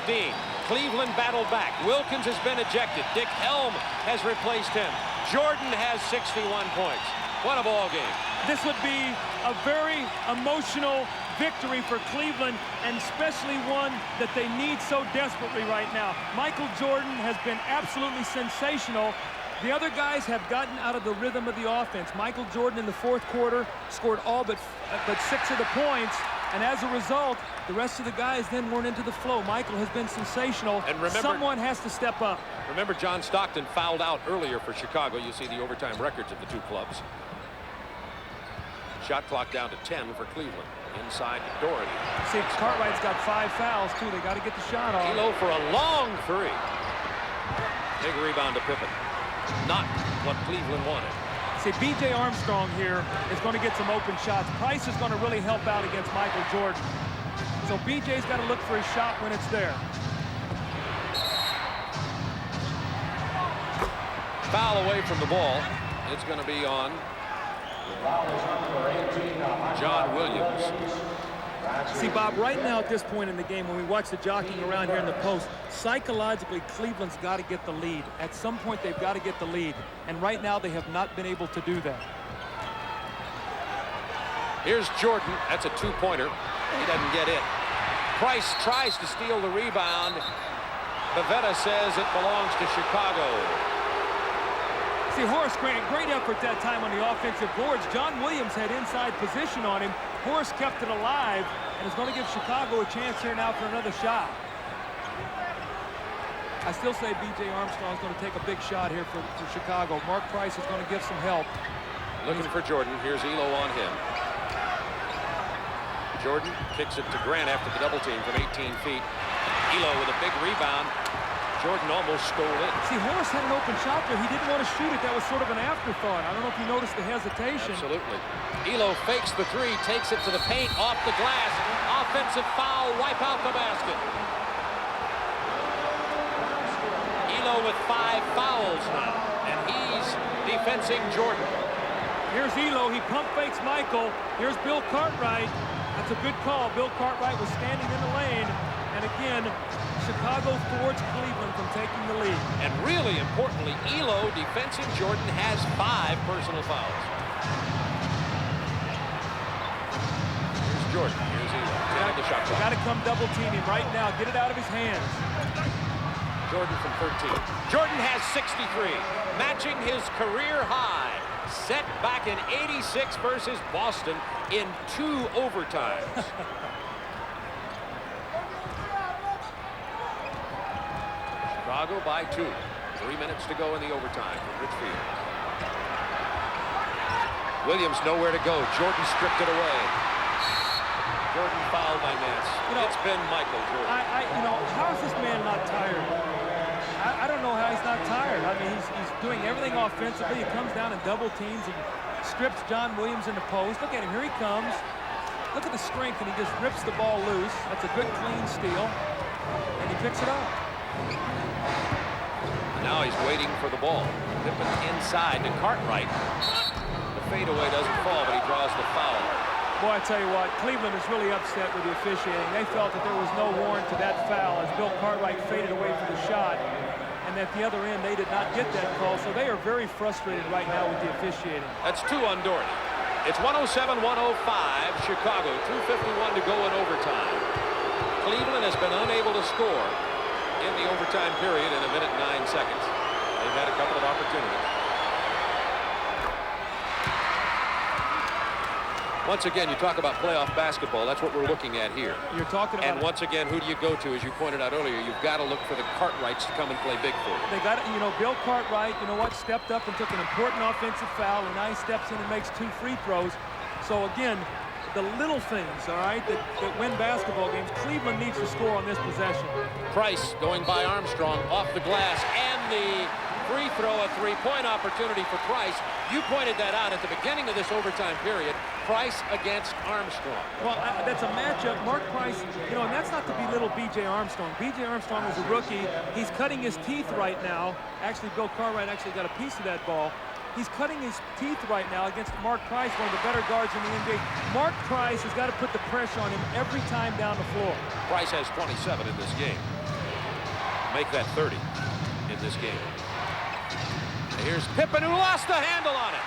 Cleveland battled back. Wilkins has been ejected. Dick Helm has replaced him. Jordan has 61 points. What a ball game. This would be a very emotional victory for Cleveland, and especially one that they need so desperately right now. Michael Jordan has been absolutely sensational. The other guys have gotten out of the rhythm of the offense. Michael Jordan in the fourth quarter scored all but 6 of the points, and as a result, the rest of the guys then weren't into the flow. Michael has been sensational, and remember, someone has to step up. Remember, John Stockton fouled out earlier for Chicago. You see the overtime records of the two clubs. Shot clock down to 10 for Cleveland. Inside to Doherty. See, Cartwright's got 5 fouls, too. They got to get the shot off. Ehlo for a long three. Big rebound to Pippen. Not what Cleveland wanted. See, B.J. Armstrong here is going to get some open shots. Price is going to really help out against Michael Jordan. So B.J.'s got to look for his shot when it's there. Foul away from the ball. It's going to be on John Williams. See, Bob, right now at this point in the game, when we watch the jockeying around here in the post, psychologically, Cleveland's got to get the lead. At some point, they've got to get the lead. And right now, they have not been able to do that. Here's Jordan. That's a two-pointer. He doesn't get it. Price tries to steal the rebound. Bavetta says it belongs to Chicago. See, Horace Grant, great effort that time on the offensive boards. John Williams had inside position on him. Horace kept it alive and is going to give Chicago a chance here now for another shot. I still say B.J. Armstrong is going to take a big shot here for Chicago. Mark Price is going to give some help. Looking for Jordan. Here's Ehlo on him. Jordan kicks it to Grant after the double team from 18 feet. Ehlo with a big rebound. Jordan almost stole it. See, Horace had an open shot there. He didn't want to shoot it. That was sort of an afterthought. I don't know if you noticed the hesitation. Absolutely. Ehlo fakes the three, takes it to the paint, off the glass. Offensive foul, wipe out the basket. Ehlo with 5 fouls now, and he's defensing Jordan. Here's Ehlo. He pump fakes Michael. Here's Bill Cartwright. That's a good call. Bill Cartwright was standing in the lane. And again, Chicago thwarts Cleveland from taking the lead. And really importantly, Ehlo, defensive Jordan, has 5 personal fouls. Here's Jordan. Here's Ehlo. The shot clock. Got to come double team him right now. Get it out of his hands. Jordan from 13. Jordan has 63, matching his career high, set back in '86 versus Boston in 2 overtimes. Chicago by 2. 3 minutes to go in the overtime from Richfield. Williams nowhere to go. Jordan stripped it away. Jordan fouled by Nance. It's been Michael Jordan. How is this man not tired? I don't know how he's not tired. I mean, he's doing everything offensively. He comes down and double teams and strips John Williams in the post. Look at him. Here he comes. Look at the strength, and he just rips the ball loose. That's a good, clean steal. And he picks it up. Now he's waiting for the ball. Pippen inside to Cartwright. The fadeaway doesn't fall, but he draws the foul. Boy, I tell you what, Cleveland is really upset with the officiating. They felt that there was no warrant to that foul as Bill Cartwright faded away from the shot. And at the other end, they did not get that call, so they are very frustrated right now with the officiating. That's 2 on Doherty. It's 107-105, Chicago. 2:51 to go in overtime. Cleveland has been unable to score in the overtime period in 1 minute 9 seconds. They've had a couple of opportunities. Once again, you talk about playoff basketball. That's what we're looking at here. You're talking about. And once again, who do you go to? As you pointed out earlier, you've got to look for the Cartwrights to come and play big for you. They got it. Bill Cartwright, stepped up and took an important offensive foul, and now he steps in and makes 2 free throws. So again, the little things, all right, that win basketball games. Cleveland needs to score on this possession. Price going by Armstrong off the glass, and the free throw, a 3-point opportunity for Price. You pointed that out at the beginning of this overtime period. Price against Armstrong. Well, that's a matchup. Mark Price, and that's not to belittle B.J. Armstrong. B.J. Armstrong is a rookie. He's cutting his teeth right now. Actually, Bill Cartwright actually got a piece of that ball. He's cutting his teeth right now against Mark Price, one of the better guards in the NBA. Mark Price has got to put the pressure on him every time down the floor. Price has 27 in this game. Make that 30 in this game. And here's Pippen, who lost the handle on it.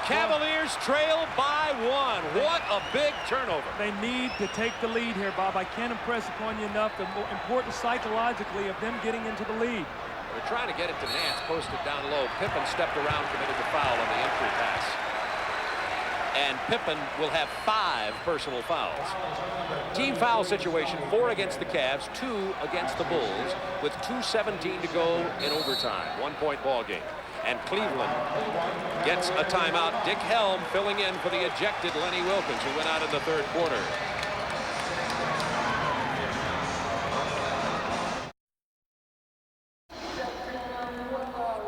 Cavaliers trail by 1. What a big turnover. They need to take the lead here, Bob. I can't impress upon you enough the importance psychologically of them getting into the lead. They're trying to get it to Nance, posted down low. Pippen stepped around, committed the foul on the entry pass. And Pippen will have 5 personal fouls. Team foul situation, 4 against the Cavs, 2 against the Bulls, with 2:17 to go in overtime. 1-point ball game. And Cleveland gets a timeout. Dick Helm filling in for the ejected Lenny Wilkins, who went out in the 3rd quarter.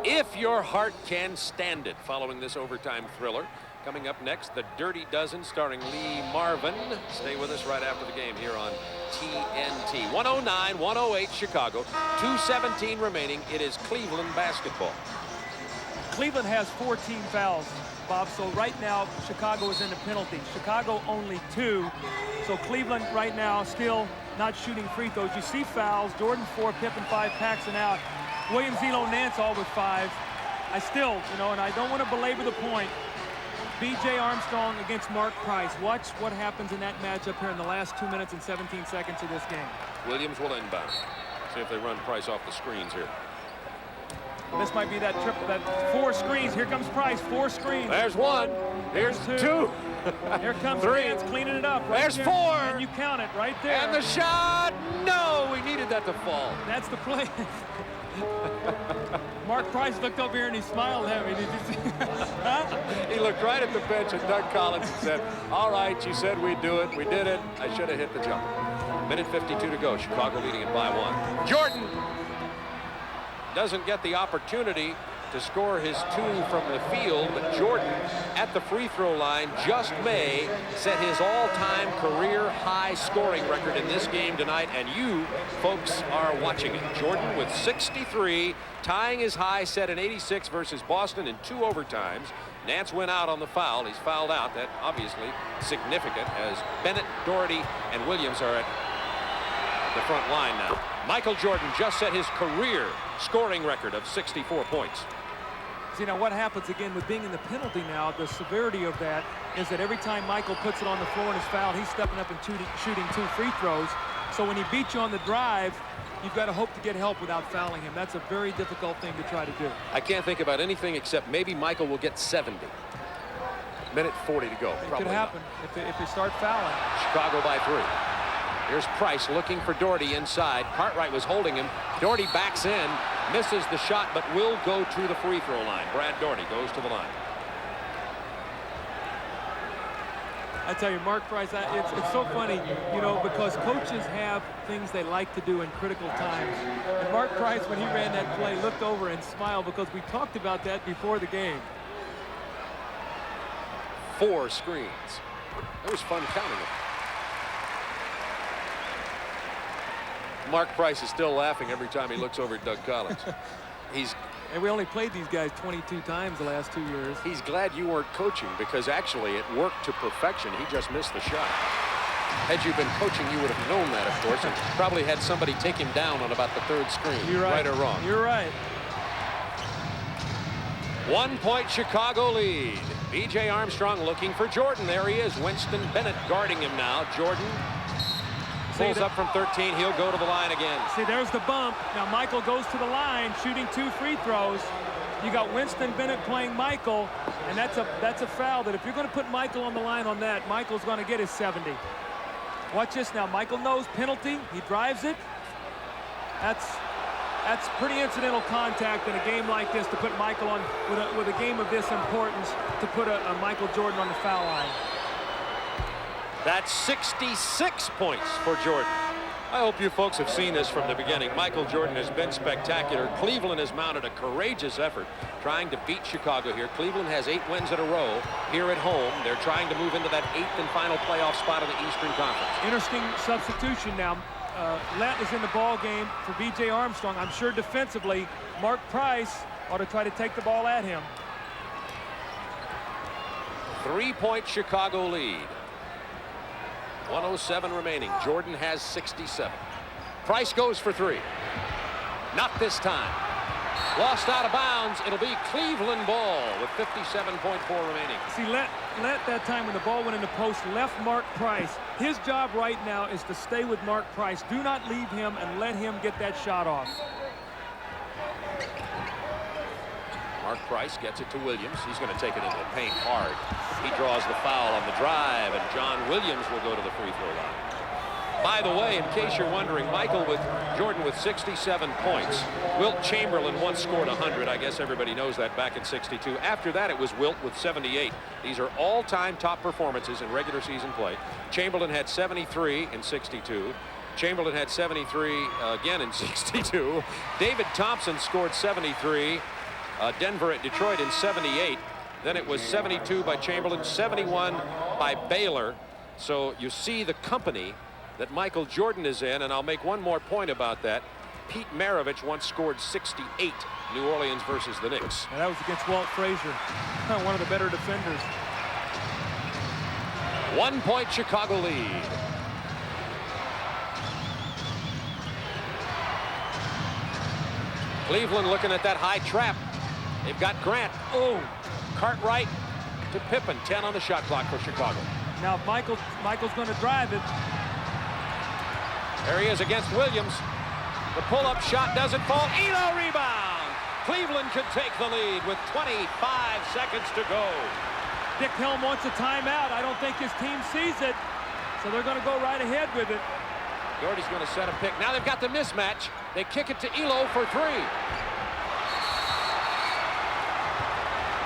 If your heart can stand it, following this overtime thriller. Coming up next, the Dirty Dozen starring Lee Marvin. Stay with us right after the game here on TNT. 109-108 Chicago. 2:17 remaining. It is Cleveland basketball. Cleveland has 14 fouls, Bob. So right now, Chicago is in the penalty. Chicago only 2. So Cleveland right now still not shooting free throws. You see fouls. Jordan 4, Pippen 5, Paxson out. Williams, Ehlo, Nance all with 5. I still, and I don't want to belabor the point. B.J. Armstrong against Mark Price. Watch what happens in that matchup here in the last 2 minutes and 17 seconds of this game. Williams will inbound. See if they run Price off the screens here. This might be that 4 screens. Here comes Price, 4 screens. There's 1. Here's 2. Here comes 3. Nance cleaning it up. Right There's there. 4. And you count it right there. And the shot. No, we needed that to fall. That's the play. Mark Price looked over here and he smiled at me. Did you see? Huh? He looked right at the bench at Doug Collins and said, all right, you said we'd do it. We did it. I should have hit the jumper. 1:52 to go. Chicago leading it by 1. Jordan doesn't get the opportunity to score his 2 from the field, but Jordan at the free throw line just may set his all-time career high scoring record in this game tonight, and you folks are watching it. Jordan with 63, tying his high set in '86 versus Boston in 2 overtimes. Nance went out on the foul. He's fouled out. That obviously significant as Bennett, Doherty, and Williams are at the front line now. Michael Jordan just set his career scoring record of 64 points. See, now what happens again with being in the penalty now, the severity of that is that every time Michael puts it on the floor and is fouled, he's stepping up and shooting 2 free throws. So when he beats you on the drive, you've got to hope to get help without fouling him. That's a very difficult thing to try to do. I can't think about anything except maybe Michael will get 70. Minute 40 to go. It could happen if they start fouling. Chicago by 3. Here's Price looking for Doherty inside. Cartwright was holding him. Doherty backs in, misses the shot, but will go to the free throw line. Brad Doherty goes to the line. I tell you, Mark Price, it's so funny, you know, because coaches have things they like to do in critical times. And Mark Price, when he ran that play, looked over and smiled because we talked about that before the game. 4 screens. It was fun counting them. Mark Price is still laughing every time he looks over at Doug Collins. And we only played these guys 22 times the last 2 years. He's glad you weren't coaching because actually it worked to perfection. He just missed the shot. Had you been coaching, you would have known that, of course, and probably had somebody take him down on about the 3rd screen. You're right. Right or wrong. You're right. 1-point Chicago lead. B.J. Armstrong looking for Jordan. There he is. Winston Bennett guarding him now. Jordan pulls up from 13. He'll go to the line again. See, there's the bump. Now Michael goes to the line, shooting 2 free throws. You got Winston Bennett playing Michael, and that's a foul that if you're going to put Michael on the line on that, Michael's going to get his 70. Watch this now. Michael knows penalty. He drives it. That's pretty incidental contact in a game like this to put Michael on with a game of this importance to put a Michael Jordan on the foul line. That's 66 points for Jordan. I hope you folks have seen this from the beginning. Michael Jordan has been spectacular. Cleveland has mounted a courageous effort trying to beat Chicago here. Cleveland has 8 wins in a row here at home. They're trying to move into that 8th and final playoff spot in the Eastern Conference. Interesting substitution now. Lett is in the ball game for B.J. Armstrong. I'm sure defensively, Mark Price ought to try to take the ball at him. 3-point Chicago lead. 1:07 remaining. Jordan has 67. Price goes for 3. Not this time. Lost out of bounds. It'll be Cleveland ball with 57.4 remaining. See, Lett that time when the ball went in the post left Mark Price. His job right now is to stay with Mark Price. Do not leave him and let him get that shot off. Mark Price gets it to Williams. He's going to take it into the paint hard. He draws the foul on the drive, and John Williams will go to the free throw line. By the way, in case you're wondering, Michael with Jordan with 67 points. Wilt Chamberlain once scored 100. I guess everybody knows that back in 62. After that, it was Wilt with 78. These are all-time top performances in regular season play. Chamberlain had 73 in 62. Chamberlain had 73 again in 62. David Thompson scored 73. Denver at Detroit in 78. Then it was 72 by Chamberlain, 71 by Baylor. So you see the company that Michael Jordan is in, and I'll make one more point about that. Pete Maravich once scored 68, New Orleans versus the Knicks. And that was against Walt Frazier, one of the better defenders. 1-point Chicago lead. Cleveland looking at that high trap. They've got Grant. Oh, Cartwright to Pippen. 10 on the shot clock for Chicago. Now Michael's going to drive it. There he is against Williams. The pull-up shot doesn't fall. Ehlo rebound. Cleveland could take the lead with 25 seconds to go. Dick Helm wants a timeout. I don't think his team sees it, so they're going to go right ahead with it. Doherty's going to set a pick. Now they've got the mismatch. They kick it to Ehlo for 3.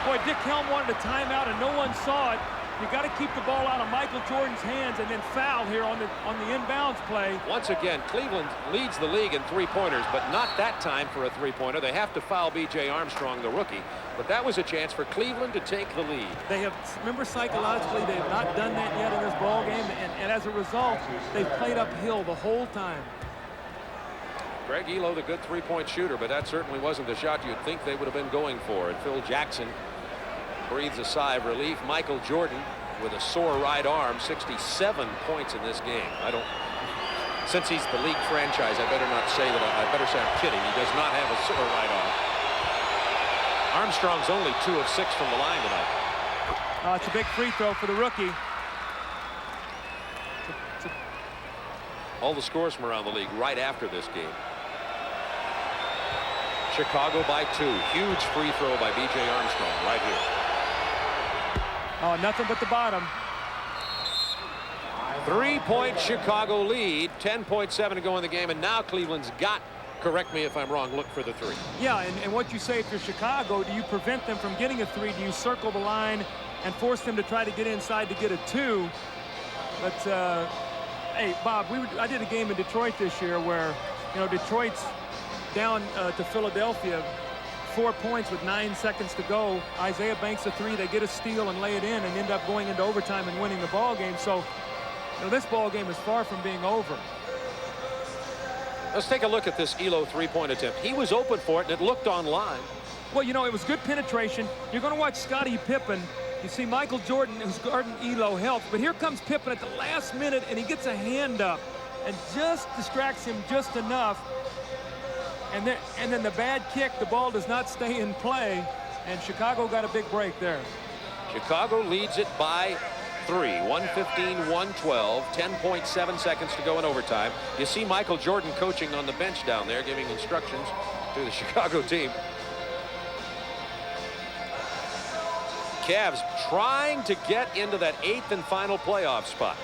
Boy, Dick Helm wanted a timeout and no one saw it. You got to keep the ball out of Michael Jordan's hands and then foul here on the inbounds play. Once again, Cleveland leads the league in 3-pointers, but not that time for a 3-pointer. They have to foul B.J. Armstrong, the rookie. But that was a chance for Cleveland to take the lead. They have, remember, psychologically, they have not done that yet in this ball game, and as a result, they've played uphill the whole time. Greg Ehlo, the good 3-point shooter, but that certainly wasn't the shot you'd think they would have been going for. And Phil Jackson breathes a sigh of relief. Michael Jordan with a sore right arm, 67 points in this game. Since he's the league franchise, I better not say that. I better say I'm kidding. He does not have a sore right arm. Armstrong's only 2 of 6 from the line tonight. It's a big free throw for the rookie. All the scores from around the league right after this game. Chicago by 2. Huge free throw by B.J. Armstrong right here. Oh, nothing but the bottom. 3-point Chicago lead. 10.7 to go in the game, and now Cleveland's got, correct me if I'm wrong, look for the 3. Yeah, and what you say if you're Chicago, do you prevent them from getting a 3? Do you circle the line and force them to try to get inside to get a 2? But hey, Bob, I did a game in Detroit this year where, you know, Detroit's down to Philadelphia 4 points with 9 seconds to go. Isaiah banks a 3. They get a steal and lay it in and end up going into overtime and winning the ball game. So, you know, this ball game is far from being over. Let's take a look at this Ehlo 3-point attempt. He was open for it, and it looked on line. Well, you know, it was good penetration. You're going to watch Scottie Pippen. You see Michael Jordan, who's guarding Ehlo, help. But here comes Pippen at the last minute, and he gets a hand up and just distracts him just enough. And then the bad kick, the ball does not stay in play, and Chicago got a big break there. Chicago leads it by 3, 115-112, 10.7 seconds to go in overtime. You see Michael Jordan coaching on the bench down there, giving instructions to the Chicago team. Cavs trying to get into that 8th and final playoff spot.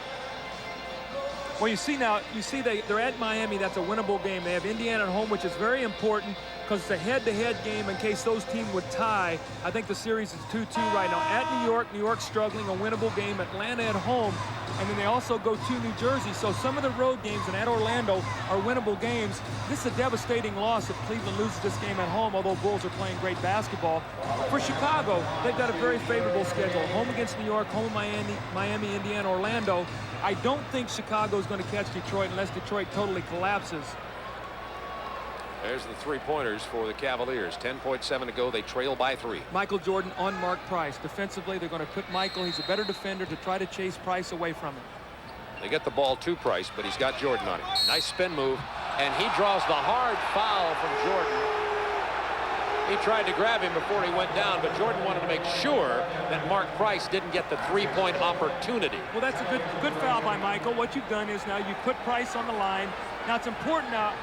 Well, you see they're at Miami. That's a winnable game. They have Indiana at home, which is very important because it's a head-to-head game in case those teams would tie. I think the series is 2-2 right now. At New York struggling, a winnable game. Atlanta at home, and then they also go to New Jersey. So some of the road games and at Orlando are winnable games. This is a devastating loss if Cleveland loses this game at home, although Bulls are playing great basketball. For Chicago, they've got a very favorable schedule. Home against New York, home Miami, Indiana, Orlando. I don't think Chicago is going to catch Detroit unless Detroit totally collapses. There's the 3-pointers for the Cavaliers. 10.7 to go. They trail by 3. Michael Jordan on Mark Price. Defensively, they're going to put Michael. He's a better defender to try to chase Price away from him. They get the ball to Price, but he's got Jordan on him. Nice spin move, and he draws the hard foul from Jordan. He tried to grab him before he went down, but Jordan wanted to make sure that Mark Price didn't get the 3-point opportunity. Well, that's a good foul by Michael. What you've done is now you've put Price on the line. Now it's important now.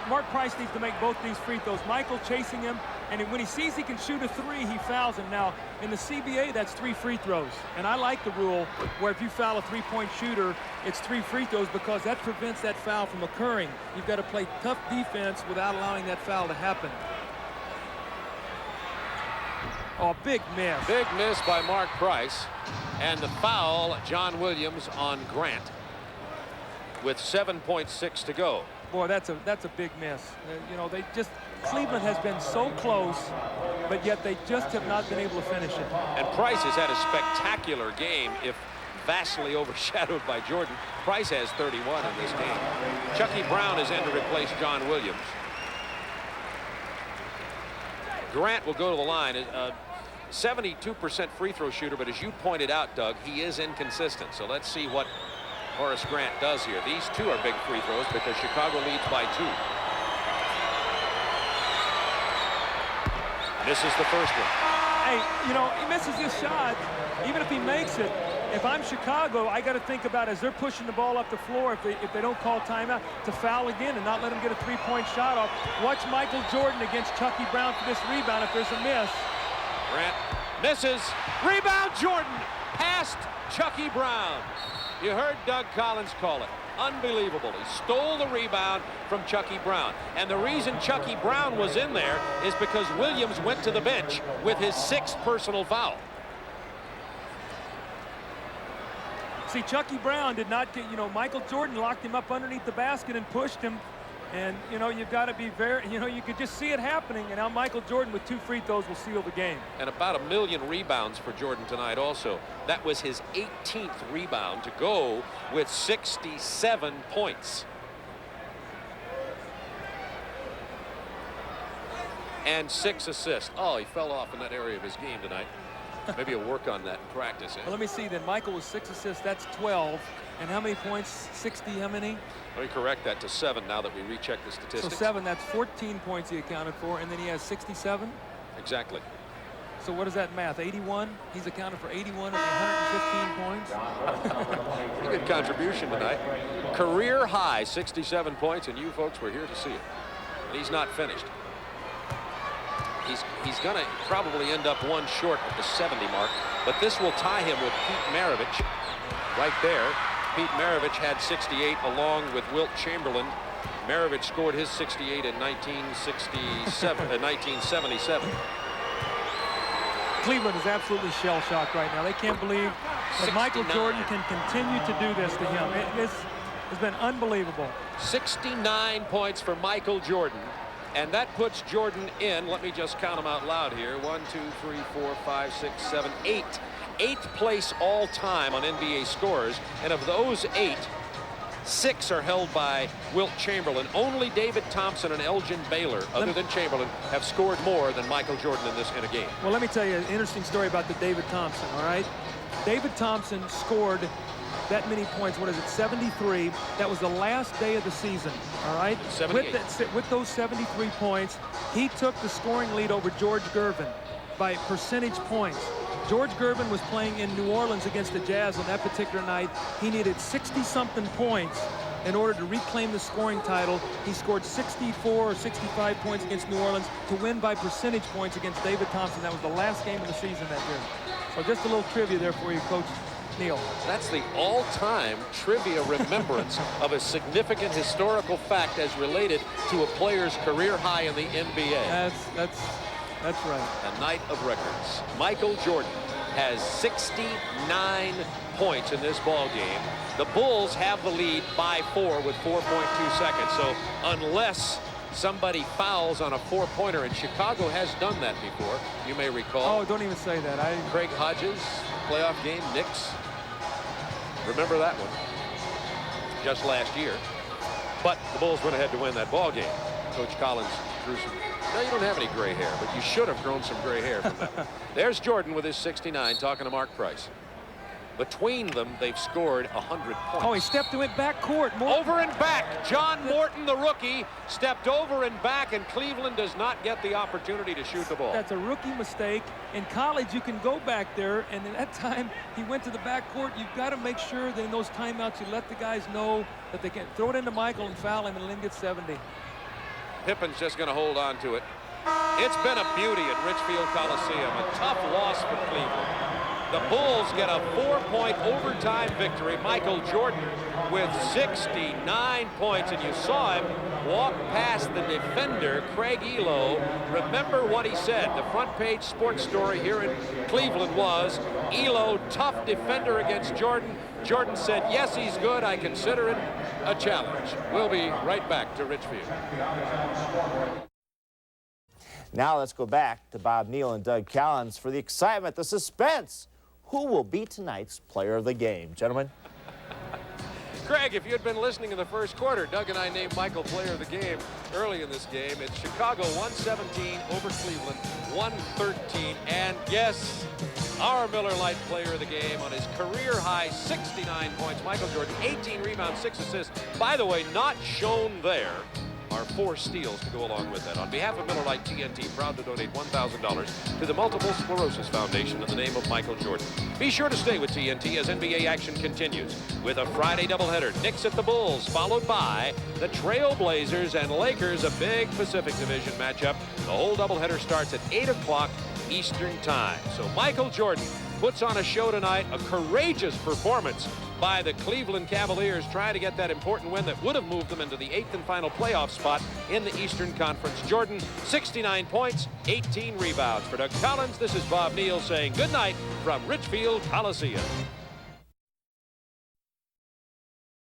Mark Price needs to make both these free throws. Michael chasing him, and when he sees he can shoot a 3, he fouls him. Now, in the CBA, that's 3 free throws. And I like the rule where if you foul a 3-point shooter, it's 3 free throws because that prevents that foul from occurring. You've got to play tough defense without allowing that foul to happen. Oh, big miss. Big miss by Mark Price. And the foul, John Williams on Grant with 7.6 to go. Boy, that's a big miss. You know, Cleveland has been so close, but yet they just have not been able to finish it. And Price has had a spectacular game, if vastly overshadowed by Jordan. Price has 31 in this game. Chucky Brown is in to replace John Williams. Grant will go to the line. 72% free throw shooter, but as you pointed out, Doug, he is inconsistent. So let's see what Horace Grant does here. These 2 are big free throws because Chicago leads by 2. Misses the first one. Hey, you know, he misses this shot. Even if he makes it, if I'm Chicago, I got to think about as they're pushing the ball up the floor, if they don't call timeout, to foul again and not let him get a 3-point shot off. Watch Michael Jordan against Chucky Brown for this rebound if there's a miss. Grant misses. Rebound Jordan past Chucky Brown. You heard Doug Collins call it. Unbelievable. He stole the rebound from Chucky Brown. And the reason Chucky Brown was in there is because Williams went to the bench with his 6th personal foul. See, Chucky Brown did not get, you know, Michael Jordan locked him up underneath the basket and pushed him. And, you know, you've got to be very, you know, you could just see it happening. And now Michael Jordan with 2 free throws will seal the game. And about 1 million rebounds for Jordan tonight also. That was his 18th rebound to go with 67 points. And 6 assists. Oh, he fell off in that area of his game tonight. Maybe he'll work on that in practice. Well, let me see then. Michael was 6 assists. That's 12. And how many points? 60, how many? Let me correct that to 7 now that we recheck the statistics. So 7, that's 14 points he accounted for. And then he has 67? Exactly. So what is that math? 81? He's accounted for 81 of the 115 points? Pretty good contribution tonight. Career high 67 points, and you folks were here to see it. And he's not finished. He's going to probably end up one short of the 70 mark, but this will tie him with Pete Maravich right there. Pete Maravich had 68 along with Wilt Chamberlain. Maravich scored his 68 in 1977. Cleveland is absolutely shell-shocked right now. They can't believe that Michael Jordan can continue to do this to him. This has been unbelievable. 69 points for Michael Jordan. And that puts Jordan in, let me just count them out loud here, 1, 2, 3, 4, 5, 6, 7, 8. 8th place all time on NBA scorers. And of those 8, 6 are held by Wilt Chamberlain. Only David Thompson and Elgin Baylor, other than Chamberlain, have scored more than Michael Jordan in a game. Well, let me tell you an interesting story about the David Thompson, all right? David Thompson scored that many points. What is it, 73? That was the last day of the season, all right? With those 73 points, he took the scoring lead over George Gervin by percentage points. George Gervin was playing in New Orleans against the Jazz on that particular night. He needed 60-something points in order to reclaim the scoring title. He scored 64 or 65 points against New Orleans to win by percentage points against David Thompson. That was the last game of the season that year. So just a little trivia there for you, Coach Neal. That's the all-time trivia remembrance of a significant historical fact as related to a player's career high in the NBA. That's right. A night of records. Michael Jordan has 69 points in this ball game. The Bulls have the lead by 4 with 4.2 seconds. So unless somebody fouls on a 4-pointer, and Chicago has done that before, you may recall. Oh, don't even say that. Craig Hodges, playoff game, Knicks. Remember that one? Just last year. But the Bulls went ahead to win that ball game. Coach Collins drew some. No, you don't have any gray hair, but you should have grown some gray hair from that one. There's Jordan with his 69 talking to Mark Price. Between them, they've scored 100 points. Oh, he stepped away back court. Over and back. John Morton, the rookie, stepped over and back, and Cleveland does not get the opportunity to shoot the ball. That's a rookie mistake. In college, you can go back there, and at that time, he went to the back court. You've got to make sure that in those timeouts, you let the guys know that they can throw it into Michael and foul him and let him get 70. Pippen's just going to hold on to it. It's been a beauty at Richfield Coliseum. A tough loss for Cleveland. The Bulls get a 4-point overtime victory. Michael Jordan with 69 points, and you saw him walk past the defender, Craig Ehlo. Remember what he said. The front page sports story here in Cleveland was, Ehlo, tough defender against Jordan. Jordan said, yes, he's good. I consider it a challenge. We'll be right back to Richfield. Now let's go back to Bob Neal and Doug Collins for the excitement, the suspense. Who will be tonight's player of the game, gentlemen? Craig, if you had been listening in the first quarter, Doug and I named Michael player of the game early in this game. It's Chicago 117 over Cleveland 113. And yes, our Miller Lite player of the game on his career high 69 points. Michael Jordan, 18 rebounds, 6 assists. By the way, not shown there are 4 steals to go along with that. On behalf of Miller Lite TNT, proud to donate $1,000 to the Multiple Sclerosis Foundation in the name of Michael Jordan. Be sure to stay with TNT as NBA action continues with a Friday doubleheader. Knicks at the Bulls, followed by the Trail Blazers and Lakers, a big Pacific Division matchup. The whole doubleheader starts at 8 o'clock Eastern Time. So Michael Jordan puts on a show tonight, a courageous performance by the Cleveland Cavaliers, trying to get that important win that would have moved them into the 8th and final playoff spot in the Eastern Conference. Jordan, 69 points, 18 rebounds. For Doug Collins, this is Bob Neal saying good night from Richfield Coliseum.